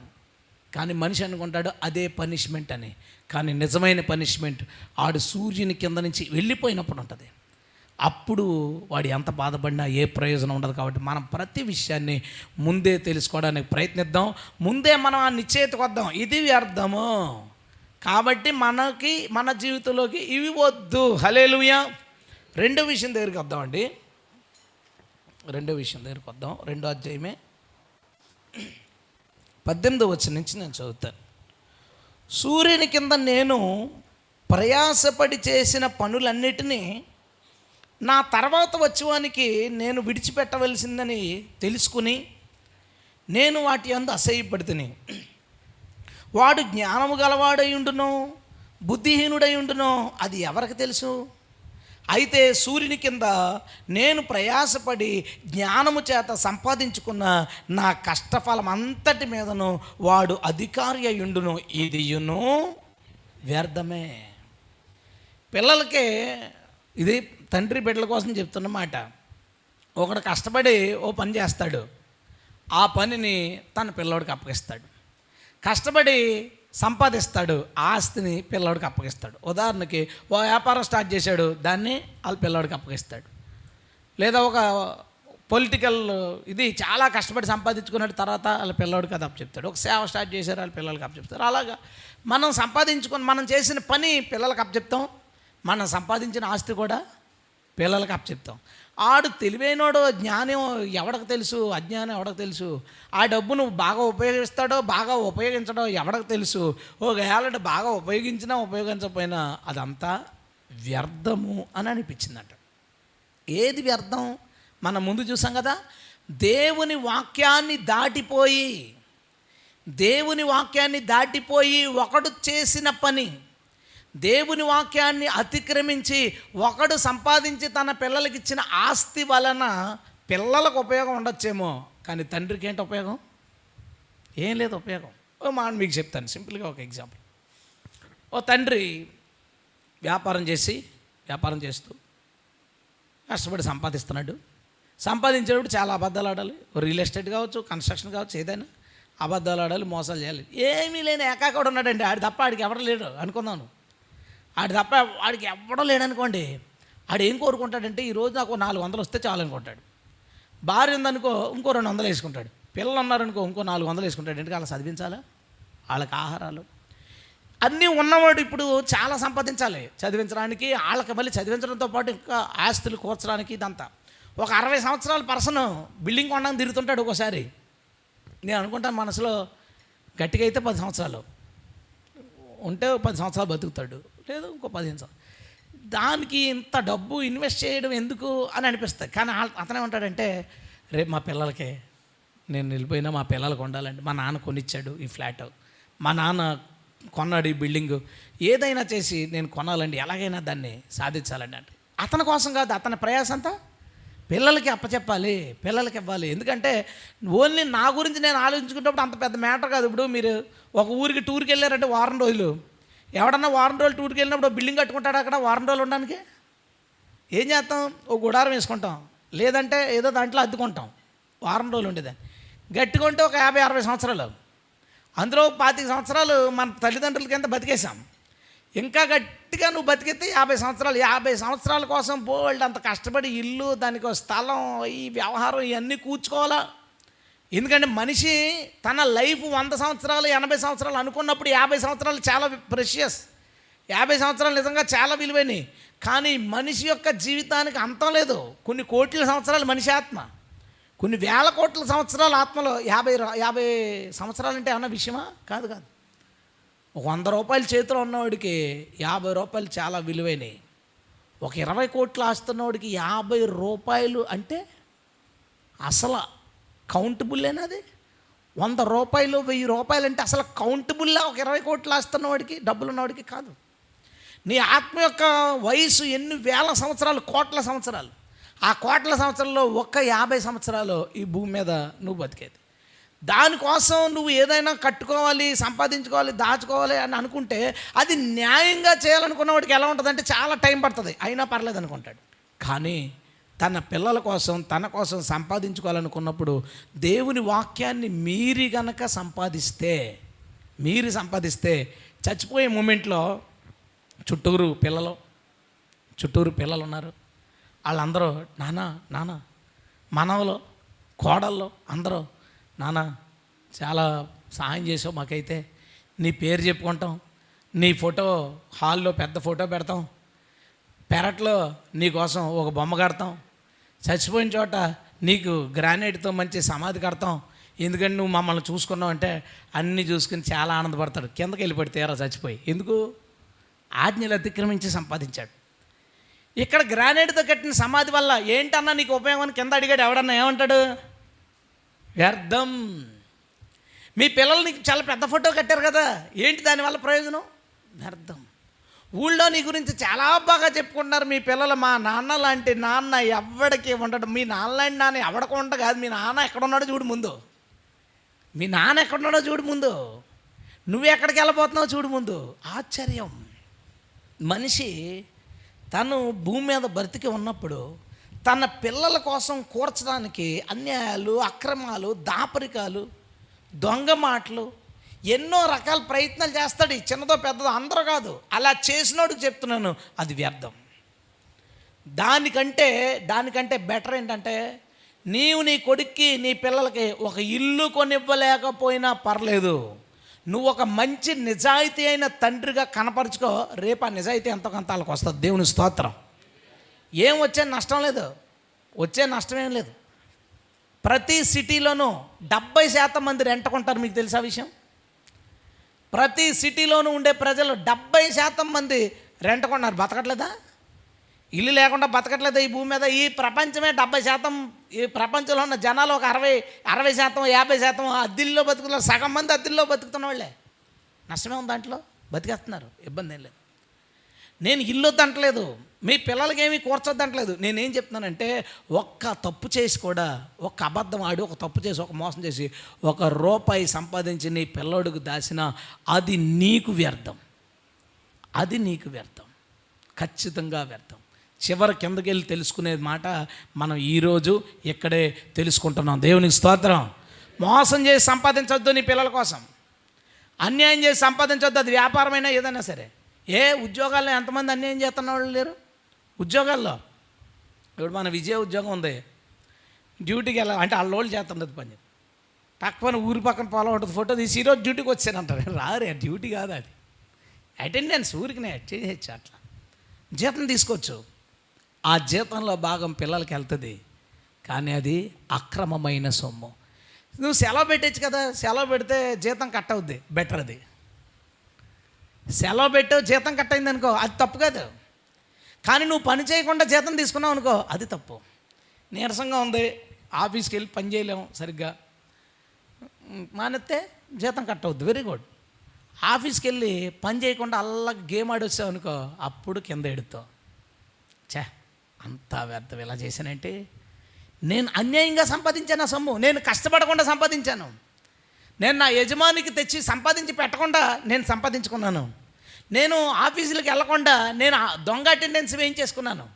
కానీ మనిషి అనుకుంటాడు అదే పనిష్మెంట్ అని. కానీ నిజమైన పనిష్మెంట్ ఆడు సూర్యుని కింద నుంచి వెళ్ళిపోయినప్పుడు ఉంటుంది. అప్పుడు వాడు ఎంత బాధపడినా ఏ ప్రయోజనం ఉండదు. కాబట్టి మనం ప్రతి విషయాన్ని ముందే తెలుసుకోవడానికి ప్రయత్నిద్దాం. ముందే మనం ఆ నిశ్చయితకు వద్దాం, ఇది వ్యర్థము కాబట్టి మన జీవితంలోకి ఇవి వద్దు. హల్లెలూయా. రెండో విషయం దగ్గరికి వద్దామండి. రెండో అధ్యాయమే 18వ వచనం నుంచి నేను చదువుతాను. సూర్యుని కింద నేను ప్రయాసపడి చేసిన పనులన్నిటినీ నా తర్వాత వచ్చేవానికి నేను విడిచిపెట్టవలసిందని తెలుసుకుని నేను వాటి యందు అసహ్యపడితిని. వాడు జ్ఞానము గలవాడై ఉండునో బుద్ధిహీనుడై ఉండునో అది ఎవరికి తెలుసు? అయితే సూర్యుని కింద నేను ప్రయాసపడి జ్ఞానము చేత సంపాదించుకున్న నా కష్టఫలం అంతటి మీదను వాడు అధికారి అయ్యుండును, ఇదియును వ్యర్థమే. పిల్లలకే ఇది తండ్రి బిడ్డల కోసం చెప్తున్నమాట. ఒకడు కష్టపడి ఓ పని చేస్తాడు, ఆ పనిని తన పిల్లోడికి అప్పగిస్తాడు. కష్టపడి సంపాదిస్తాడు, ఆస్తిని పిల్లవాడికి అప్పగిస్తాడు. ఉదాహరణకి ఓ వ్యాపారం స్టార్ట్ చేశాడు, దాన్ని వాళ్ళ పిల్లవాడికి అప్పగిస్తాడు. లేదా ఒక పొలిటికల్ ఇది చాలా కష్టపడి సంపాదించుకున్న తర్వాత వాళ్ళ పిల్లవాడికి అది అప్పచెప్తాడు. ఒక సేవ స్టార్ట్ చేశారు, వాళ్ళ పిల్లలకి అప్పచెప్తారు. అలాగా మనం చేసిన పని పిల్లలకి అప్పచెప్తాం, మనం సంపాదించిన ఆస్తి కూడా పిల్లలకి అప్పచెప్తాం. ఆడు తెలివైనోడు జ్ఞానం ఎవడికి తెలుసు, అజ్ఞానం ఎవడికి తెలుసు. ఆ డబ్బును బాగా ఉపయోగిస్తాడో బాగా ఉపయోగించడో ఎవడికి తెలుసు. ఒకవేళ బాగా ఉపయోగించినా ఉపయోగించకపోయినా అదంతా వ్యర్థము అని అనిపించిందట. ఏది వ్యర్థం? మనం ముందు చూసాం కదా, దేవుని వాక్యాన్ని దాటిపోయి ఒకడు చేసిన పని, దేవుని వాక్యాన్ని అతిక్రమించి ఒకడు సంపాదించి తన పిల్లలకి ఇచ్చిన ఆస్తి వలన పిల్లలకు ఉపయోగం ఉండొచ్చేమో, కానీ తండ్రికి ఏంటి ఉపయోగం? ఏం లేదు ఉపయోగం. ఓ మాట మీకు చెప్తాను సింపుల్గా ఒక ఎగ్జాంపుల్. ఓ తండ్రి వ్యాపారం చేస్తూ కష్టపడి సంపాదిస్తున్నాడు. సంపాదించేటప్పుడు చాలా అబద్ధాలు ఆడాలి. రియల్ ఎస్టేట్ కావచ్చు, కన్స్ట్రక్షన్ కావచ్చు, ఏదైనా అబద్ధాలు ఆడాలి, మోసాలు చేయాలి. ఏమీ లేని ఏకాకుడు ఉన్నాడండి, ఆడి తప్ప ఆడికి ఎవడో లేడు అనుకుందాను. ఆడి తప్ప ఆడికి ఎవడో లేడు అనుకోండి. ఆడు ఏం కోరుకుంటాడంటే ఈరోజు నాకు 400 వస్తే చాలు అనుకుంటాడు. భార్య ఉందనుకో ఇంకో 200 వేసుకుంటాడు. పిల్లలు ఉన్నారనుకో ఇంకో 400 వేసుకుంటాడు. ఎందుకంటే వాళ్ళకి చదివించాలా, వాళ్ళకి ఆహారాలు అన్నీ ఉన్నవాడు ఇప్పుడు చాలా సంపాదించాలి చదివించడానికి. వాళ్ళకి మళ్ళీ చదివించడంతో పాటు ఇంకా ఆస్తులు కూర్చడానికి ఇదంతా. ఒక 60 సంవత్సరాల పర్సన్ బిల్డింగ్ కొనడానికి తిరుగుతుంటాడు ఒక్కోసారి. నేను అనుకుంటాను మనసులో, గట్టిగా అయితే 10 సంవత్సరాలు ఉంటే 10 సంవత్సరాలు బతుకుతాడు, లేదు ఇంకో 15 సంవత్సరాలు. దానికి ఇంత డబ్బు ఇన్వెస్ట్ చేయడం ఎందుకు అని అనిపిస్తుంది. కానీ అతనే ఉంటాడంటే, రేపు మా పిల్లలకే నేను వెళ్ళిపోయినా మా పిల్లలకు ఉండాలండి, మా నాన్న కొనిచ్చాడు ఈ ఫ్లాట్, మా నాన్న కొన్నాడు ఈ బిల్డింగు, ఏదైనా చేసి నేను కొనాలండి, ఎలాగైనా దాన్ని సాధించాలండి అంటే అతని కోసం కాదు, అతని ప్రయాసం అంతా పిల్లలకి అప్పచెప్పాలి, పిల్లలకి ఇవ్వాలి. ఎందుకంటే ఓన్లీ నా గురించి నేను ఆలోచించుకున్నప్పుడు అంత పెద్ద మ్యాటర్ కాదు. ఇప్పుడు మీరు ఒక ఊరికి టూర్కి వెళ్ళారంటే వారం రోజులు, ఎవడన్నా వారం రోజులు టూర్కి వెళ్ళినప్పుడు బిల్డింగ్ కట్టుకుంటాడు అక్కడ వారం రోజులు ఉండడానికి. ఏం చేస్తాం, ఒక గుడారం వేసుకుంటాం, లేదంటే ఏదో దాంట్లో అద్దుకుంటాం. వారం రోజులు ఉండేదాన్ని గట్టిగా ఉంటే ఒక 50-60 సంవత్సరాలు, అందులో 25 సంవత్సరాలు మన తల్లిదండ్రులకి ఎంత బతికేసాం. ఇంకా గట్టిగా నువ్వు బతికితే 50 సంవత్సరాలు. 50 సంవత్సరాల కోసం బోల్డ్ అంత కష్టపడి ఇల్లు, దానికి స్థలం, ఈ వ్యవహారం ఇవన్నీ కూర్చుకోవాలా. ఎందుకంటే మనిషి తన లైఫ్ 100 సంవత్సరాలు 80 సంవత్సరాలు అనుకున్నప్పుడు 50 సంవత్సరాలు చాలా ప్రెషియస్, 50 సంవత్సరాలు నిజంగా చాలా విలువైనవి. కానీ మనిషి యొక్క జీవితానికి అంతం లేదు. కొన్ని కోట్ల సంవత్సరాలు మనిషి ఆత్మ, కొన్ని వేల కోట్ల సంవత్సరాల ఆత్మలో 50 సంవత్సరాలు అంటే ఏమన్నా విషయమా? కాదు కాదు. ఒక 100 రూపాయలు చేతిలో ఉన్నవాడికి 50 రూపాయలు చాలా విలువైనవి. ఒక 20 కోట్లు ఆస్తున్నవాడికి 50 రూపాయలు అంటే అసలు కౌంటబుల్లేనా? అది 100 రూపాయలు 1000 రూపాయలు అంటే అసలు కౌంటబుల్లా? ఒక 20 కోట్లు ఆస్తున్నవాడికి, డబ్బులు ఉన్నవాడికి కాదు. నీ ఆత్మ యొక్క వయసు ఎన్ని వేల సంవత్సరాలు, కోట్ల సంవత్సరాలు. ఆ కోట్ల సంవత్సరాల్లో ఒక్క 50 సంవత్సరాలు ఈ భూమి మీద నువ్వు బతికేది. దానికోసం నువ్వు ఏదైనా కట్టుకోవాలి, సంపాదించుకోవాలి, దాచుకోవాలి అని అనుకుంటే అది న్యాయంగా చేయాలనుకున్నవాడికి ఎలా ఉంటుందంటే చాలా టైం పడుతుంది, అయినా పర్లేదు అనుకుంటాడు. కానీ తన పిల్లల కోసం, తన కోసం సంపాదించుకోవాలనుకున్నప్పుడు దేవుని వాక్యాన్ని మీరు సంపాదిస్తే చచ్చిపోయే మూమెంట్లో చుట్టూరు పిల్లలు ఉన్నారు. వాళ్ళందరూ నాన్న మనవలో కోడల్లో అందరూ, నాన్న చాలా సహాయం చేసావు మాకైతే, నీ పేరు చెప్పుకుంటాం, నీ ఫోటో హాల్లో పెద్ద ఫోటో పెడతాం, పెరట్లో నీకోసం ఒక బొమ్మ కడతాం, చచ్చిపోయిన చోట నీకు గ్రానైట్తో మంచి సమాధి కడతాం, ఎందుకంటే నువ్వు మమ్మల్ని చూసుకున్నావు అంటే అన్నీ చూసుకుని చాలా ఆనందపడతాడు. కిందకి వెళ్ళిపడి తీరా చచ్చిపోయి. ఎందుకు? ఆజ్ఞలు అతిక్రమించి సంపాదించాడు. ఇక్కడ గ్రానైట్తో కట్టిన సమాధి వల్ల ఏంటన్నా నీకు ఉపయోగం అని కింద అడిగాడు. ఎవడన్నా ఏమంటాడు? వ్యర్థం. మీ పిల్లలు నీకు చాలా పెద్ద ఫోటో కట్టారు కదా, ఏంటి దానివల్ల ప్రయోజనం? వ్యర్థం. ఊళ్ళో నీ గురించి చాలా బాగా చెప్పుకుంటున్నారు మీ పిల్లలు, మా నాన్న లాంటి నాన్న ఎవడికి ఉండడు. మీ నాన్న లాంటి నాన్న ఎవడికి ఉండ కాదు, మీ నాన్న ఎక్కడున్నాడో చూడు ముందు, మీ నాన్న ఎక్కడున్నాడో చూడు ముందు, నువ్వు ఎక్కడికి వెళ్ళబోతున్నావు చూడు ముందు. ఆశ్చర్యం. మనిషి తను భూమి మీద బ్రతికి ఉన్నప్పుడు తన పిల్లల కోసం కూర్చడానికి అన్యాయాలు, అక్రమాలు, దాపరికాలు, దొంగ మాటలు, ఎన్నో రకాల ప్రయత్నాలు చేస్తాడు. చిన్నదో పెద్దదో అందరూ కాదు, అలా చేసినోడికి చెప్తున్నాను, అది వ్యర్థం. దానికంటే బెటర్ ఏంటంటే, నీవు నీ కొడుక్కి, నీ పిల్లలకి ఒక ఇల్లు కొనివ్వలేకపోయినా పర్లేదు, నువ్వు ఒక మంచి నిజాయితీ అయిన తండ్రిగా కనపరుచుకో. రేపు ఆ నిజాయితీ ఎంతో కొంత వాళ్ళకి వస్తుంది. దేవుని స్తోత్రం. ఏం వచ్చే నష్టం లేదు, వచ్చే నష్టం ఏం లేదు. ప్రతి సిటీలోనూ 70% మంది రెంటకుంటారు. మీకు తెలుసా విషయం? ప్రతి సిటీలోనూ ఉండే ప్రజలు 70% మంది రెంటకున్నారు. బతకట్లేదా? ఇల్లు లేకుండా బతకట్లేదా ఈ భూమి మీద? ఈ ప్రపంచమే 70%, ఈ ప్రపంచంలో ఉన్న జనాలు ఒక 60%, 50% అద్దెల్లో బతుకుతున్నారు. సగం మంది అద్దెల్లో బతుకుతున్న వాళ్ళే. నష్టమే ఉంది దాంట్లో, బతికేస్తున్నారు, ఇబ్బంది ఏం లేదు. నేను ఇల్లు వద్దంటలేదు, మీ పిల్లలకి ఏమీ కూర్చొద్దంటలేదు. నేనేం చెప్తున్నానంటే, ఒక్క తప్పు చేసి కూడా, ఒక్క అబద్ధం ఆడి, ఒక తప్పు చేసి, ఒక మోసం చేసి, ₹1 సంపాదించి నీ పిల్లోడికి దాచినా అది నీకు వ్యర్థం, అది నీకు వ్యర్థం, ఖచ్చితంగా వ్యర్థం. చివరి కిందకి వెళ్ళి తెలుసుకునే మాట మనం ఈరోజు ఇక్కడే తెలుసుకుంటున్నాం. దేవునికి స్తోత్రం. మోసం చేసి సంపాదించొద్దు నీ పిల్లల కోసం, అన్యాయం చేసి సంపాదించొద్దు, అది వ్యాపారమైనా ఏదైనా సరే. ఉద్యోగాల్లో ఎంతమంది అన్యాయం చేస్తున్న వాళ్ళు లేరు? ఉద్యోగాల్లో ఇప్పుడు మన విజయ ఉద్యోగం ఉంది, డ్యూటీకి వెళ్ళాలి అంటే వాళ్ళ వాళ్ళు చేస్తుండదు పని. తక్కువ ఊరి పక్కన పొలం ఉంటుంది, ఫోటో తీసి ఈరోజు డ్యూటీకి వచ్చానంటారు. రారే, డ్యూటీ కాదు అది, అటెండెన్స్. ఊరికి చేయొచ్చు, అట్లా జీతం తీసుకోవచ్చు. ఆ జీతంలో భాగం పిల్లలకి వెళ్తుంది, కానీ అది అక్రమమైన సొమ్ము. నువ్వు సెలవు పెట్టచ్చు కదా, సెలవు పెడితే జీతం కట్ అవుద్ది, బెటర్. అది సెలవు పెట్టు జీతం కట్ అయింది అనుకో, అది తప్పు కాదు. కానీ నువ్వు పని చేయకుండా జీతం తీసుకున్నావు అనుకో, అది తప్పు. నీరసంగా ఉంది, ఆఫీస్కి వెళ్ళి పని చేయలేము సరిగ్గా, మానేస్తే జీతం కట్ అవుద్ది, వెరీ గుడ్. ఆఫీస్కి వెళ్ళి పని చేయకుండా అల్లా గేమ్ ఆడొచ్చావు అనుకో, అప్పుడు కింద ఎడుతావు. అంతా వ్యర్థం. ఇలా చేశానంటే నేను అన్యాయంగా సంపాదించాను ఆ సొమ్ము, నేను కష్టపడకుండా సంపాదించాను, నేను నా యజమానికి తెచ్చి సంపాదించి పెట్టకుండా నేను సంపాదించుకున్నాను, నేను ఆఫీసులకు వెళ్ళకుండా నేను దొంగ అటెండెన్స్ వేయించేసుకున్నాను,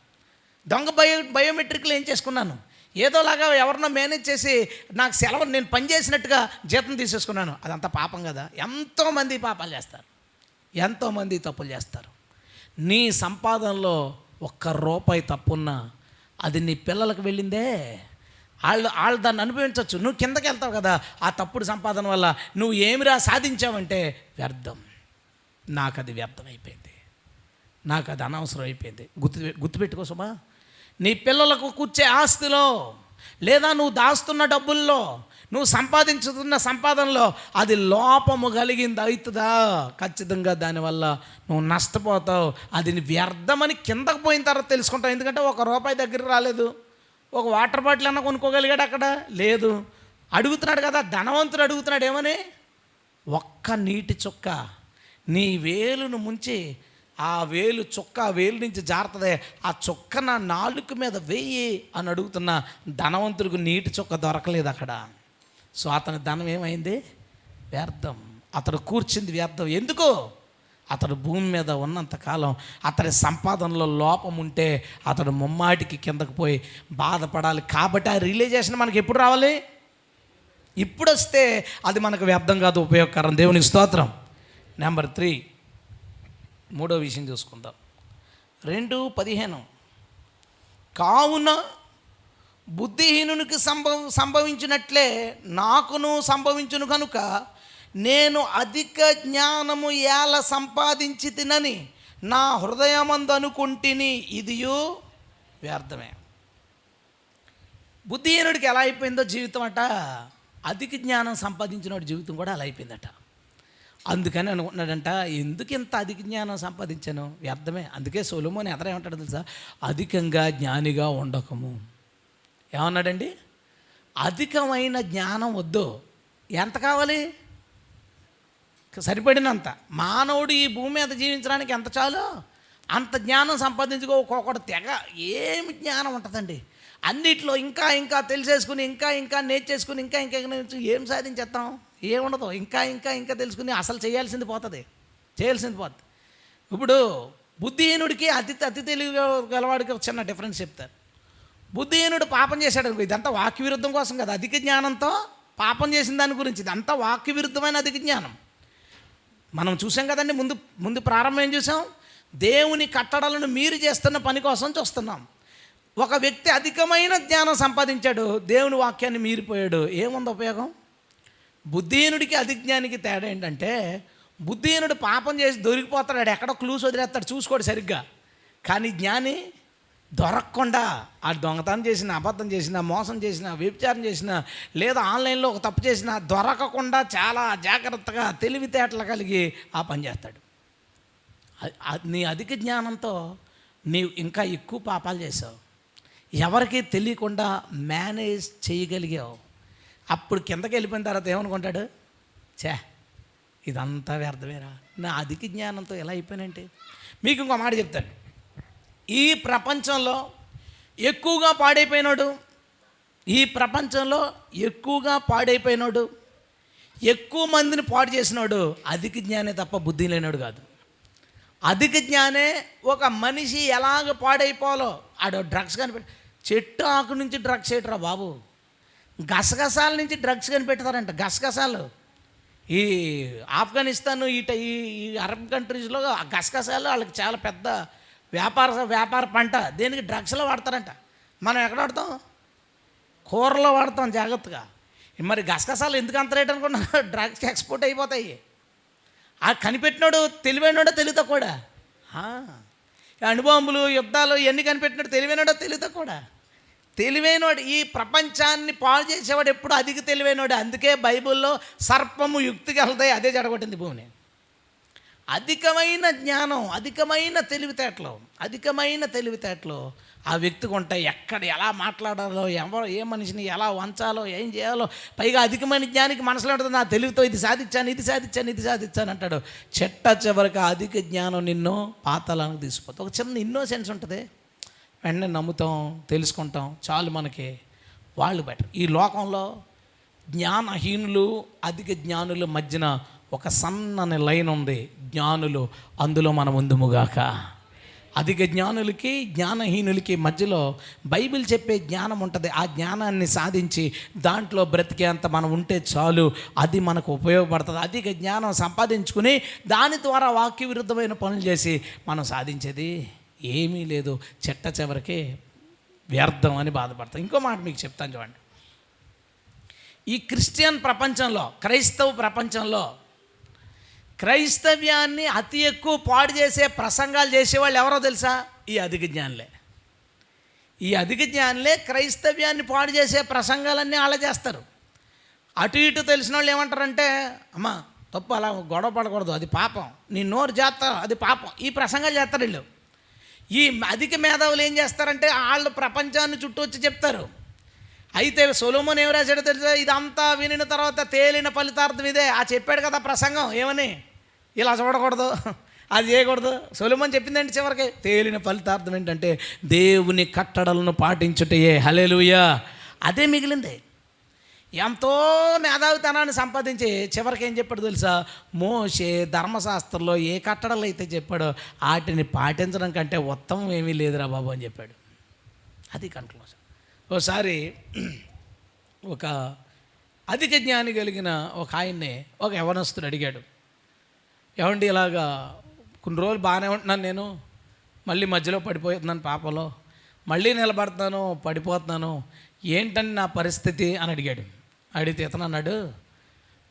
దొంగ బయోమెట్రిక్లు వేయించేసుకున్నాను, ఏదోలాగా ఎవరినో మేనేజ్ చేసి నాకు సెలవు నేను పని చేసినట్టుగా జీతం తీసేసుకున్నాను. అదంతా పాపం కదా. ఎంతోమంది పాపాలు చేస్తారు, ఎంతోమంది తప్పులు చేస్తారు. నీ సంపాదనలో ₹1 తప్పున్నా అది నీ పిల్లలకు వెళ్ళిందే, వాళ్ళు దాన్ని అనుభవించవచ్చు. నువ్వు కిందకి వెళ్తావు కదా ఆ తప్పుడు సంపాదన వల్ల. నువ్వు ఏమిరా సాధించావంటే వ్యర్థం. నాకు అది వ్యర్థం అయిపోయింది, నాకు అది అనవసరం అయిపోయింది. గుర్తుపెట్టుకో సుమా, నీ పిల్లలకు కూర్చే ఆస్తిలో, లేదా నువ్వు దాస్తున్న డబ్బుల్లో, నువ్వు సంపాదించుతున్న సంపాదనలో అది లోపము కలిగింది అవుతుందా, ఖచ్చితంగా దానివల్ల నువ్వు నష్టపోతావు. అది వ్యర్థమని కిందకు పోయిన తర్వాత తెలుసుకుంటావు. ఎందుకంటే ₹1 దగ్గర రాలేదు, ఒక వాటర్ బాటిల్ అన్నా కొనుక్కోగలిగాడు, అక్కడ లేదు. అడుగుతున్నాడు కదా, ధనవంతుడు అడుగుతున్నాడు ఏమని, ఒక్క నీటి చుక్క నీ వేలును ముంచి ఆ వేలు చుక్క వేలు నుంచి జారుతుంది, ఆ చుక్క నా నాలుక మీద వేయి అని అడుగుతున్న ధనవంతుడికి నీటి చుక్క దొరకలేదు అక్కడ. సో అతని ధనం ఏమైంది? వ్యర్థం. అతడు కూర్చుంది వ్యర్థం. ఎందుకు? అతడు భూమి మీద ఉన్నంతకాలం అతని సంపాదనలో లోపం ఉంటే అతడు ముమ్మాటికి కిందకు పోయి బాధపడాలి. కాబట్టి ఆ రియలైజేషన్ మనకి ఎప్పుడు రావాలి? ఇప్పుడు వస్తే అది మనకు వ్యర్థం కాదు, ఉపయోగకరం. దేవునికి స్తోత్రం. నెంబర్ 3, మూడో విషయం చూసుకుందాం. 2:15 కావున బుద్ధిహీనునికి సంభవించినట్లే నాకును సంభవించును కనుక నేను అధిక జ్ఞానము ఏల సంపాదించి తినని నా హృదయమందు అనుకుంటుని, ఇదియు వ్యర్థమే. బుద్ధిహీనుడికి ఎలా అయిపోయిందో జీవితం అట, అధిక జ్ఞానం సంపాదించిన జీవితం కూడా అలా అయిపోయిందట. అందుకని అనుకుంటున్నాడంట, ఎందుకు ఇంత అధిక జ్ఞానం సంపాదించాను, వ్యర్థమే. అందుకే సొలొమోను ఎదర ఏమంటాడు తెలుసా, అధికంగా జ్ఞానిగా ఉండకము. ఏమన్నాడండి? అధికమైన జ్ఞానం వద్దు. ఎంత కావాలి? సరిపడినంత. మానవుడు ఈ భూమి మీద జీవించడానికి ఎంత చాలో అంత జ్ఞానం సంపాదించుకోకూడదు. తెగ ఏమి జ్ఞానం ఉంటుందండి, అన్నిట్లో ఇంకా ఇంకా తెలిసేసుకుని ఇంకా ఇంకా నేర్చేసుకుని ఇంకా ఇంకా ఏం సాధించేస్తాం? ఏముండదు. ఇంకా ఇంకా ఇంకా తెలుసుకుని అసలు చేయాల్సింది పోతుంది. ఇప్పుడు బుద్ధిహీనుడికి అతి తెలివి గలవాడికి చిన్న డిఫరెన్స్ చెప్తారు. బుద్ధిహీనుడు పాపం చేశాడు అనుకో, ఇదంతా వాక్య విరుద్ధం కోసం కదా, అధిక జ్ఞానంతో పాపం చేసిన దాని గురించి. ఇదంతా వాక్య విరుద్ధమైన అధిక జ్ఞానం. మనం చూసాం కదండి, ముందు ప్రారంభం ఏం చూసాం? దేవుని కట్టడలను మీరు చేస్తున్న పని కోసం చూస్తున్నాం. ఒక వ్యక్తి అధికమైన జ్ఞానం సంపాదించాడు, దేవుని వాక్యాన్ని మీరిపోయాడు, ఏముంది ఉపయోగం? బుద్ధిహీనుడికి అధిజ్ఞానికి తేడా ఏంటంటే, బుద్ధిహీనుడు పాపం చేసి దొరికిపోతాడు, ఎక్కడో క్లూస్ వదిలేస్తాడు, చూసుకోడు సరిగ్గా. కానీ జ్ఞాని దొరకకుండా ఆ దొంగతనం చేసిన, అబద్ధం చేసిన, మోసం చేసిన, వ్యభిచారం చేసిన, లేదా ఆన్లైన్లో ఒక తప్పు చేసిన దొరకకుండా చాలా జాగ్రత్తగా తెలివితేటలు కలిగి ఆ పని చేస్తాడు. నీ అధిక జ్ఞానంతో నీవు ఇంకా ఎక్కువ పాపాలు చేసావు, ఎవరికి తెలియకుండా మేనేజ్ చేయగలిగావు. అప్పుడు కిందకి వెళ్ళిపోయిన తర్వాత ఏమనుకుంటాడు? ఇదంతా వ్యర్థమేరా, నా అధిక జ్ఞానంతో ఎలా అయిపోయినంటే. మీకు ఇంకో మాట చెప్తాను. ఈ ప్రపంచంలో ఎక్కువగా పాడైపోయినాడు, ఎక్కువ మందిని పాడు చేసినాడు అధిక జ్ఞానే తప్ప బుద్ధి లేనాడు కాదు. అధిక జ్ఞానే ఒక మనిషి ఎలాగ పాడైపోవాలో. ఆడు డ్రగ్స్ కనిపెట్టి, చెట్టు ఆకు నుంచి డ్రగ్స్ ఏట్రా బాబు, గసగసాల నుంచి డ్రగ్స్ కనిపెడతారంట. గసగసాలు ఈ ఆఫ్ఘనిస్తాన్ ఈ అరబ్ కంట్రీస్లో ఆ గసగసాలు వాళ్ళకి చాలా పెద్ద వ్యాపార పంట. దేనికి? డ్రగ్స్లో వాడతారంట. మనం ఎక్కడ వాడతాం? కూరలో వాడతాం జాగ్రత్తగా. మరి గసగసాలు ఎందుకు అంత రేట్ అనుకున్నా? డ్రగ్స్ ఎక్స్పోర్ట్ అయిపోతాయి. ఆ కనిపెట్టినాడు తెలివైనడో తెలివితో కూడా. అణుబాంబులు యుద్ధాలు ఇవన్నీ కనిపెట్టినాడు తెలివైనడో తెలివితో కూడా. తెలివైనవాడు. ఈ ప్రపంచాన్ని పాడు చేసేవాడు ఎప్పుడు అధిక తెలివైనవాడు. అందుకే బైబిల్లో సర్పము యుక్తికి వెళ్తాయి, అదే జడగొట్టింది భూమిని. అధికమైన జ్ఞానం, అధికమైన తెలివితేటలు ఆ వ్యక్తికి ఉంటాయి. ఎక్కడ ఎలా మాట్లాడాలో, ఏ మనిషిని ఎలా వంచాలో, ఏం చేయాలో. పైగా అధికమైన జ్ఞానికి మనసులో ఉంటుంది, నా తెలివితో ఇది సాధించాను అంటాడు. చివరికి అధిక జ్ఞానం నిన్ను పాతాళానికి తీసుకుపోతుంది. ఒక చిన్న ఇన్నోసెన్స్ ఉంటుంది, వెంటనే నమ్ముతాం, తెలుసుకుంటాం, చాలు మనకి. వాళ్ళు బెటర్. ఈ లోకంలో జ్ఞానహీనులు అధిక జ్ఞానుల మధ్యన ఒక సన్నని లైన్ ఉంది. జ్ఞానులు అందులో మనం ఉందుముగాక. అధిక జ్ఞానులకి జ్ఞానహీనులకి మధ్యలో బైబిల్ చెప్పే జ్ఞానం ఉంటుంది. ఆ జ్ఞానాన్ని సాధించి దాంట్లో బ్రతికేంత మనం ఉంటే చాలు, అది మనకు ఉపయోగపడుతుంది. అధిక జ్ఞానం సంపాదించుకుని దాని ద్వారా వాక్య విరుద్ధమైన పనులు చేసి మనం సాధించేది ఏమీ లేదు. చివరికి వ్యర్థం అని బాధపడతాం. ఇంకో మాట మీకు చెప్తాను చూడండి. ఈ క్రిస్టియన్ ప్రపంచంలో, క్రైస్తవ ప్రపంచంలో క్రైస్తవ్యాన్ని అతి ఎక్కువ పాడు చేసే ప్రసంగాలు చేసేవాళ్ళు ఎవరో తెలుసా? ఈ అధిక జ్ఞానులే క్రైస్తవ్యాన్ని పాడు చేసే ప్రసంగాలన్నీ వాళ్ళే చేస్తారు. అటు ఇటు తెలిసిన వాళ్ళు ఏమంటారంటే, అమ్మా తప్పు, అలా గొడవ పడకూడదు, అది పాపం, నీ నోరు చేస్తారు, అది పాపం. ఈ ప్రసంగాలు చేస్తారు వీళ్ళు. ఈ అధిక మేధావులు ఏం చేస్తారంటే వాళ్ళు ప్రపంచాన్ని చుట్టూ వచ్చి చెప్తారు. అయితే సొలొమోను ఏం రాశాడో తెలుసా? ఇదంతా వినిన తర్వాత తేలిన ఫలితార్థం ఇదే. ఆ చెప్పాడు కదా ప్రసంగం, ఏమని? ఇలా చూడకూడదు, అది చేయకూడదు. సొలొమోను చెప్పిందంటే చివరికి తేలిన ఫలితార్థం ఏంటంటే దేవుని కట్టడలను పాటించుటయే. హల్లెలూయా. అదే మిగిలింది. ఎంతో మేధావితనాన్ని సంపాదించి చివరికి ఏం చెప్పాడు తెలుసా? మోషే ధర్మశాస్త్రంలో ఏ కట్టడలు అయితే చెప్పాడో వాటిని పాటించడం కంటే ఉత్తమం ఏమీ లేదురా బాబు అని చెప్పాడు. అది కంక్లూజన్. ఓసారి ఒక అధిక జ్ఞాని కలిగిన ఒక ఆయన్ని ఒక యవనస్తుడు అడిగాడు, ఏమండి ఇలాగా కొన్ని రోజులు బాగానే ఉంటున్నాను, నేను మళ్ళీ మధ్యలో పడిపోతున్నాను, పాపలో మళ్ళీ నిలబడుతున్నాను, పడిపోతున్నాను, ఏంటని నా పరిస్థితి అని అడిగాడు. అడిగితే ఇతను అన్నాడు,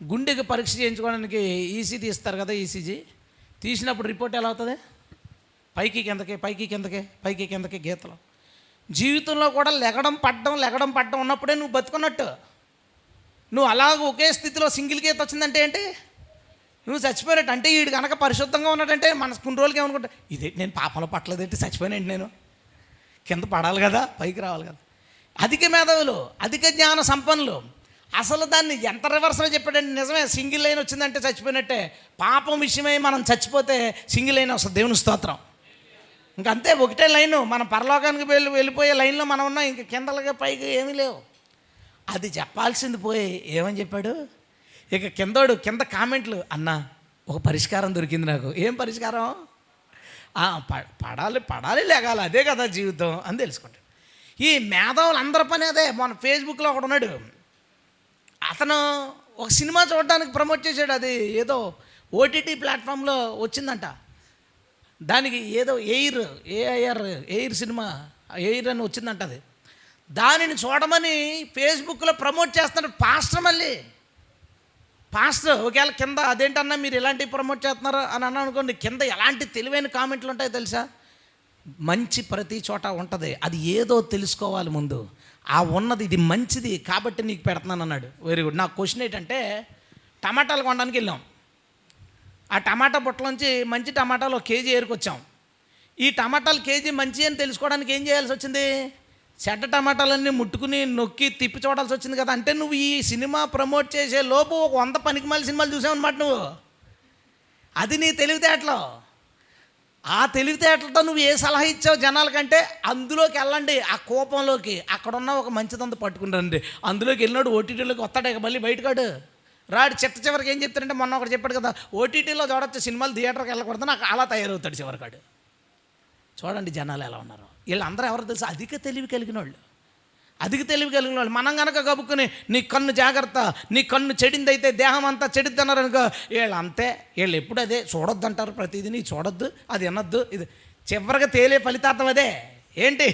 గుండెకి పరీక్ష చేయించుకోవడానికి ఈసీ తీస్తారు కదా, ఈసీజీ తీసినప్పుడు రిపోర్ట్ ఎలా అవుతుంది? పైకి కిందకి గీతలు. జీవితంలో కూడా లెగడం పడ్డం ఉన్నప్పుడే నువ్వు బతుకున్నట్టు. నువ్వు అలాగ ఒకే స్థితిలో సింగిల్ గీత వచ్చిందంటే ఏంటి? నువ్వు చచ్చిపోయినట్టు. అంటే వీడు కనుక పరిశుద్ధంగా ఉన్నాడంటే మన కొన్ని రోజులకి ఏమనుకుంటా, ఇదేంటి నేను పాపంలో పట్టలేదేంటి, చచ్చిపోయినేంటి, నేను కింద పడాలి కదా, పైకి రావాలి కదా. అధిక మేధావులు, అధిక జ్ఞాన సంపన్నులు అసలు దాన్ని ఎంత రివర్స్లో చెప్పాడంటే, నిజమే, సింగిల్ లైన్ వచ్చిందంటే చచ్చిపోయినట్టే. పాపం విషయమై మనం చచ్చిపోతే సింగిల్ లైన్ వస్తుంది, దేవుని స్తోత్రం. ఇంకంతే, ఒకటే లైను. మనం పరలోకానికి వెళ్ళిపోయే లైన్లో మనం ఉన్నాం, ఇంక కిందలుగా పైకి ఏమీ లేవు. అది చెప్పాల్సింది పోయి ఏమని చెప్పాడు? ఇక కింద కామెంట్లు, అన్నా ఒక పరిష్కారం దొరికింది నాకు. ఏం పరిష్కారం? పడాలి లేగాలి, అదే కదా జీవితం అని తెలుసుకుంటాడు. ఈ మేధావులు అందరి పని అదే. మన ఫేస్బుక్లో ఒకడు ఉన్నాడు, అతను ఒక సినిమా చూడడానికి ప్రమోట్ చేశాడు. అది ఏదో ఓటీటీ ప్లాట్ఫామ్లో వచ్చిందంట. దానికి ఏదో ఎయిర్ సినిమా ఎయిర్ అని వచ్చిందంట. అది దానిని చూడమని ఫేస్బుక్లో ప్రమోట్ చేస్తున్నాడు పాస్టర్. ఒకవేళ కింద అదేంటన్నా మీరు ఇలాంటివి ప్రమోట్ చేస్తున్నారు అని అన్నా అనుకోండి, కింద ఎలాంటి తెలివైన కామెంట్లు ఉంటాయో తెలుసా? మంచి ప్రతి చోట ఉంటుంది. అది ఏదో తెలుసుకోవాలి ముందు. ఆ ఉన్నది ఇది మంచిది కాబట్టి నీకు పెడుతున్నాను అన్నాడు. Very good. నా క్వశ్చన్ ఏంటంటే, టమాటాలు కొనడానికి వెళ్ళాం. ఆ టమాటా బుట్టలోంచి మంచి టమాటాలు 1 కేజీ ఏరుకొచ్చాం. ఈ టమాటాలు కేజీ మంచి అని తెలుసుకోవడానికి ఏం చేయాల్సి వచ్చింది? చెడ్డ టమాటాలన్నీ ముట్టుకుని నొక్కి తిప్పి చూడాల్సి వచ్చింది కదా. అంటే నువ్వు ఈ సినిమా ప్రమోట్ చేసే లోపు 100 పనికిమాలిన సినిమాలు చూసావన్నమాట నువ్వు. అది నీ తెలివితేటలో. ఆ తెలివితేటలతో నువ్వు ఏ సలహా ఇచ్చావు జనాలకంటే, అందులోకి వెళ్ళండి, ఆ కోపంలోకి. అక్కడున్న ఒక మంచిదంతా పట్టుకుని రండి. అందులోకి వెళ్ళినాడు ఓటీటీలోకి వస్తాడు, ఇక మళ్ళీ బయటకాడు రాడు. చివరికి ఏం చెప్తాడంటే, మొన్న ఒకటి చెప్పాడు కదా, ఓటీటీలో చూడొచ్చు సినిమాలు, థియేటర్కి వెళ్ళకూడదు, నాకు అలా తయారవుతాడు చివరికాడు. చూడండి జనాలు ఎలా ఉన్నారు. వీళ్ళందరూ ఎవరు తెలుసు? అధిక తెలివి కలిగిన వాళ్ళు. అధిక తెలివి కలిగిన వాళ్ళు. మనం కనుక గబుక్కుని నీ కన్ను జాగ్రత్త, నీ కన్ను చెడిందైతే దేహం అంతా చెడిద్దన్నారు అనుకో, వీళ్ళు అంతే, వీళ్ళు ఎప్పుడు అదే చూడొద్దు అంటారు, ప్రతిదీ నీ చూడొద్దు, అది వినొద్దు. ఇది చివరిగా తేలే ఫలితార్థం అదే. ఏంటి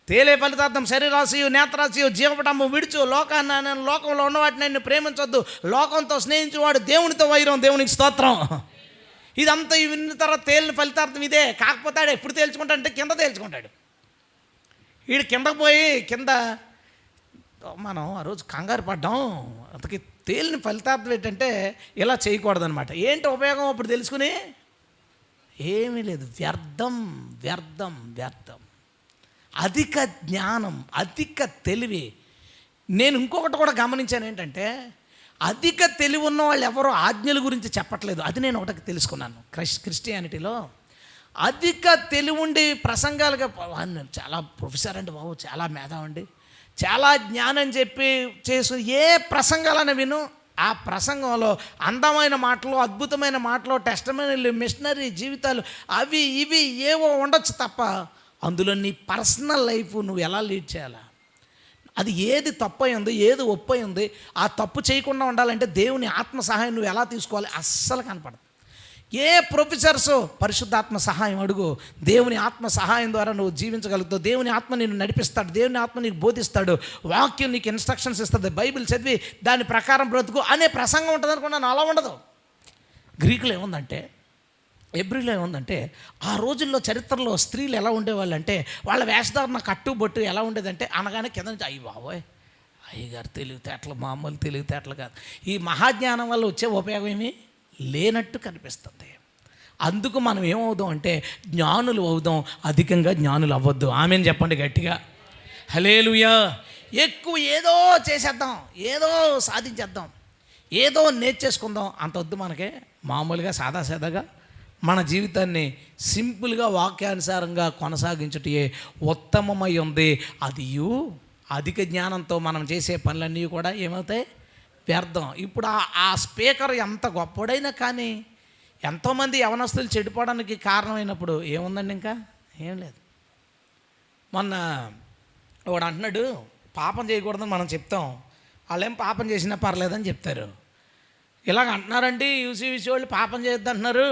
తేలే ఫలితార్థం? శరీరాశయు నేత్రాశయు జీవపటము విడుచు, లోకాన్ని లోకంలో ఉన్న వాటిని నేను ప్రేమించొద్దు, లోకంతో స్నేహించువాడు దేవునితో వైరం. దేవునికి స్తోత్రం. ఇదంతా విన్న తర్వాత తేలిన ఫలితార్థం ఇదే. కాకపోతే ఆడు ఎప్పుడు తేల్చుకుంటాడంటే కింద తేల్చుకుంటాడు. వీడు కిందకు పోయి కింద మనం ఆ రోజు కంగారు పడ్డాం. అంతకి తేలిన ఫలితార్థం ఏంటంటే ఇలా చేయకూడదనమాట. ఏంటి ఉపయోగం అప్పుడు తెలుసుకుని? ఏమీ లేదు, వ్యర్థం వ్యర్థం వ్యర్థం. అధిక జ్ఞానం, అధిక తెలివి. నేను ఇంకొకటి కూడా గమనించాను ఏంటంటే, అధిక తెలివి ఉన్న వాళ్ళు ఎవరో ఆజ్ఞల గురించి చెప్పట్లేదు. అది నేను ఒకటి తెలుసుకున్నాను క్రిస్టియానిటీలో. అధిక తెలివి ఉండి ప్రసంగాలుగా చాలా ప్రొఫెసర్ అండి బాబు, చాలా మేధావండి, చాలా జ్ఞానం చెప్పి చేసి ఏ ప్రసంగాలను విను, ఆ ప్రసంగంలో అందమైన మాటలు, అద్భుతమైన మాటలు, టెస్టమనీలు, మిషనరీ జీవితాలు అవి ఇవి ఏవో ఉండొచ్చు తప్ప అందులో నీ పర్సనల్ లైఫ్ నువ్వు ఎలా లీడ్ చేయాలా, అది ఏది తప్పై ఉంది, ఏది ఒప్పై ఉంది, ఆ తప్పు చేయకుండా ఉండాలంటే దేవుని ఆత్మ సహాయం నువ్వు ఎలా తీసుకోవాలి అస్సలు కనపడదు. ఏ ప్రొఫెసర్స్ పరిశుద్ధాత్మ సహాయం అడుగు, దేవుని ఆత్మ సహాయం ద్వారా నువ్వు జీవించగలుగుతావు. దేవుని ఆత్మ నిన్ను నడిపిస్తాడు, దేవుని ఆత్మ నీకు బోధిస్తాడు, వాక్యం నీకు ఇన్స్ట్రక్షన్స్ ఇస్తుంది, బైబిల్ చదివి దాని ప్రకారం బ్రతుకు అనే ప్రసంగం ఉంటుంది అనుకున్నాను. అలా ఉండదు. గ్రీకులో ఏముందంటే, ఎబ్రిలో ఏముందంటే, ఆ రోజుల్లో చరిత్రలో స్త్రీలు ఎలా ఉండేవాళ్ళు అంటే, వాళ్ళ వేషధారణ కట్టుబొట్టు ఎలా ఉండేదంటే, అనగానే కింద నుంచి అయ్యి బాబోయ్ అయ్యగారు తెలివితేటలు మామూలు తెలివితేటలు కాదు. ఈ మహాజ్ఞానం వల్ల వచ్చే ఉపయోగం ఏమీ లేనట్టు కనిపిస్తుంది. అందుకు మనం ఏమవుదాం అంటే జ్ఞానులు అవుదాం, అధికంగా జ్ఞానులు అవ్వద్దు. ఆమెను చెప్పండి గట్టిగా, హల్లెలూయా. ఎక్కువ ఏదో చేసేద్దాం, ఏదో సాధించేద్దాం, ఏదో నేర్చేసుకుందాం, అంత వద్దు మనకే. మామూలుగా సాదాసాదాగా మన జీవితాన్ని సింపుల్గా వాక్యానుసారంగా కొనసాగించుటే ఉత్తమమై ఉంది. అది అధిక జ్ఞానంతో మనం చేసే పనులన్నీ కూడా ఏమవుతాయి? వ్యర్థం. ఇప్పుడు ఆ స్పీకర్ ఎంత గొప్పడైనా కానీ ఎంతోమంది యవనస్తులు చెడిపోవడానికి కారణమైనప్పుడు ఏముందండి? ఇంకా ఏం లేదు. మొన్న వాడు అంటున్నాడు పాపం చేయకూడదని మనం చెప్తాం, వాళ్ళేం పాపం చేసినా పర్లేదని చెప్తారు. ఇలాగ అంటున్నారండి యూసీవీసీ వాళ్ళు, పాపం చేయొద్దు అంటున్నారు,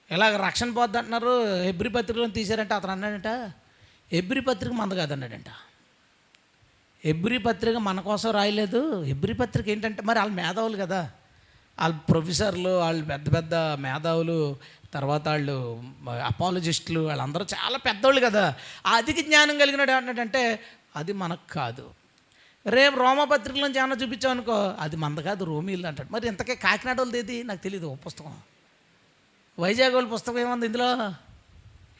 ఇలాగ రక్షణ పోద్ది అంటున్నారు. హెబ్రీ పత్రికలను తీశారంటే అతను అన్నాడంట, హెబ్రీ పత్రిక మంద కాదన్నాడంట. హెబ్రీ పత్రిక మన కోసం రాయలేదు. హెబ్రీ పత్రిక ఏంటంటే, మరి వాళ్ళు మేధావులు కదా, వాళ్ళు ప్రొఫెసర్లు, వాళ్ళు పెద్ద పెద్ద మేధావులు, తర్వాత వాళ్ళు అపాలజిస్టులు, వాళ్ళందరూ చాలా పెద్దోళ్ళు కదా. ఆ అధిక జ్ఞానం కలిగినాడు ఏమంటాడంటే, అది మనకు కాదు. రేపు రోమపత్రికలో ఏమన్నా చూపించావు అనుకో, అది మంద కాదు, రోమీలు అంటాడు. మరి ఇంతకే కాకినాడ వాళ్ళది ఏది నాకు తెలియదు. పుస్తకం వైజాగ్ వాళ్ళ పుస్తకం ఏముంది ఇందులో?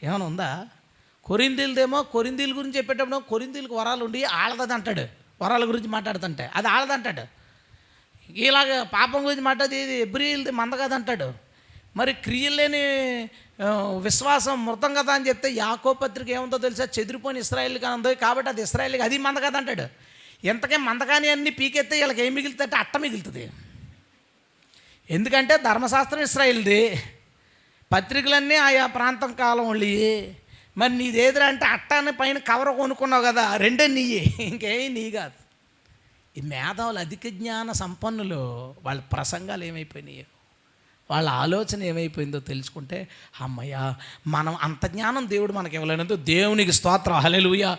ఏమైనా ఉందా? కొరింథీలదేమో కొరింథీల గురించి చెప్పేటప్పుడు కొరింథీలకు వరాలు ఉండి ఆళ్ళది అంటాడు, వరాల గురించి మాట్లాడుతుంటే అది ఆళ్ళదంటాడు. ఇలాగ పాపం గురించి మాట్లాడి ఇది హెబ్రీయులది మంద కదా అంటాడు. మరి క్రియలు లేని విశ్వాసం మృతం కదా అని చెప్తే యాకోబు పత్రిక ఏముందో తెలుసా? చెదిరిపోయిన ఇశ్రాయేలుగా ఉంది కాబట్టి అది ఇశ్రాయేలుగా, అది మంద కదా అంటాడు. ఎంతకే మందకాని అన్నీ పీకెత్తే వీళ్ళకి ఏం మిగులుతుందంటే అట్ట మిగులుతుంది. ఎందుకంటే ధర్మశాస్త్రం ఇశ్రాయేలుది, పత్రికలన్నీ ఆయా ప్రాంతం కాలం వాళ్ళు. మరి నీదేదిరా అంటే అట్టాన్ని పైన కవర్ కొనుక్కున్నావు కదా, రెండే నీయే, ఇంకేమీ నీ కాదు. ఈ మేధావులు అధిక జ్ఞాన సంపన్నులు, వాళ్ళ ప్రసంగాలు ఏమైపోయినాయో, వాళ్ళ ఆలోచన ఏమైపోయిందో తెలుసుకుంటే అమ్మయ్య, మనం అంత జ్ఞానం దేవుడు మనకి ఇవ్వలేనందుకు దేవునికి స్తోత్రం, హల్లెలూయా.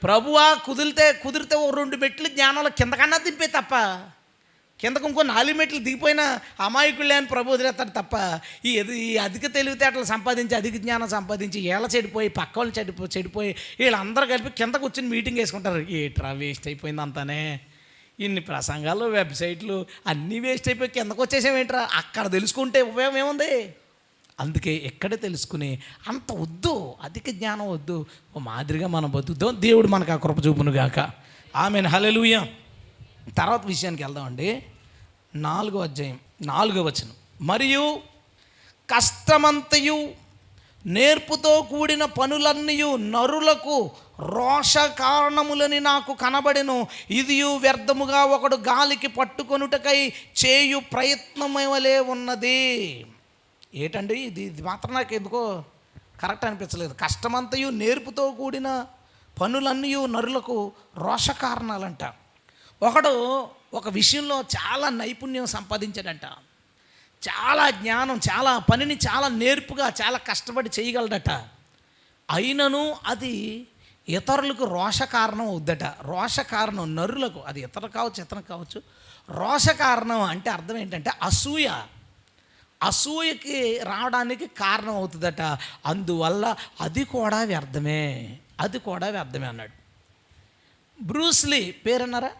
ప్రభువా కుదిరితే ఓ 2 మెట్లు జ్ఞానంలో కిందకన్నా దింపే తప్ప, కిందకు ఇంకో 4 మెట్లు దిగిపోయినా అమాయకుళ్ళే అని ప్రభు వదిలేస్తాడు తప్ప, ఈ అధిక తెలివితేటలు సంపాదించి, అధిక జ్ఞానం సంపాదించి ఏళ్ళ చెడిపోయి, పక్క వాళ్ళు చెడిపోయి వీళ్ళందరూ కలిపి కింద కూర్చొని మీటింగ్ వేసుకుంటారు. ఏట్రా వేస్ట్ అయిపోయింది అంతానే, ఇన్ని ప్రసంగాలు, వెబ్సైట్లు అన్నీ వేస్ట్ అయిపోయి కిందకు వచ్చేసేమేంట్రా. అక్కడ తెలుసుకుంటే ఉపయోగం ఏముంది? అందుకే ఎక్కడే తెలుసుకుని అంత వద్దు, అధిక జ్ఞానం వద్దు, ఓ మాదిరిగా మనం బతుకుతాం. దేవుడు మనకు ఆ కృప చూపును గాక. ఆమేన్, హల్లెలూయా. తర్వాత విషయానికి వెళ్దామండి. 4వ అధ్యాయం 4వ వచనం. మరియు కష్టమంతయు నేర్పుతో కూడిన పనులన్నయు నరులకు రోష కారణములని నాకు కనబడెను. ఇదియు వ్యర్థముగా ఒకడు గాలికి పట్టుకొనుటకై చేయు ప్రయత్నమవలే ఉన్నది. ఏటండి ఇది మాత్రం నాకు ఎందుకో కరెక్ట్ అనిపించలేదు. కష్టమంతయు నేర్పుతో కూడిన పనులన్నీ నరులకు రోష కారణాలంట. ఒకడు ఒక విషయంలో చాలా నైపుణ్యం సంపాదించాడంట, చాలా జ్ఞానం, చాలా పనిని చాలా నేర్పుగా చాలా కష్టపడి చేయగలడట. అయినను అది ఇతరులకు రోష కారణం అవుద్దట. రోష కారణం నరులకు, అది ఇతరులు కావచ్చు ఇతరులు కావచ్చు. రోష కారణం అంటే అర్థం ఏంటంటే అసూయకి రావడానికి కారణం అవుతుందట. అందువల్ల అది కూడా వ్యర్థమే అన్నాడు. బ్రూస్లీ పేరన్నారా?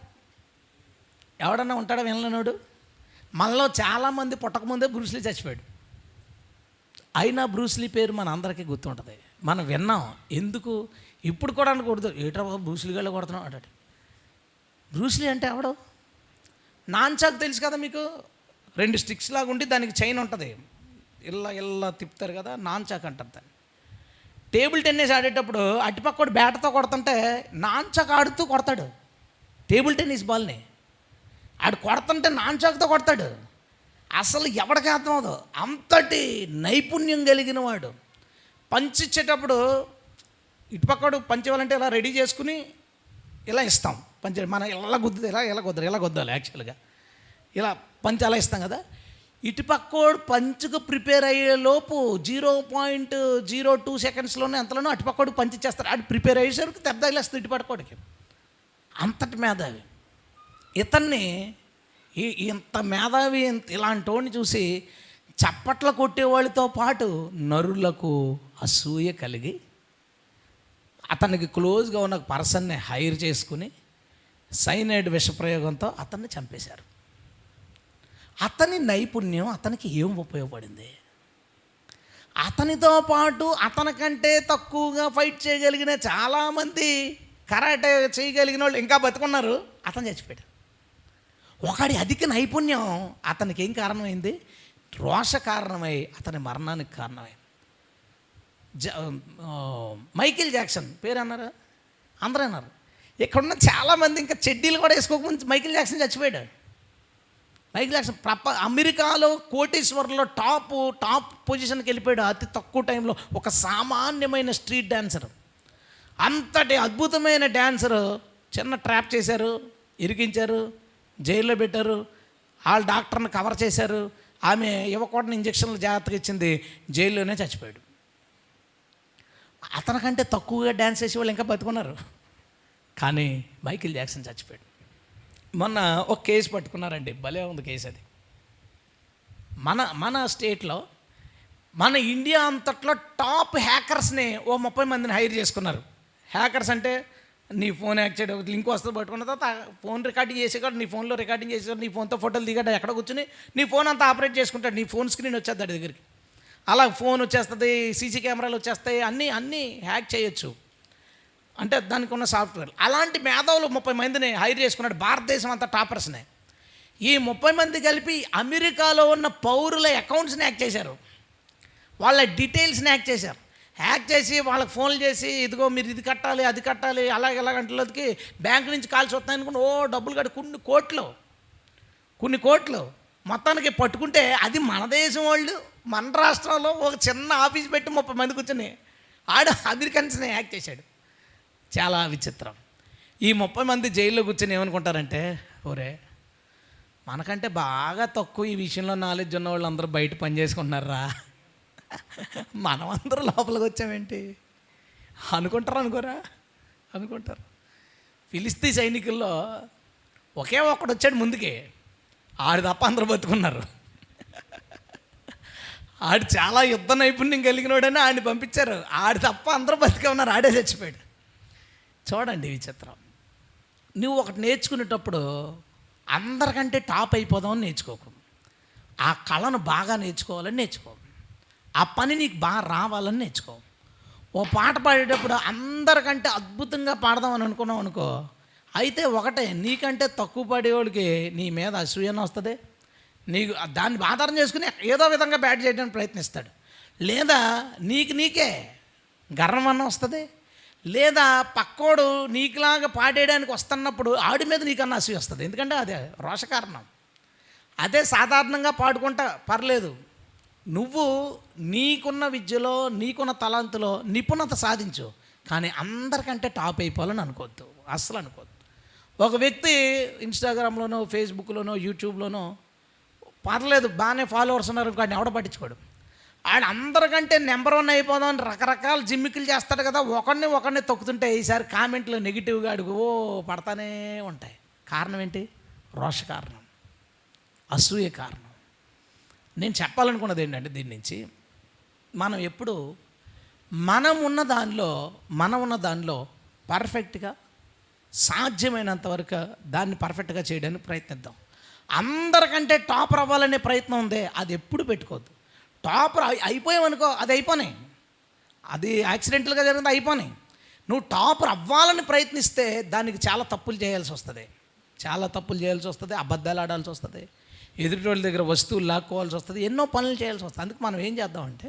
ఎవడన్నా ఉంటాడా వినలేనాడు? మనలో చాలామంది పుట్టకముందే బ్రూస్లీ చచ్చిపోయాడు. అయినా బ్రూస్లీ పేరు మన అందరికీ గుర్తుంటుంది, మనం విన్నాం. ఎందుకు ఇప్పుడు కూడా అనకూడదు, ఏట్రా బాబు బ్రూస్లీ గళ్ళ కొడుతున్నాం అంటాడు. బ్రూస్లీ అంటే ఎవడు? నాన్చాకు తెలుసు కదా మీకు, 2 స్టిక్స్ లాగా ఉండి దానికి చైన్ ఉంటుంది, ఇలా తిప్పుతారు కదా, నాన్చాక్ అంటారు దాన్ని. టేబుల్ టెన్నిస్ ఆడేటప్పుడు అటుపక్కడు బ్యాట్తో కొడుతుంటే నాన్చాక్ ఆడుతూ కొడతాడు టేబుల్ టెన్నిస్ బాల్ని. ఆడు కొడుతుంటే నాన్చాక్తో కొడతాడు. అసలు ఎవడికి అర్థం అవదు, అంతటి నైపుణ్యం కలిగిన వాడు. పంచిచ్చేటప్పుడు ఇటుపక్కడు పంచేవాలంటే ఇలా రెడీ చేసుకుని ఇలా ఇస్తాం పంచ, మనం ఇలా గుద్దు ఇలా గుద్దాలి యాక్చువల్గా, ఇలా పంచి అలా ఇస్తాం కదా. ఇటుపక్కోడు పంచుకు ప్రిపేర్ అయ్యేలోపు 0.02 సెకండ్స్లోనే అంతలోనూ అటుపక్కోడు పంచిచ్చేస్తారు. అటు ప్రిపేర్ అయ్యేసరికి దెబ్బ తగిలేస్తుంది ఇటుపక్కోడికి, అంతటి మేధావి. ఇతన్ని ఇంత మేధావి ఇలాంటి వాడిని చూసి చప్పట్లు కొట్టేవాళ్ళతో పాటు నరులకు అసూయ కలిగి అతనికి క్లోజ్గా ఉన్న పర్సన్ని హైర్ చేసుకుని సైనైడ్ విషప్రయోగంతో అతన్ని చంపేశారు. అతని నైపుణ్యం అతనికి ఏం ఉపయోగపడింది? అతనితో పాటు అతనికంటే తక్కువగా ఫైట్ చేయగలిగిన చాలామంది కరాటే చేయగలిగిన వాళ్ళు ఇంకా బతుకున్నారు, అతను చచ్చిపోయాడు. ఒకడి అధిక నైపుణ్యం అతనికి ఏం కారణమైంది? రోష కారణమై అతని మరణానికి కారణమైంది. మైకేల్ జాక్సన్ పేరు అన్నారా? అందరూ అన్నారు. ఇక్కడున్న చాలామంది ఇంకా చెడ్డీలు కూడా వేసుకోకముందు మైకేల్ జాక్సన్ చచ్చిపోయాడు. మైకేల్ జాక్సన్ అమెరికాలో కోటీశ్వర్లో టాప్ పొజిషన్కి వెళ్ళిపోయాడు అతి తక్కువ టైంలో. ఒక సామాన్యమైన స్ట్రీట్ డ్యాన్సర్, అంతటి అద్భుతమైన డ్యాన్సరు చిన్న ట్రాప్ చేశారు, ఇరికించారు, జైల్లో పెట్టారు. వాళ్ళ డాక్టర్ని కవర్ చేశారు, ఆమె ఇవ్వకూడని ఇంజక్షన్లు జాగ్రత్తగా ఇచ్చింది, జైల్లోనే చచ్చిపోయాడు. అతనికంటే తక్కువగా డ్యాన్స్ చేసే వాళ్ళు ఇంకా బతుకున్నారు, కానీ మైకేల్ జాక్సన్ చచ్చిపోయాడు. మొన్న ఒక కేసు పట్టుకున్నారండి, భలే ఉంది కేసు అది. మన స్టేట్లో మన ఇండియా అంతట్లో టాప్ హ్యాకర్స్ని 30 మందిని హైర్ చేసుకున్నారు. హ్యాకర్స్ అంటే నీ ఫోన్ హ్యాక్ చేయడం, లింక్ వస్తుంది పట్టుకున్న తర్వాత ఫోన్ రికార్డింగ్ చేసేవాడు, నీ ఫోన్లో రికార్డింగ్ చేసేవాడు, నీ ఫోన్తో ఫోటోలు దిగాడు, ఎక్కడ కూర్చుని నీ ఫోన్ అంతా ఆపరేట్ చేసుకుంటాడు, నీ ఫోన్ స్క్రీన్ వచ్చేది దాడి దగ్గరికి, అలా ఫోన్ వచ్చేస్తుంది, సీసీ కెమెరాలు వచ్చేస్తాయి, అన్నీ హ్యాక్ చేయొచ్చు. అంటే దానికి ఉన్న సాఫ్ట్వేర్. అలాంటి మేధావులు 30 మందిని హైర్ చేసుకున్నాడు, భారతదేశం అంతా టాపర్స్ని. ఈ 30 మంది కలిపి అమెరికాలో ఉన్న పౌరుల అకౌంట్స్ని హ్యాక్ చేశారు, వాళ్ళ డీటెయిల్స్ని హ్యాక్ చేశారు. హ్యాక్ చేసి వాళ్ళకి ఫోన్లు చేసి, ఇదిగో మీరు ఇది కట్టాలి అది కట్టాలి అలాగంటలకి బ్యాంక్ నుంచి కాల్స్ వస్తాయనుకుని డబ్బులు కట్టి కొన్ని కోట్లు మొత్తానికి పట్టుకుంటే, అది మన దేశం వాళ్ళు మన రాష్ట్రంలో ఒక చిన్న ఆఫీస్ పెట్టి 30 మంది కూర్చొని అమెరికన్స్ని హ్యాక్ చేశాడు. చాలా విచిత్రం. ఈ 30 మంది జైల్లో కూర్చొని ఏమనుకుంటారంటే, ఒరే మనకంటే బాగా తక్కువ ఈ విషయంలో నాలెడ్జ్ ఉన్న వాళ్ళు అందరూ బయట పని చేసుకుంటున్నారా, మనమందరూ లోపలికి వచ్చామేంటి అనుకుంటారు. ఫిలిస్తీ సైనికుల్లో ఒకే ఒక్కడు వచ్చాడు ముందుకే, ఆడు తప్ప అందరూ బతుకున్నారు. ఆడు చాలా యుద్ధ నైపుణ్యం కలిగినోడని ఆడిని పంపించారు, ఆడు తప్ప అందరూ బతికే ఉన్నారు, ఆడే చచ్చిపోయాడు. చూడండి విచిత్రం. నువ్వు ఒకటి నేర్చుకునేటప్పుడు అందరికంటే టాప్ అయిపోదామని నేర్చుకోకు, ఆ కళను బాగా నేర్చుకోవాలని నేర్చుకో, ఆ పని నీకు బాగా రావాలని నేర్చుకో. ఓ పాట పాడేటప్పుడు అందరికంటే అద్భుతంగా పాడదామని అనుకున్నావు అనుకో, అయితే ఒకటే, నీకంటే తక్కువ పాడేవాడికి నీ మీద అసూయన వస్తుంది, నీకు దాన్ని ఆధారం చేసుకుని ఏదో విధంగా బ్యాట్ చేయడానికి ప్రయత్నిస్తాడు, లేదా నీకే గర్వం అన్న వస్తుంది, లేదా పక్కోడు నీకులాగా పాడేయడానికి వస్తున్నప్పుడు ఆడి మీద నీకన్నా అసూయ వస్తుంది. ఎందుకంటే అదే రోష కారణం. అదే సాధారణంగా పాడుకుంటా పర్లేదు, నువ్వు నీకున్న విద్యలో నీకున్న తలాంతులో నిపుణత సాధించు, కానీ అందరికంటే టాప్ అయిపోవాలని అనుకోవద్దు, అస్సలు అనుకోవద్దు. ఒక వ్యక్తి ఇన్స్టాగ్రామ్లోనో, ఫేస్బుక్లోనో, యూట్యూబ్లోనో పర్లేదు బాగానే ఫాలోవర్స్ ఉన్నారు కానీ ఎవడ పట్టించుకోడు. ఆయన అందరికంటే నెంబర్ 1 అయిపోదాం అని రకరకాల జిమ్మికులు చేస్తాడు కదా, ఒకరిని తొక్కుతుంటే ఈసారి కామెంట్లు నెగిటివ్గా అడుగు పడతానే ఉంటాయి. కారణం ఏంటి? రోష కారణం, అసూయ కారణం. నేను చెప్పాలనుకున్నది ఏంటంటే దీని నుంచి మనం ఎప్పుడు మనం ఉన్న దానిలో పర్ఫెక్ట్గా సాధ్యమైనంత వరకు దాన్ని పర్ఫెక్ట్గా చేయడానికి ప్రయత్నిద్దాం. అందరికంటే టాపర్ అవ్వాలనే ప్రయత్నం ఉందే అది ఎప్పుడు పెట్టుకోవద్దు. టాపర్ అయిపోయావనుకో అది అయిపోయినాయి, అది యాక్సిడెంటల్గా జరిగింది అయిపోయినాయి. నువ్వు టాపర్ అవ్వాలని ప్రయత్నిస్తే దానికి చాలా తప్పులు చేయాల్సి వస్తుంది, అబద్ధాలు ఆడాల్సి వస్తుంది, ఎదుటి వాళ్ళ దగ్గర వస్తువులు లాక్కోవాల్సి వస్తుంది, ఎన్నో పనులు చేయాల్సి వస్తుంది. అందుకు మనం ఏం చేద్దామంటే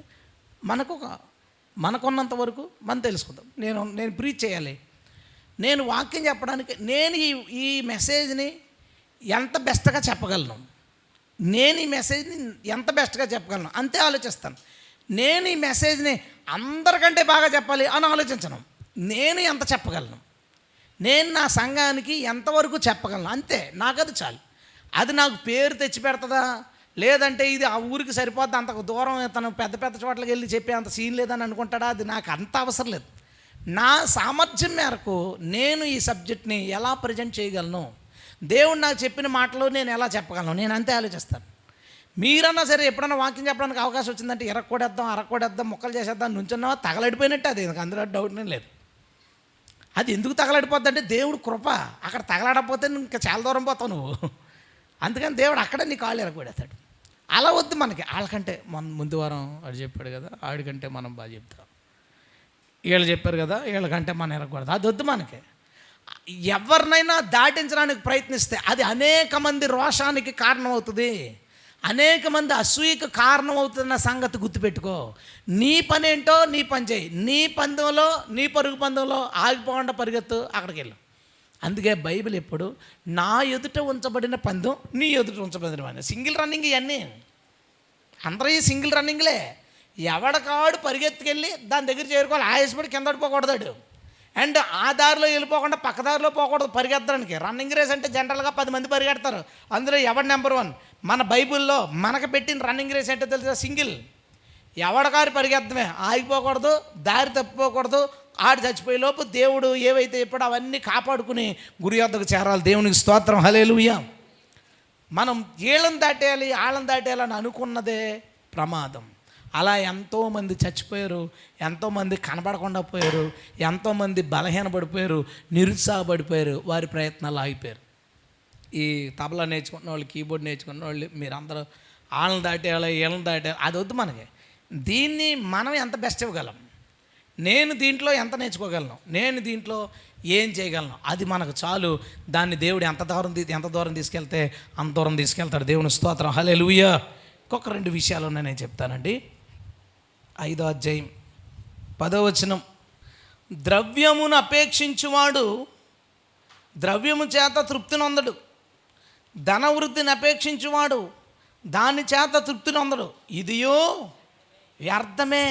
మనకున్నంత వరకు మనం తెలుసుకుందాం. నేను ప్రీచ్ చేయాలి, నేను వాక్యం చెప్పడానికి నేను ఈ మెసేజ్ని ఎంత బెస్ట్గా చెప్పగలను, అంతే ఆలోచిస్తాను. నేను ఈ మెసేజ్ని అందరికంటే బాగా చెప్పాలి అని ఆలోచించను. నేను ఎంత చెప్పగలను, నేను నా సంఘానికి ఎంతవరకు చెప్పగలను, అంతే. నాకు అది చాలు. అది నాకు పేరు తెచ్చి పెడుతుందా, లేదంటే ఇది ఆ ఊరికి సరిపోద్ది, అంతకు దూరం తను పెద్ద చోట్లకి వెళ్ళి చెప్పే అంత సీన్ లేదని అనుకుంటాడా, అది నాకు అంత అవసరం లేదు. నా సామర్థ్యం మేరకు నేను ఈ సబ్జెక్ట్ని ఎలా ప్రజెంట్ చేయగలను, దేవుడు నాకు చెప్పిన మాటలు నేను ఎలా చెప్పగలను, నేను అంతే ఆలోచిస్తాను. మీరన్నా సరే ఎప్పుడన్నా వాక్యం చెప్పడానికి అవకాశం వచ్చిందంటే అరక్కోడేద్దాం ముక్కలు చేసేద్దాం నుంచున్నావా తగలడిపోయినట్టే, అది అందులో డౌట్ నేను లేదు. అది ఎందుకు తగలడిపోద్ది అంటే దేవుడు కృప. అక్కడ తగలడకపోతే ఇంకా చాలా దూరం పోతావు నువ్వు. అందుకని దేవుడు అక్కడే నీ కాళ్ళు ఎరగొడేస్తాడు. అలా వద్దు మనకి. వాళ్ళకంటే ముందు వారం వాడు చెప్పాడు కదా, ఆడికంటే మనం బాగా చెప్తాం, వీళ్ళు చెప్పారు కదా వీళ్ళకంటే మనం ఎరగకూడదు, అది వద్దు మనకి. ఎవరినైనా దాటించడానికి ప్రయత్నిస్తే అది అనేక మంది రోషానికి కారణమవుతుంది, అనేక మంది అసూయకు కారణమవుతున్న సంగతి గుర్తుపెట్టుకో. నీ పని ఏంటో నీ పని చేయి, నీ పరుగు పందెంలో ఆగిపోకుండా పరిగెత్తు, అక్కడికి వెళ్ళు. అందుకే బైబిల్ ఎప్పుడు నా ఎదుట ఉంచబడిన పందెం నీ ఎదుట ఉంచబడిన పందెం. సింగిల్ రన్నింగ్ ఇవన్నీ అందరూ ఈ సింగిల్ రన్నింగ్లే. ఎవడకాడు పరిగెత్తుకెళ్ళి దాని దగ్గర చేరుకోవాలి, ఆయాసపడి కింద పడిపోకూడదాడు. అండ్ ఆ దారిలో వెళ్ళిపోకుండా పక్క దారిలో పోకూడదు పరిగెత్తడానికి. రన్నింగ్ రేస్ అంటే జనరల్గా 10 మంది పరిగెడతారు, అందులో ఎవడు నెంబర్ 1. మన బైబిల్లో మనకు పెట్టిన రన్నింగ్ రేస్ అంటే తెలుసా? సింగిల్. ఎవడకారు పరిగెత్తమే, ఆగిపోకూడదు, దారి తప్పిపోకూడదు. ఆడు చచ్చిపోయేలోపు దేవుడు ఏవైతే ఎప్పుడు అవన్నీ కాపాడుకుని గురి యొద్దకు చేరాలి. దేవునికి స్తోత్రం, హల్లెలూయా. మనం వాళ్ళని దాటేయాలని అనుకున్నదే ప్రమాదం. అలా ఎంతోమంది చచ్చిపోయారు, ఎంతోమంది కనబడకుండా పోయారు, ఎంతోమంది బలహీనపడిపోయారు, నిరుత్సాహపడిపోయారు, వారి ప్రయత్నాలు ఆగిపోయారు. ఈ తబలా నేర్చుకున్న వాళ్ళు, కీబోర్డ్ నేర్చుకున్న వాళ్ళు, మీరందరూ వీళ్ళని దాటేయాలి, అది వద్దు మనకి. దీన్ని మనం ఎంత బెస్ట్ ఇవ్వగలం, నేను దీంట్లో ఎంత నేర్చుకోగలను, నేను దీంట్లో ఏం చేయగలను, అది మనకు చాలు. దాన్ని దేవుడు ఎంత దూరం తీసుకెళ్తే అంత దూరం తీసుకెళ్తాడు. దేవుని స్తోత్రం, హల్లెలూయా. ఇంకొక 2 విషయాలు ఉన్నాయి, నేను చెప్తానండి. 5వ అధ్యాయం 10వ వచనం. ద్రవ్యమును అపేక్షించువాడు ద్రవ్యము చేత తృప్తి నొందడు, ధనవృద్ధిని అపేక్షించువాడు దాని చేత తృప్తి నొందడు, ఇదియో వ్యర్థమే.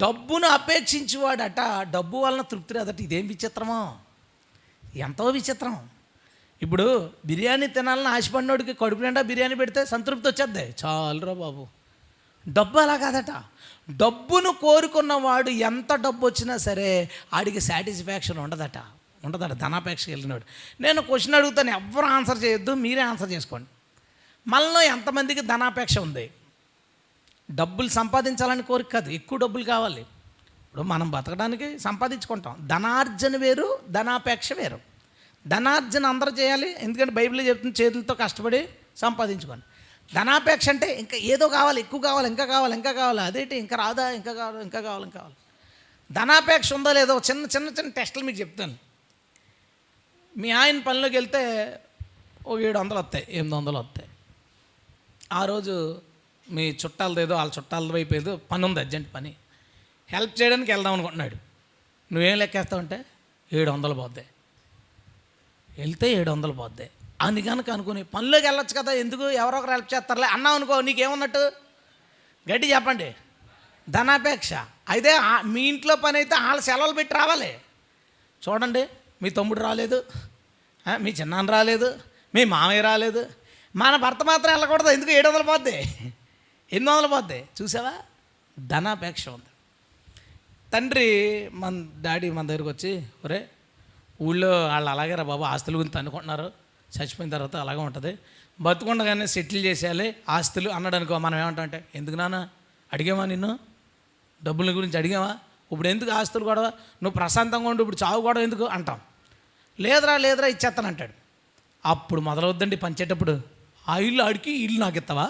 డబ్బును అపేక్షించేవాడట డబ్బు వలన తృప్తి రాదట. ఇదేం విచిత్రమో, ఎంతో విచిత్రం. ఇప్పుడు బిర్యానీ తినాలని ఆశపడినోడికి కడుపు నిండా బిర్యానీ పెడితే సంతృప్తి వచ్చేద్ది, చాలురా బాబు. డబ్బు అలా కాదట. డబ్బును కోరుకున్నవాడు ఎంత డబ్బు వచ్చినా సరే ఆడికి సాటిస్ఫాక్షన్ ఉండదట. ధనాపేక్షకి వెళ్ళినవాడు. నేను క్వశ్చన్ అడుగుతాను, ఎవరు ఆన్సర్ చేయొద్దు, మీరే ఆన్సర్ చేసుకోండి. మనలో ఎంతమందికి ధనాపేక్ష ఉంది? డబ్బులు సంపాదించాలని కోరిక కాదు, ఎక్కువ డబ్బులు కావాలి. ఇప్పుడు మనం బతకడానికి సంపాదించుకుంటాం. ధనార్జన వేరు, ధనాపేక్ష వేరు. ధనార్జన అందరూ చేయాలి, ఎందుకంటే బైబిల్లో చెప్తుంది చేతులతో కష్టపడి సంపాదించుకోండి. ధనాపేక్ష అంటే ఇంకా ఏదో కావాలి, ఎక్కువ కావాలి, ఇంకా కావాలి, అదేంటి ఇంకా రాదా, ఇంకా కావాలి. ధనాపేక్ష ఉందో లేదో చిన్న టెస్టులు మీకు చెప్తాను. మీ ఆయన పనిలోకి వెళ్తే ఓ 700 వస్తాయి, 800 వస్తాయి. ఆ రోజు మీ చుట్టాలదేదో వాళ్ళ చుట్టాల వైపు ఏదో పని ఉంది, అర్జెంట్ పని, హెల్ప్ చేయడానికి వెళ్దాం అనుకుంటున్నాడు. నువ్వేం లెక్కేస్తావంటే 700 పోద్ది, వెళ్తే 700 పోద్ది అని కనుక అనుకుని పనిలోకి వెళ్ళొచ్చు కదా, ఎందుకు ఎవరొకరు హెల్ప్ చేస్తారులే అన్నావు అనుకో, నీకేమన్నట్టు? గట్టి చెప్పండి, ధనాపేక్ష. అయితే మీ ఇంట్లో పని అయితే వాళ్ళ సెలవులు పెట్టి రావాలి. చూడండి, మీ తమ్ముడు రాలేదు, మీ చిన్నాన్న రాలేదు, మీ మామయ్య రాలేదు, మన భర్త మాత్రం వెళ్ళకూడదు. ఎందుకు 700 పోద్ది, 800 పోద్ది. చూసావా, ధనాపేక్ష ఉంది. తండ్రి మన డాడీ మన దగ్గరికి వచ్చి, ఒరే ఊళ్ళో వాళ్ళు అలాగే రా బాబు, ఆస్తుల గురించి అనుకుంటున్నారు, చచ్చిపోయిన తర్వాత అలాగే ఉంటుంది, బతుకుండగానే సెటిల్ చేసేయాలి ఆస్తులు అన్నాడు అనుకో. మనం ఏమంటామంటే, ఎందుకు నాన్న అడిగామా, నిన్ను డబ్బుల గురించి అడిగామా, ఇప్పుడు ఎందుకు ఆస్తులు గొడవ, నువ్వు ప్రశాంతంగా ఉండు, ఇప్పుడు చావు గొడవ ఎందుకు అంటాం. లేదురా ఇచ్చేస్తాను అంటాడు. అప్పుడు మొదలవుద్దండి పంచేటప్పుడు, ఆ ఇల్లు ఆడికి ఇల్లు నాకు ఇస్తావా,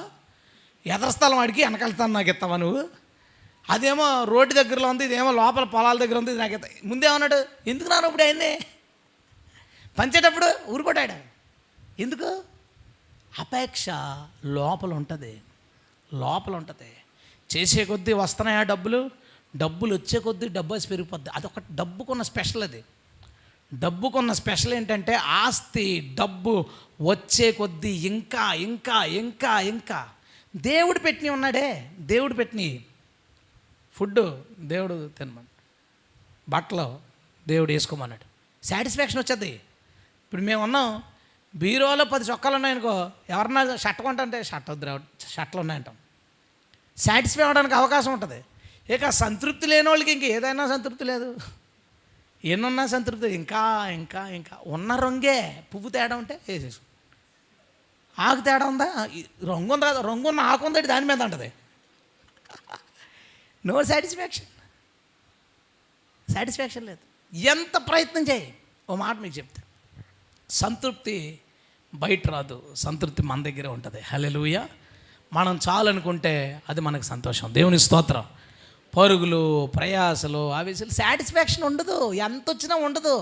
ఎదరస్థలం ఆడికి వెనకాలతాను నాకు ఇస్తావా నువ్వు, అదేమో రోడ్డు దగ్గరలో ఉంది, ఇదేమో లోపల పొలాల దగ్గర ఉంది, నాకు ఇస్తా. ముందేమన్నాడు, ఎందుకు నాన్న ఇప్పుడు ఆయన్ని పంచేటప్పుడు ఊరుకోటాడు. ఎందుకు? అపేక్ష లోపల ఉంటుంది. చేసే కొద్దీ వస్తున్నాయా డబ్బులు వచ్చే కొద్దీ డబ్బు వేసి పెరిగిపోద్ది. అదొక డబ్బుకున్న స్పెషల్. అది డబ్బుకున్న స్పెషల్ ఏంటంటే, ఆస్తి డబ్బు వచ్చే కొద్దీ ఇంకా ఇంకా ఇంకా ఇంకా దేవుడు పెట్టినవి ఉన్నాడే, దేవుడు పెట్టినవి ఫుడ్ దేవుడు తినమన్నాడు, బట్టలు దేవుడు వేసుకోమన్నాడు, సాటిస్ఫాక్షన్ వచ్చేది. ఇప్పుడు మేము ఉన్నాం, బీరోలో 10 చొక్కాలు ఉన్నాయనుకో, ఎవరన్నా షర్ట్ కొంటే షర్ట్ వద్దు, షర్ట్లు ఉన్నాయంటాం. సాటిస్ఫై అవ్వడానికి అవకాశం ఉంటుంది. ఇక సంతృప్తి లేని వాళ్ళకి ఇంక ఏదైనా సంతృప్తి లేదు, ఎన్నున్నా సంతృప్తి. ఇంకా ఇంకా ఇంకా ఉన్న రంగే, పువ్వు తేడా ఉంటే వేసేసు, ఆకు తేడా ఉందా, రంగు ఉంది కదా, రంగు ఉన్న ఆకు ఉందంటే దాని మీద ఉంటుంది. నో సాటిస్ఫాక్షన్ లేదు. ఎంత ప్రయత్నం చేయి. ఓ మాట మీకు చెప్తే, సంతృప్తి బయట రాదు, సంతృప్తి మన దగ్గరే ఉంటుంది. హల్లెలూయా. మనం చాలనుకుంటే అది మనకు సంతోషం. దేవుని స్తోత్రం. పరుగులు, ప్రయాసలు, ఆవేశాలు, సాటిస్ఫాక్షన్ ఉండదు. ఎంత వచ్చినా ఉండదు,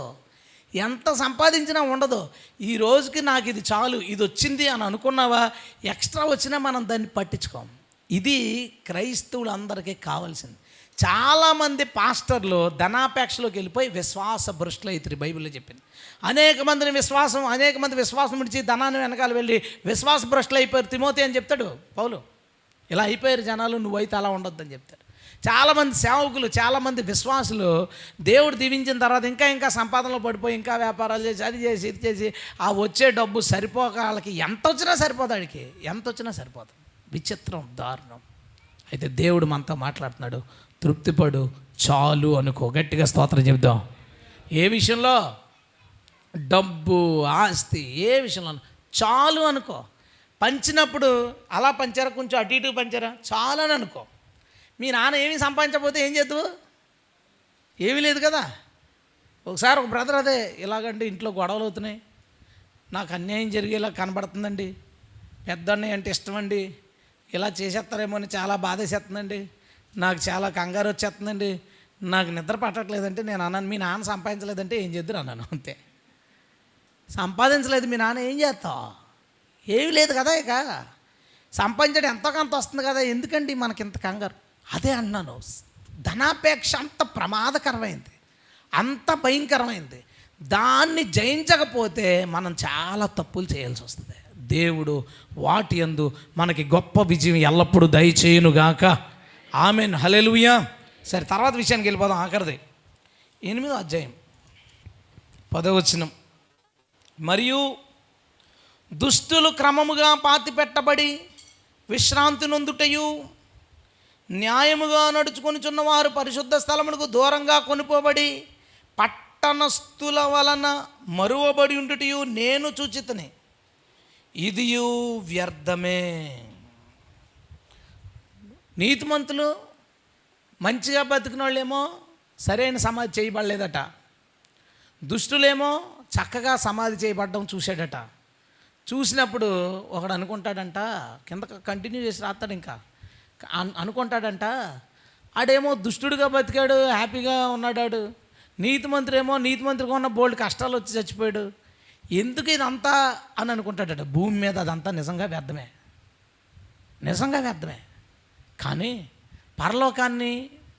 ఎంత సంపాదించినా ఉండదు. ఈ రోజుకి నాకు ఇది చాలు, ఇది వచ్చింది అని అనుకున్నావా, ఎక్స్ట్రా వచ్చినా మనం దాన్ని పట్టించుకోం. ఇది క్రైస్తవులందరికీ కావాల్సింది. చాలామంది పాస్టర్లు ధనాపేక్షలోకి వెళ్ళిపోయి విశ్వాస భ్రష్టులు అవుతారు. బైబిల్లో చెప్పింది. అనేక మంది విశ్వాసం విడిచి ధనాన్ని వెనకాల వెళ్ళి విశ్వాస భ్రష్టులు అయిపోయారు. తిమోతి అని చెప్తాడు పౌలు, ఇలా అయిపోయారు జనాలు, నువ్వైతే అలా ఉండొద్దని చెప్తాడు. చాలామంది సేవకులు, చాలామంది విశ్వాసులు దేవుడు దీవించిన తర్వాత ఇంకా సంపాదనలో పడిపోయి ఇంకా వ్యాపారాలు చేసి అది చేసి ఇది చేసి ఆ వచ్చే డబ్బు సరిపోక వాళ్ళకి ఎంత వచ్చినా సరిపోదు. విచిత్రం, దారుణం. అయితే దేవుడు మనతో మాట్లాడుతున్నాడు, తృప్తిపడు, చాలు అనుకో. గట్టిగా స్తోత్రం చెప్దాం. ఏ విషయంలో? డబ్బు, ఆస్తి, ఏ విషయంలో చాలు అనుకో. పంచినప్పుడు అలా పంచారా, కొంచెం అటు ఇటు పంచారా, చాలు అని అనుకో. మీ నాన్న ఏమీ సంపాదించకపోతే ఏం చేద్దు? ఏమీ లేదు కదా. ఒకసారి ఒక బ్రదర్ అదే ఇలాగండి, ఇంట్లో గొడవలు అవుతున్నాయి, నాకు అన్యాయం జరిగేలా కనబడుతుందండి, పెద్ద అన్నయ్య అంటే ఇష్టమండి, ఇలా చేసేస్తారేమో అని చాలా బాధేసేస్తుందండి, నాకు చాలా కంగారు వచ్చేస్తుందండి, నాకు నిద్ర పట్టట్లేదంటే నేను అన్నాను, మీ నాన్న సంపాదించలేదంటే ఏం చేద్దరు అన్నాను. అంతే. సంపాదించలేదు మీ నాన్న, ఏం చేస్తావు? ఏమీ లేదు కదా. ఇక సంపాదించడం ఎంతో కొంత వస్తుంది కదా, ఎందుకండి మనకి ఇంత కంగారు? అదే అన్నాను, ధనాపేక్ష అంత ప్రమాదకరమైంది, అంత భయంకరమైంది. దాన్ని జయించకపోతే మనం చాలా తప్పులు చేయాల్సి వస్తుంది. దేవుడు వాటి యందు మనకి గొప్ప విజయం ఎల్లప్పుడూ దయచేయునుగాక. ఆమేన్. హల్లెలూయా. సరే, తర్వాత విషయానికి వెళ్ళిపోదాం. ఆఖరిది 8వ అధ్యాయం 10వ వచనం. మరియు దుష్టులు క్రమముగా పాతిపెట్టబడి విశ్రాంతి నొందుటయు, న్యాయముగా నడుచుకొనిచున్న వారు పరిశుద్ధ స్థలమునకు దూరంగా కొనిపోబడి పట్టణస్థుల వలన మరువబడి ఉండుటయు నేను చూచితిని. ఇదియు వ్యర్థమే. నీతిమంతులు మంచిగా బతికిన వాళ్ళేమో సరైన సమాధి చేయబడలేదట, దుష్టులేమో చక్కగా సమాధి చేయబడడం చూశాడట. చూసినప్పుడు ఒకడు అనుకుంటాడంట, కింద కంటిన్యూ చేసి రాస్తాడు, ఇంకా అనుకుంటాడంట, ఆడేమో దుష్టుడిగా బతికాడు, హ్యాపీగా ఉన్నాడు, నీతిమంతుడిగా ఉన్న బోల్డ్ కష్టాలు వచ్చి చచ్చిపోయాడు, ఎందుకు ఇదంతా అని అనుకుంటాడట. భూమి మీద అదంతా నిజంగా వ్యర్థమే. కానీ పరలోకాన్ని,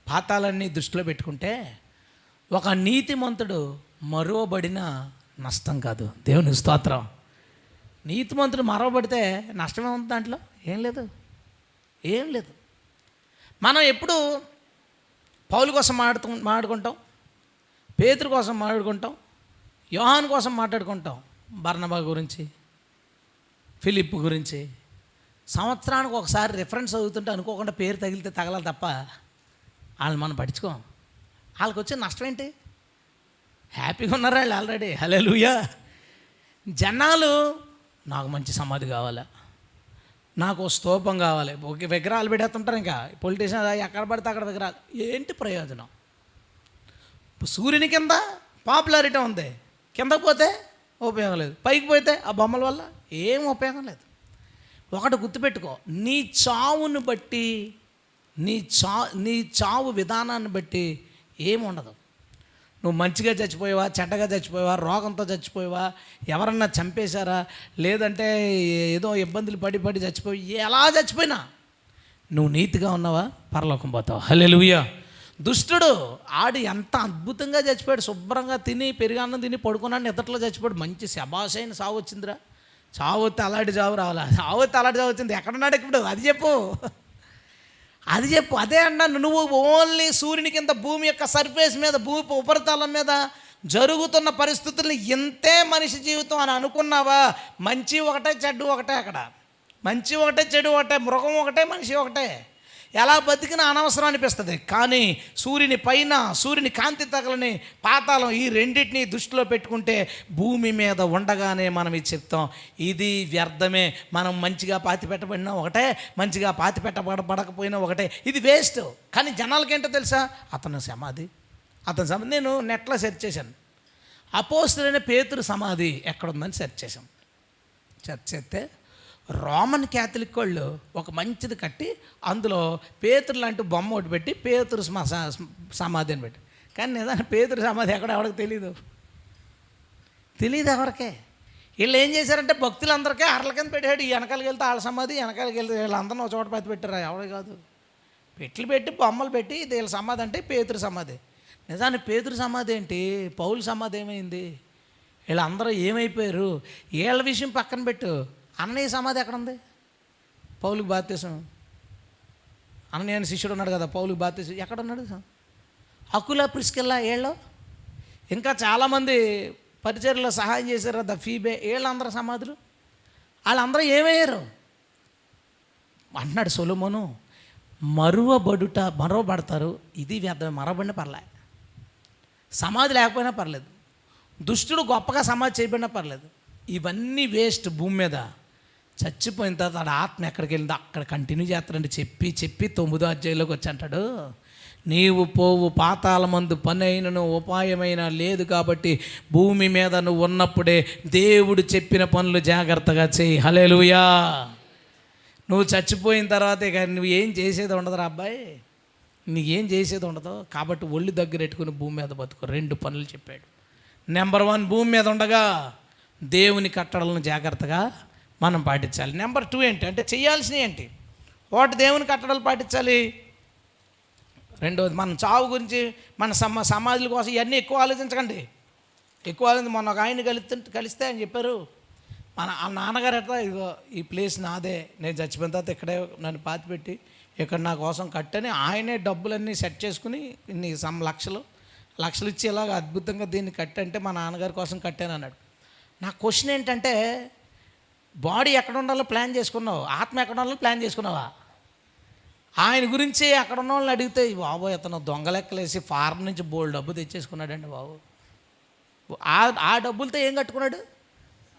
పాతాలన్నీ దృష్టిలో పెట్టుకుంటే ఒక నీతిమంతుడు మరువబడిన నష్టం కాదు. దేవుని స్తోత్రం. నీతిమంతుడు మరవబడితే నష్టమే ఉంది దాంట్లో? ఏం లేదు. మనం ఎప్పుడు పౌలు కోసం మాట్లాడుకుంటాం, పేతురు కోసం మాట్లాడుకుంటాం, యోహాను కోసం మాట్లాడుకుంటాం, బర్నబా గురించి, ఫిలిప్ గురించి. సంవత్సరానికి ఒకసారి రిఫరెన్స్ చదువుతుంటే అనుకోకుండా పేరు తగిలితే తగలాలి తప్ప వాళ్ళని మనం పట్టించుకోం. వాళ్ళకి వచ్చే నష్టం ఏంటి? హ్యాపీగా ఉన్నారు వాళ్ళు ఆల్రెడీ. హల్లెలూయా. జనాలు నాకు మంచి సమాధి కావాలా, నాకు స్తూపం కావాలి, విగ్రహాలు పెట్టేస్తుంటారు. ఇంకా పొలిటీషియన్ ఎక్కడ పడితే అక్కడ విగ్రహాలు. ఏంటి ప్రయోజనం? సూర్యుని కింద పాపులారిటీ ఉంది, కిందకు పోతే ఉపయోగం లేదు, పైకి పోతే ఆ బొమ్మల వల్ల ఏం ఉపయోగం లేదు. ఒకటి గుర్తుపెట్టుకో, నీ చావును బట్టి, నీ చావు విధానాన్ని బట్టి ఏముండదు. నువ్వు మంచిగా చచ్చిపోయావా, చెడ్డగా చచ్చిపోయావా, రోగంతో చచ్చిపోయావా, ఎవరన్నా చంపేశారా, లేదంటే ఏదో ఇబ్బందులు పడి చచ్చిపోయి ఎలా చచ్చిపోయినా నువ్వు నీతిగా ఉన్నావా, పరలోకం పోతావు. హల్లెలూయా. దుష్టుడు ఆడు ఎంత అద్భుతంగా చచ్చిపోయాడు, శుభ్రంగా తిని పెరుగన్నం తిని పడుకున్నాడు, నిద్రలో చచ్చిపోయాడు. మంచి శబాషైన సావు వచ్చిందిరా. చావు వస్తే అలాంటి చావు రావాలా? చావు వస్తే అలాంటి చావు వచ్చింది. ఎక్కడున్నాడు ఇప్పుడు? అది చెప్పు. అదే అన్నాను. నువ్వు ఓన్లీ సూర్యుని కింద భూమి యొక్క సర్ఫేస్ మీద, భూమి ఉపరితలం మీద జరుగుతున్న పరిస్థితుల్ని ఇంతే మనిషి జీవితం అని అనుకున్నావా? మంచి ఒకటే, చెడ్డు ఒకటే. అక్కడ మంచి ఒకటే, చెడు ఒకటే, మృగం ఒకటే, మనిషి ఒకటే. ఎలా బతికినా అనవసరం అనిపిస్తుంది. కానీ సూర్యుని పైన, సూర్యుని కాంతి తగలని పాతాళం, ఈ రెండింటిని దృష్టిలో పెట్టుకుంటే భూమి మీద ఉండగానే మనం ఇది చెప్తాం, ఇది వ్యర్థమే. మనం మంచిగా పాతి పెట్టబడినా ఒకటే, మంచిగా పాతి పెట్టబడకపోయినా ఒకటే, ఇది వేస్ట్. కానీ జనాలకి ఏంటో తెలుసా? అతని సమాధి. నేను నెట్లో సెర్చ్ చేశాను, అపోస్తలుడైన పేతురు సమాధి ఎక్కడుందని సెర్చ్ చేశాం. సెర్చ్ చేస్తే రోమన్ క్యాథలిక్ వాళ్ళు ఒక మంచిది కట్టి అందులో పేతురు లాంటి బొమ్మ ఒకటి పెట్టి పేతురు సమాధి అని పెట్టి. కానీ నిజాన్ని పేతురు సమాధి ఎక్కడ ఎవరికి తెలియదు ఎవరికే. వీళ్ళు ఏం చేశారంటే భక్తులందరికీ అరల కింద పెట్టాడు. ఈ వెనకాలకి వెళ్తే వాళ్ళ సమాధి, వెనకాలకి వెళ్తే వీళ్ళందరినీ ఒక చోట పెట్టారా? ఎవరు కాదు, పెట్టి బొమ్మలు పెట్టి ఇది వీళ్ళ సమాధి అంటే పేతురు సమాధి. నిజాన్ని పేతురు సమాధి ఏంటి? పౌలు సమాధి ఏమైంది? వీళ్ళందరూ ఏమైపోయారు? వీళ్ళ విషయం పక్కన పెట్టు. అన్నయ్య సమాధి ఎక్కడుంది? పౌలుకి బాప్తిసం. అన్నయ్య అని శిష్యుడు ఉన్నాడు కదా, పౌలుకి బాప్తిసం ఎక్కడున్నాడు? అకుల, ప్రిస్కిల్లా వీళ్ళు, ఇంకా చాలామంది పరిచర్యలో సహాయం చేశారు, ద ఫీబే, వీళ్ళందరూ సమాధులు. వాళ్ళందరూ ఏమయ్యారు అంటున్నాడు సొలొమోను. మరవబడతారు. ఇది వ్యర్థం. మరవబడిన పర్లే, సమాధి లేకపోయినా పర్లేదు, దుష్టుడు గొప్పగా సమాధి చేయబడినా పర్లేదు, ఇవన్నీ వేస్ట్. భూమి మీద చచ్చిపోయిన తర్వాత ఆడ ఆత్మ ఎక్కడికి వెళ్ళిందో అక్కడ కంటిన్యూ చేస్తాడండి. చెప్పి 9వ అధ్యాయంలోకి వచ్చి అంటాడు, నీవు పోవు పాతాళమందు పని అయినను ఉపాయమైన లేదు, కాబట్టి భూమి మీద నువ్వు ఉన్నప్పుడే దేవుడు చెప్పిన పనులు జాగ్రత్తగా చేయి. హల్లెలూయా. నువ్వు చచ్చిపోయిన తర్వాత ఇక నువ్వు ఏం చేసేది ఉండదురా అబ్బాయి, నీకేం చేసేది ఉండదు. కాబట్టి ఒళ్ళు దగ్గర పెట్టుకుని భూమి మీద బతుకు. 2 పనులు చెప్పాడు. నెంబర్ 1, భూమి మీద ఉండగా దేవుని కట్టడలను జాగ్రత్తగా మనం పాటించాలి. నెంబర్ 2 ఏంటి అంటే చేయాల్సినవి ఏంటి? ఒకటి, దేవుని కట్టడలు పాటించాలి. రెండవది, మన చావు గురించి, మన సమాధుల కోసం ఇవన్నీ ఎక్కువ ఆలోచించకండి. మొన్న ఒక ఆయన కలిస్తే ఆయన చెప్పారు, ఆ నాన్నగారు ఎట్లా, ఇదిగో ఈ ప్లేస్ నాదే, నేను చచ్చిపోయిన తర్వాత ఇక్కడే నన్ను పాతిపెట్టి ఇక్కడ నా కోసం కట్టని ఆయనే డబ్బులన్నీ సెట్ చేసుకుని ఇన్ని లక్షలు ఇచ్చి ఇలాగ అద్భుతంగా దీన్ని కట్టంటే మా నాన్నగారి కోసం కట్టాను అన్నాడు. నా క్వశ్చన్ ఏంటంటే, బాడీ ఎక్కడ ఉండాలో ప్లాన్ చేసుకున్నావు, ఆత్మ ఎక్కడ ఉండాలో ప్లాన్ చేసుకున్నావా? ఆయన గురించి అక్కడ ఉన్న వాళ్ళని అడిగితే, బాబు ఇతను దొంగలెక్కలేసి ఫారెన్ నుంచి బోల్డ్ డబ్బు తెచ్చేసుకున్నాడండి బాబు. ఆ డబ్బులతో ఏం కట్టుకున్నాడు?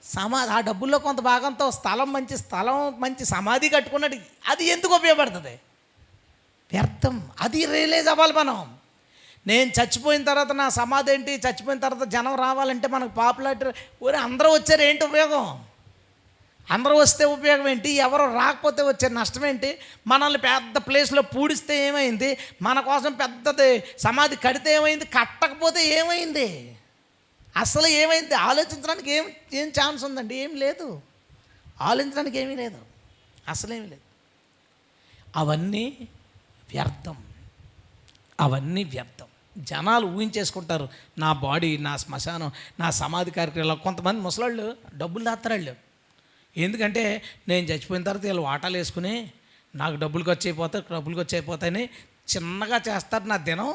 సమాధి. ఆ డబ్బుల్లో కొంత భాగంతో మంచి సమాధి కట్టుకున్నాడు. అది ఎందుకు ఉపయోగపడుతుంది? వ్యర్థం. అది రియలైజ్ అవ్వాలి మనం. నేను చచ్చిపోయిన తర్వాత నా సమాధి ఏంటి? చచ్చిపోయిన తర్వాత జనం రావాలంటే మనకు పాపులారిటీ, అందరూ వచ్చారు, ఏంటి ఉపయోగం? అందరూ వస్తే ఉపయోగం ఏంటి? ఎవరో రాకపోతే వచ్చే నష్టం ఏంటి? మనల్ని పెద్ద ప్లేస్లో పూడిస్తే ఏమైంది? మన కోసం పెద్దది సమాధి కడితే ఏమైంది? కట్టకపోతే ఏమైంది? అసలు ఏమైంది? ఆలోచించడానికి ఏం ఛాన్స్ ఉందండి? ఏం లేదు. ఆలోచించడానికి ఏమీ లేదు, అసలేమీ లేదు. అవన్నీ వ్యర్థం. జనాలు ఊహించేసుకుంటారు, నా బాడీ, నా శ్మశానం, నా సమాధి కార్యక్రమాలు. కొంతమంది ముసలాళ్ళు డబ్బులు దాస్తారు వాళ్ళు. ఎందుకంటే నేను చచ్చిపోయిన తర్వాత వీళ్ళు వాటాలు వేసుకుని నాకు డబ్బులు ఖర్చు అయిపోతాయని చిన్నగా చేస్తారు నా దినం,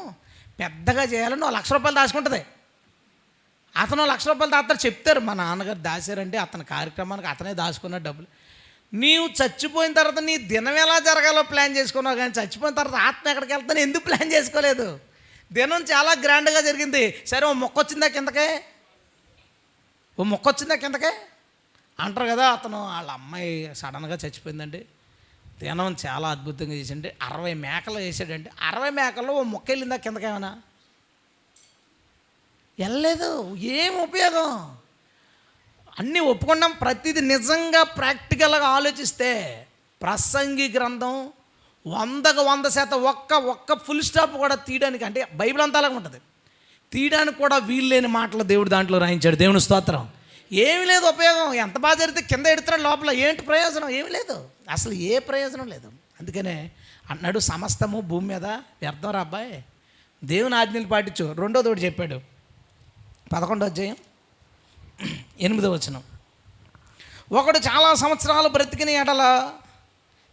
పెద్దగా చేయాలని ₹1,00,000 దాచుకుంటుంది. అతను ₹1,00,000 దాస్తారు. చెప్తారు మా నాన్నగారు దాచారంటే అతని కార్యక్రమానికి అతనే దాచుకున్న డబ్బులు. నీవు చచ్చిపోయిన తర్వాత నీ దినం ఎలా జరగాలో ప్లాన్ చేసుకున్నావు, కానీ చచ్చిపోయిన తర్వాత ఆత్మ ఎక్కడికి వెళ్తానో ఎందుకు ప్లాన్ చేసుకోలేదు? దినం చాలా గ్రాండ్గా జరిగింది. సరే ఓ మొక్క వచ్చిందా కిందకే అంటారు కదా. అతను వాళ్ళ అమ్మాయి సడన్గా చచ్చిపోయిందండి, దినం చాలా అద్భుతంగా చేసిండి, 60 మేకలు వేసాడండి. 60 మేకల్లో ఓ మొక్క వెళ్ళిందా కిందకేమన్నా? వెళ్ళలేదు. ఏం ఉపయోగం? అన్నీ ఒప్పుకున్నాం. ప్రతిదీ నిజంగా ప్రాక్టికల్గా ఆలోచిస్తే ప్రసంగి గ్రంథం 100కు 100% ఒక్క ఫుల్ స్టాప్ కూడా తీయడానికి, అంటే బైబిల్ అంతా అలాగే ఉంటుంది, తీయడానికి కూడా వీలు లేని మాటలు దేవుడు దాంట్లో రాయించాడు. దేవుని స్తోత్రం. ఏమి లేదు ఉపయోగం. ఎంత బాగా జరిగితే కింద ఎడుతున్నాడు, లోపల ఏంటి ప్రయోజనం? ఏమి లేదు, అసలు ఏ ప్రయోజనం లేదు. అందుకనే అన్నాడు, సమస్తము భూమి మీద వ్యర్థం రా అబ్బాయి, దేవుని ఆజ్ఞలు పాటించు. రెండోది ఒకటి చెప్పాడు, 11వ అధ్యాయం 8వ వచనం. ఒకడు చాలా సంవత్సరాలు బ్రతికిన ఎడల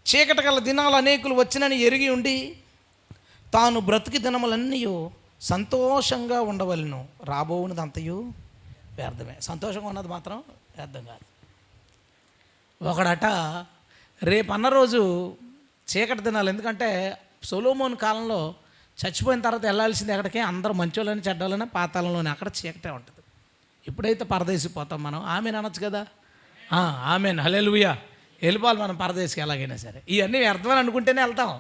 చీకటి గల దినాలు అనేకులు వచ్చినని ఎరిగి ఉండి తాను బ్రతికి దినములన్నీ సంతోషంగా ఉండవలను, రాబోవునదంతయు వ్యర్థమే. సంతోషంగా ఉన్నది మాత్రం వ్యర్థం కాదు. ఒకడట రేపన్న రోజు చీకటి దినాలు, ఎందుకంటే సొలొమోను కాలంలో చచ్చిపోయిన తర్వాత వెళ్ళాల్సింది ఎక్కడికి? అందరూ మంచోళ్ళని చెడ్డోళ్ళని పాతాళంలోని, అక్కడ చీకటే ఉంటుంది. ఇప్పుడైతే పరదేశిపోతాం మనం, ఆమెను అనొచ్చు కదా, ఆమెన్ హల్లెలూయా, వెళ్ళిపోవాలి మనం పరదేశికి ఎలాగైనా సరే. ఇవన్నీ వ్యర్థమని అనుకుంటేనే వెళ్తాం,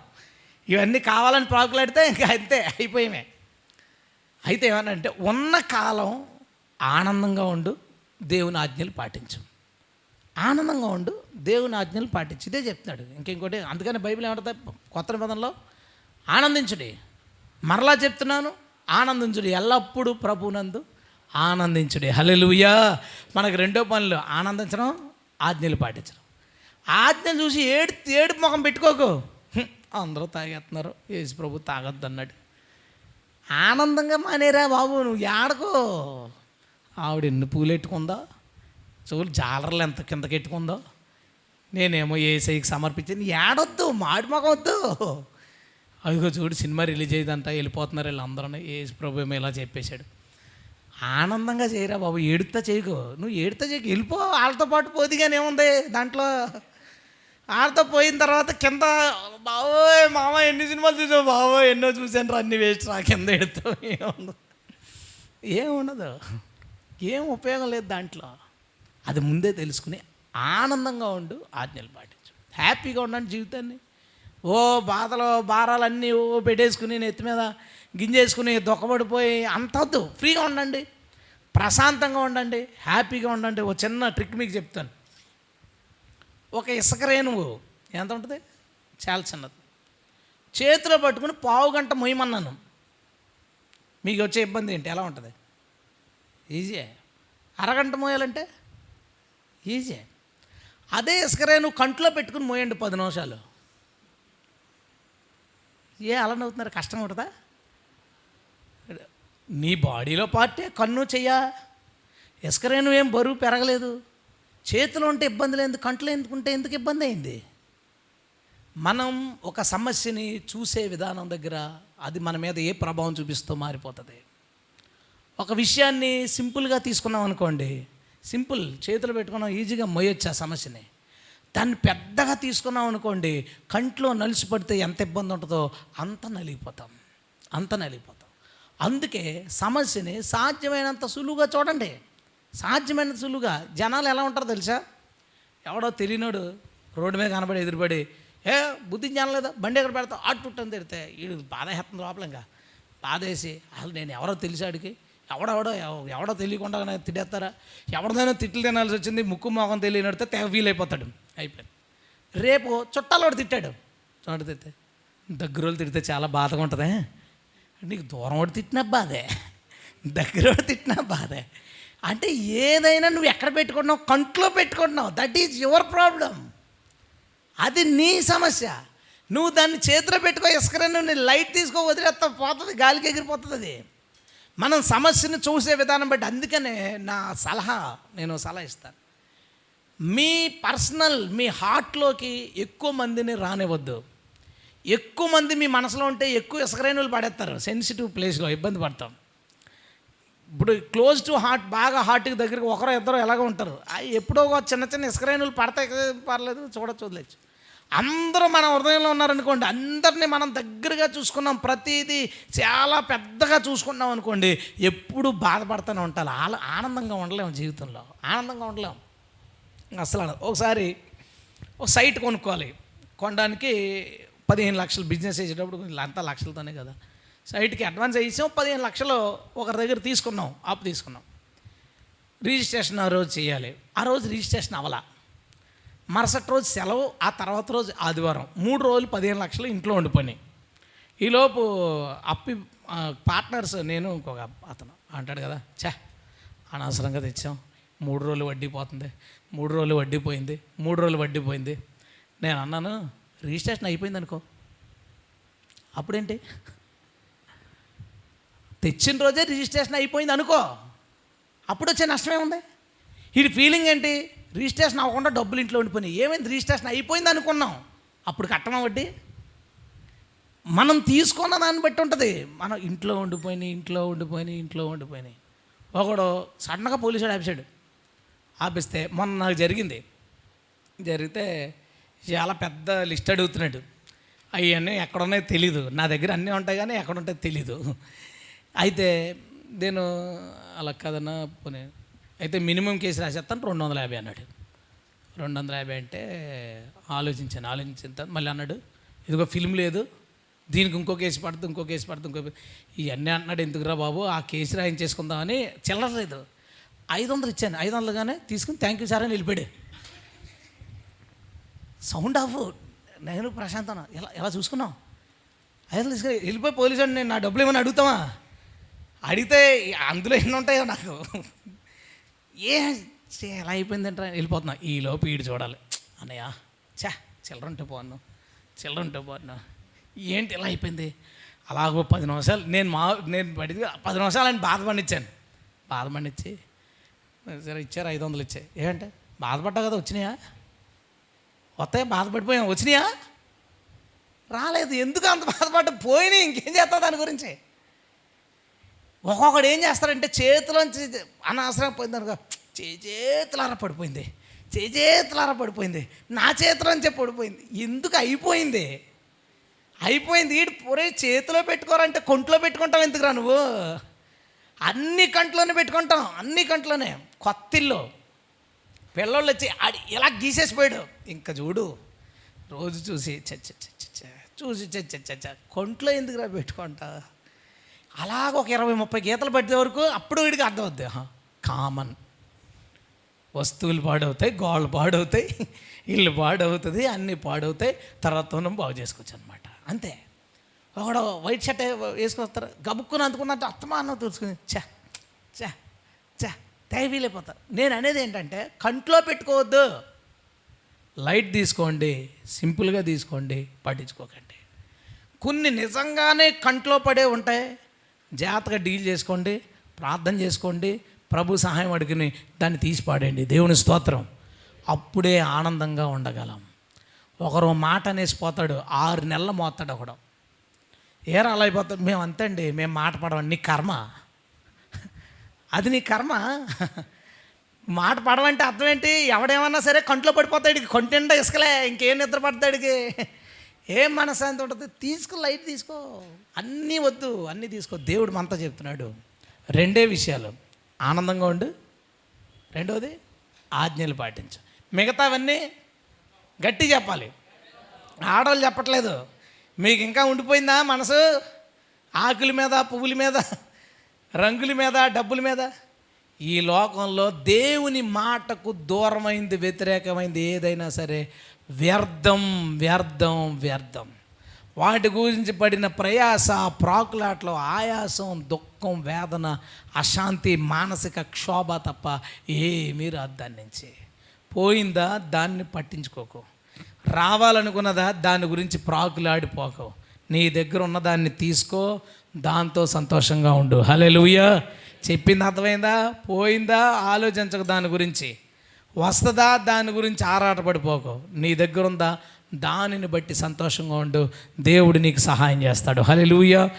ఇవన్నీ కావాలని ప్రాకులాడితే ఇంకా అంతే అయిపోయామే. అయితే ఏమనంటే ఉన్న కాలం ఆనందంగా ఉండు, దేవుని ఆజ్ఞలు పాటించు. ఆనందంగా ఉండు, దేవుని ఆజ్ఞలు పాటించు, ఇదే చెప్తున్నాడు. ఇంకోటి, అందుకని బైబిల్ ఏమంటుంది? కొత్త నిబంధనలో ఆనందించుడి, మరలా చెప్తున్నాను ఆనందించుడి, ఎల్లప్పుడూ ప్రభునందు ఆనందించుడి. హల్లెలూయా. మనకు రెండో పనులు ఆనందించడం, ఆజ్ఞలు పాటించడం. ఆజ్ఞలు చూసి ఏడుపు ముఖం పెట్టుకోకు. అందరూ తాగేస్తున్నారు, యేసు ప్రభు తాగొద్దు అన్నాడు. ఆనందంగా మానేరా బాబు, నువ్వు ఏడకో. ఆవిడ ఎన్ని పూలు ఎట్టుకుందో, చూడు జాలర్లు ఎంత కిందకి ఎట్టుకుందో, నేనేమో ఏసైకి సమర్పించింది. ఏడొద్దు, మాడి మొఖం వద్దు. అదిగో చూడు సినిమా రిలీజ్ అయ్యిందంట, వెళ్ళిపోతున్నారు వీళ్ళందరూ, యేసు ప్రభు ఏమో ఇలా చెప్పేశాడు. ఆనందంగా చేయరా బాబు, ఏడుతా చేయకు. నువ్వు ఏడుతా చేయకు, వెళ్ళిపో, వాళ్ళతో పాటు పోదిగానే ఏముంది దాంట్లో. వాళ్ళతో పోయిన తర్వాత కింద బాబోయ్ మామ ఎన్ని సినిమాలు చూసావు, బాబోయ్ ఎన్నో చూసాను రా, అన్ని వేస్ట్ రా, కింద ఎడుతావు, ఏముండదు, ఏం ఉపయోగం లేదు దాంట్లో. అది ముందే తెలుసుకుని ఆనందంగా ఉండు, ఆజ్ఞలు పాటించు, హ్యాపీగా ఉండండి జీవితాన్ని. ఓ బాధలు భారాలన్నీ పెట్టేసుకుని నెత్తి మీద గింజేసుకుని దొక్కబడిపోయి అంత వద్దు. ఫ్రీగా ఉండండి, ప్రశాంతంగా ఉండండి, హ్యాపీగా ఉండండి. ఓ చిన్న ట్రిక్ మీకు చెప్తాను. ఒక ఇసుక రేణువు ఎంత ఉంటుంది? చాలా చిన్నది. చేతిలో పట్టుకుని 1/2 గంట మొయ్యమన్నాను, మీకు వచ్చే ఇబ్బంది ఏంటి? ఎలా ఉంటుంది? ఈజీయే. అరగంట మోయాలంటే ఈజీ. అదే ఇసుక రేణువు కంట్లో పెట్టుకుని మోయండి 10 నిమిషాలు. అలా నవ్వుతున్నారు? కష్టం ఉంటుందా? నీ బాడీలో పార్టే కన్ను చెయ్యా. ఇసుక రేణువు ఏం బరువు పెరగలేదు. చేతిలో ఉంటే ఇబ్బంది లేదు, కంట్లో ఎందుకుంటే ఎందుకు ఇబ్బంది అయింది? మనం ఒక సమస్యని చూసే విధానం దగ్గర అది మన మీద ఏ ప్రభావం చూపిస్తూ మారిపోతుంది. ఒక విషయాన్ని సింపుల్గా తీసుకున్నాం అనుకోండి, సింపుల్ చేతులు పెట్టుకున్నాం, ఈజీగా మొయ్యొచ్చు ఆ సమస్యని. దాన్ని పెద్దగా తీసుకున్నాం అనుకోండి, కంట్లో నలిసి పడితే ఎంత ఇబ్బంది ఉంటుందో అంత నలిగిపోతాం. అందుకే సమస్యని సాధ్యమైనంత సులువుగా చూడండి, సాధ్యమైనంత సులువుగా. జనాలు ఎలా ఉంటారో తెలుసా? ఎవడో తెలియనోడు రోడ్డు మీద కనబడి ఎదురుపడి, బుద్ధి జ్ఞానం లేదా, బండి ఎక్కడ పెడతావు, అట్టుట్టని తిడితే వీడు బాధ వేస్తుంది లోపల. ఇంకా బాధ వేసి అసలు నేను ఎవరో తెలిసాడికి, ఎవడో తెలియకుండా తిడేస్తారా, ఎవరిదైనా తిట్లు తినాల్సి వచ్చింది, ముక్కు మొఖం తెలియనడితే తెగ ఫీల్ అయిపోతాడు. అయిపోయింది. రేపు చుట్టాలోడు తిట్టాడు, తిడితే దగ్గరోళ్ళు తిడితే చాలా బాధగా ఉంటుంది. నీకు దూరం వాడు తిట్టినా బాధే, దగ్గరోడు తిట్టినా బాధే. అంటే ఏదైనా నువ్వు ఎక్కడ పెట్టుకుంటున్నావు? కంట్లో పెట్టుకుంటున్నావు. That is your problem. అది నీ సమస్య. నువ్వు దాన్ని చేతిలో పెట్టుకో, ఇసుకరని నీ లైట్ తీసుకో, వదిలేస్తా, పోతుంది, గాలికి ఎగిరిపోతుంది అది. మనం సమస్యను చూసే విధానం బట్టి. అందుకనే నేను సలహా ఇస్తాను, మీ పర్సనల్ మీ హార్ట్లోకి ఎక్కువ మందిని రానివ్వద్దు. ఎక్కువ మంది మీ మనసులో ఉంటే ఎక్కువ ఇసుకరేణులు పడేస్తారు, సెన్సిటివ్ ప్లేస్లో ఇబ్బంది పడతాం. ఇప్పుడు క్లోజ్ టు హార్ట్, బాగా హార్ట్కి దగ్గరికి ఒకరో ఇద్దరు ఎలాగో ఉంటారు. ఎప్పుడో ఒక చిన్న చిన్న ఇసుకరేణులు పడతాయి, పర్లేదు, చూడొచ్చు, వదిలేచ్చు. అందరూ మన హృదయంలో ఉన్నారనుకోండి, అందరినీ మనం దగ్గరగా చూసుకున్నాం, ప్రతిదీ చాలా పెద్దగా చూసుకున్నాం అనుకోండి, ఎప్పుడు బాధపడుతూనే ఉంటారు. ఆనందంగా ఉండలేము, జీవితంలో ఆనందంగా ఉండలేము అసలు. ఒకసారి ఒక సైట్ కొనుక్కోవాలి, కొనడానికి 15 లక్షలు బిజినెస్ చేసేటప్పుడు అంతా లక్షలతోనే కదా. సైట్కి అడ్వాన్స్ వేసాం, 15 లక్షలు ఒకరి దగ్గర తీసుకున్నాం, అప్పు తీసుకున్నాం. రిజిస్ట్రేషన్ ఆ రోజు చేయాలి. ఆ రోజు రిజిస్ట్రేషన్ అవ్వాల. మరుసటి రోజు సెలవు, ఆ తర్వాత రోజు ఆదివారం. 3 రోజులు 15 లక్షలు ఇంట్లో ఉండిపోయినాయి. ఈలోపు పార్ట్నర్స్, నేను ఇంకొక అతను అంటాడు కదా, అనవసరంగా తెచ్చాం, 3 రోజులు వడ్డీ పోతుంది, 3 రోజులు వడ్డీ పోయింది, 3 రోజులు వడ్డీ పోయింది. నేను అన్నాను, రిజిస్ట్రేషన్ అయిపోయింది అనుకో. అప్పుడేంటి, తెచ్చిన రోజే రిజిస్ట్రేషన్ అయిపోయింది అనుకో, అప్పుడు వచ్చే నష్టమే ఉంది. వీడి ఫీలింగ్ ఏంటి, రిజిస్ట్రేషన్ అవ్వకుండా డబ్బులు ఇంట్లో ఉండిపోయినాయి. ఏమైంది, రిజిస్ట్రేషన్ అయిపోయింది అనుకున్నాం, అప్పుడు కట్టమా వడ్డీ? మనం తీసుకున్న దాన్ని బట్టి ఉంటుంది. మనం ఇంట్లో ఉండిపోయినాయి. ఒకడు సడన్గా పోలీసు వాడు ఆపిస్తే, మొన్న నాకు జరిగితే చాలా పెద్ద లిస్ట్ అడుగుతున్నాడు. అవన్నీ ఎక్కడున్నాయో తెలీదు, నా దగ్గర అన్నీ ఉంటాయి కానీ ఎక్కడ ఉంటాయో తెలీదు. అయితే నేను అలా కదన్నా పోనీ, అయితే మినిమం కేసు రాసేస్తాను 250 అన్నాడు. 250 అంటే ఆలోచించాను. మళ్ళీ అన్నాడు, ఇదిగో ఫిల్మ్ లేదు, దీనికి ఇంకో కేసు పడుతుంది. ఇవన్నీ అన్నాడు. ఎందుకురా బాబు, ఆ కేసు రాయించేసుకుందామని చిల్లర లేదు, 500 ఇచ్చాను. 500గానే తీసుకుని థ్యాంక్ యూ సార్ అని వెళ్ళిపోయాడు. Sound of. నేను ప్రశాంతన ఎలా చూసుకున్నాం, 500 తీసుకుని వెళ్ళిపోయి పోలీసు వాడిని, నేను నా డబ్బులు ఏమైనా అడుగుతామా? అడిగితే అందులో ఎన్ని ఉంటాయో నాకు. ఎలా అయిపోయిందంటే వెళ్ళిపోతున్నా. ఈలోపు ఈడు చూడాలి, అన్నయ్య చిల్లర ఉంటే పోను, ఏంటి ఇలా అయిపోయింది. అలాగో 10 నిమిషాలు నేను పడి 10 నిమిషాలు అని బాధపడిచ్చి సరే ఇచ్చారు, 500 ఇచ్చాయి. ఏంటంటే బాధపడ్డా కదా, వచ్చినాయా? వస్తాయి, బాధపడిపోయాం, వచ్చినాయా? రాలేదు. ఎందుకు అంత బాధపడ్డా? పోయినాయి, ఇంకేం చేస్తా దాని గురించి. ఒక్కొక్కడు ఏం చేస్తారంటే, చేతిలోంచి అనవసరం పోయింది అనుకో, చేతులారా పడిపోయింది, నా చేతిలోంచే పడిపోయింది. ఎందుకు అయిపోయింది. వీడు పొరే చేతిలో పెట్టుకోరంటే కొంట్లో పెట్టుకుంటాం. ఎందుకురా నువ్వు? అన్ని కంట్లోనే పెట్టుకుంటాం, అన్ని కొత్త ఇల్లు పిల్లోళ్ళు వచ్చి ఇలా గీసేసిపోయాడు. ఇంకా చూడు, రోజు చూసి కొంట్లో ఎందుకురా పెట్టుకుంటా. అలాగ ఒక 20-30 గీతలు పట్టే వరకు అప్పుడు వీడికి అర్థమవుద్ది, కామన్. వస్తువులు పాడవుతాయి, గోళ్ళు పాడవుతాయి, ఇల్లు పాడవుతుంది, అన్నీ పాడవుతాయి. తర్వాత బాగు చేసుకోవచ్చు అనమాట. అంతే. ఒకడు వైట్ షర్ట్ వేసుకొస్తారు, గబుక్కుని అందుకున్నట్టు అత్తమానం తెలుసుకుని తేవీలైపోతారు. నేను అనేది ఏంటంటే, కంట్లో పెట్టుకోవద్దు, లైట్ తీసుకోండి, సింపుల్గా తీసుకోండి, పట్టించుకోకండి. కొన్ని నిజంగానే కంట్లో పడే ఉంటాయి, జాగ్రత్తగా డీల్ చేసుకోండి, ప్రార్థన చేసుకోండి, ప్రభు సహాయం అడిగిని దాన్ని తీసి పాడండి. దేవుని స్తోత్రం. అప్పుడే ఆనందంగా ఉండగలం. ఒకరు మాట అనేసి పోతాడు, 6 నెలలు మోస్తాడు ఒకడు. ఏరా అలా అయిపోతాడు. మేము అంతే అండి, మేము మాట పడవండి. నీ కర్మ అది, నీ కర్మ. మాట పడవంటే అర్థం ఏంటి? ఎవడేమన్నా సరే కంట్లో పడిపోతాడు, కొంటిండా ఇసుకలే, ఇంకేం నిద్ర పడతాడికి, ఏం మనశ్శాంతి ఉంటుంది. లైట్ తీసుకో, అన్నీ వద్దు, అన్నీ తీసుకో. దేవుడు మనతో చెప్తున్నాడు 2 విషయాలు, ఆనందంగా ఉండు, 2వది ఆజ్ఞలు పాటించు. మిగతావన్నీ గట్టి చెప్పాలి, ఆడవాళ్ళు చెప్పట్లేదు. మీకు ఇంకా ఉండిపోయిందా మనసు? ఆకుల మీద, పువ్వుల మీద, రంగుల మీద, డబ్బుల మీద. ఈ లోకంలో దేవుని మాటకు దూరమైంది, వ్యతిరేకమైంది ఏదైనా సరే వ్యర్థం. వాటి గురించి పడిన ప్రయాస, ప్రాకులాట్లో ఆయాసం, దుఃఖం, వేదన, అశాంతి, మానసిక క్షోభ తప్ప ఏమీ రాదు. దాని నుంచి పోయిందా దాన్ని పట్టించుకోకు, రావాలనుకున్నదా దాని గురించి ప్రాకులాడిపోకు. నీ దగ్గర ఉన్నదాన్ని తీసుకో, దాంతో సంతోషంగా ఉండు. హల్లెలూయా. చెప్పింది అర్థమైందా? పోయిందా ఆలోచించక, దాని గురించి వస్తుందా దాని గురించి ఆరాటపడిపోకు. నీ దగ్గర ఉందా దానిని బట్టి సంతోషంగా ఉండు. దేవుడు నీకు సహాయం చేస్తాడు. హల్లెలూయా.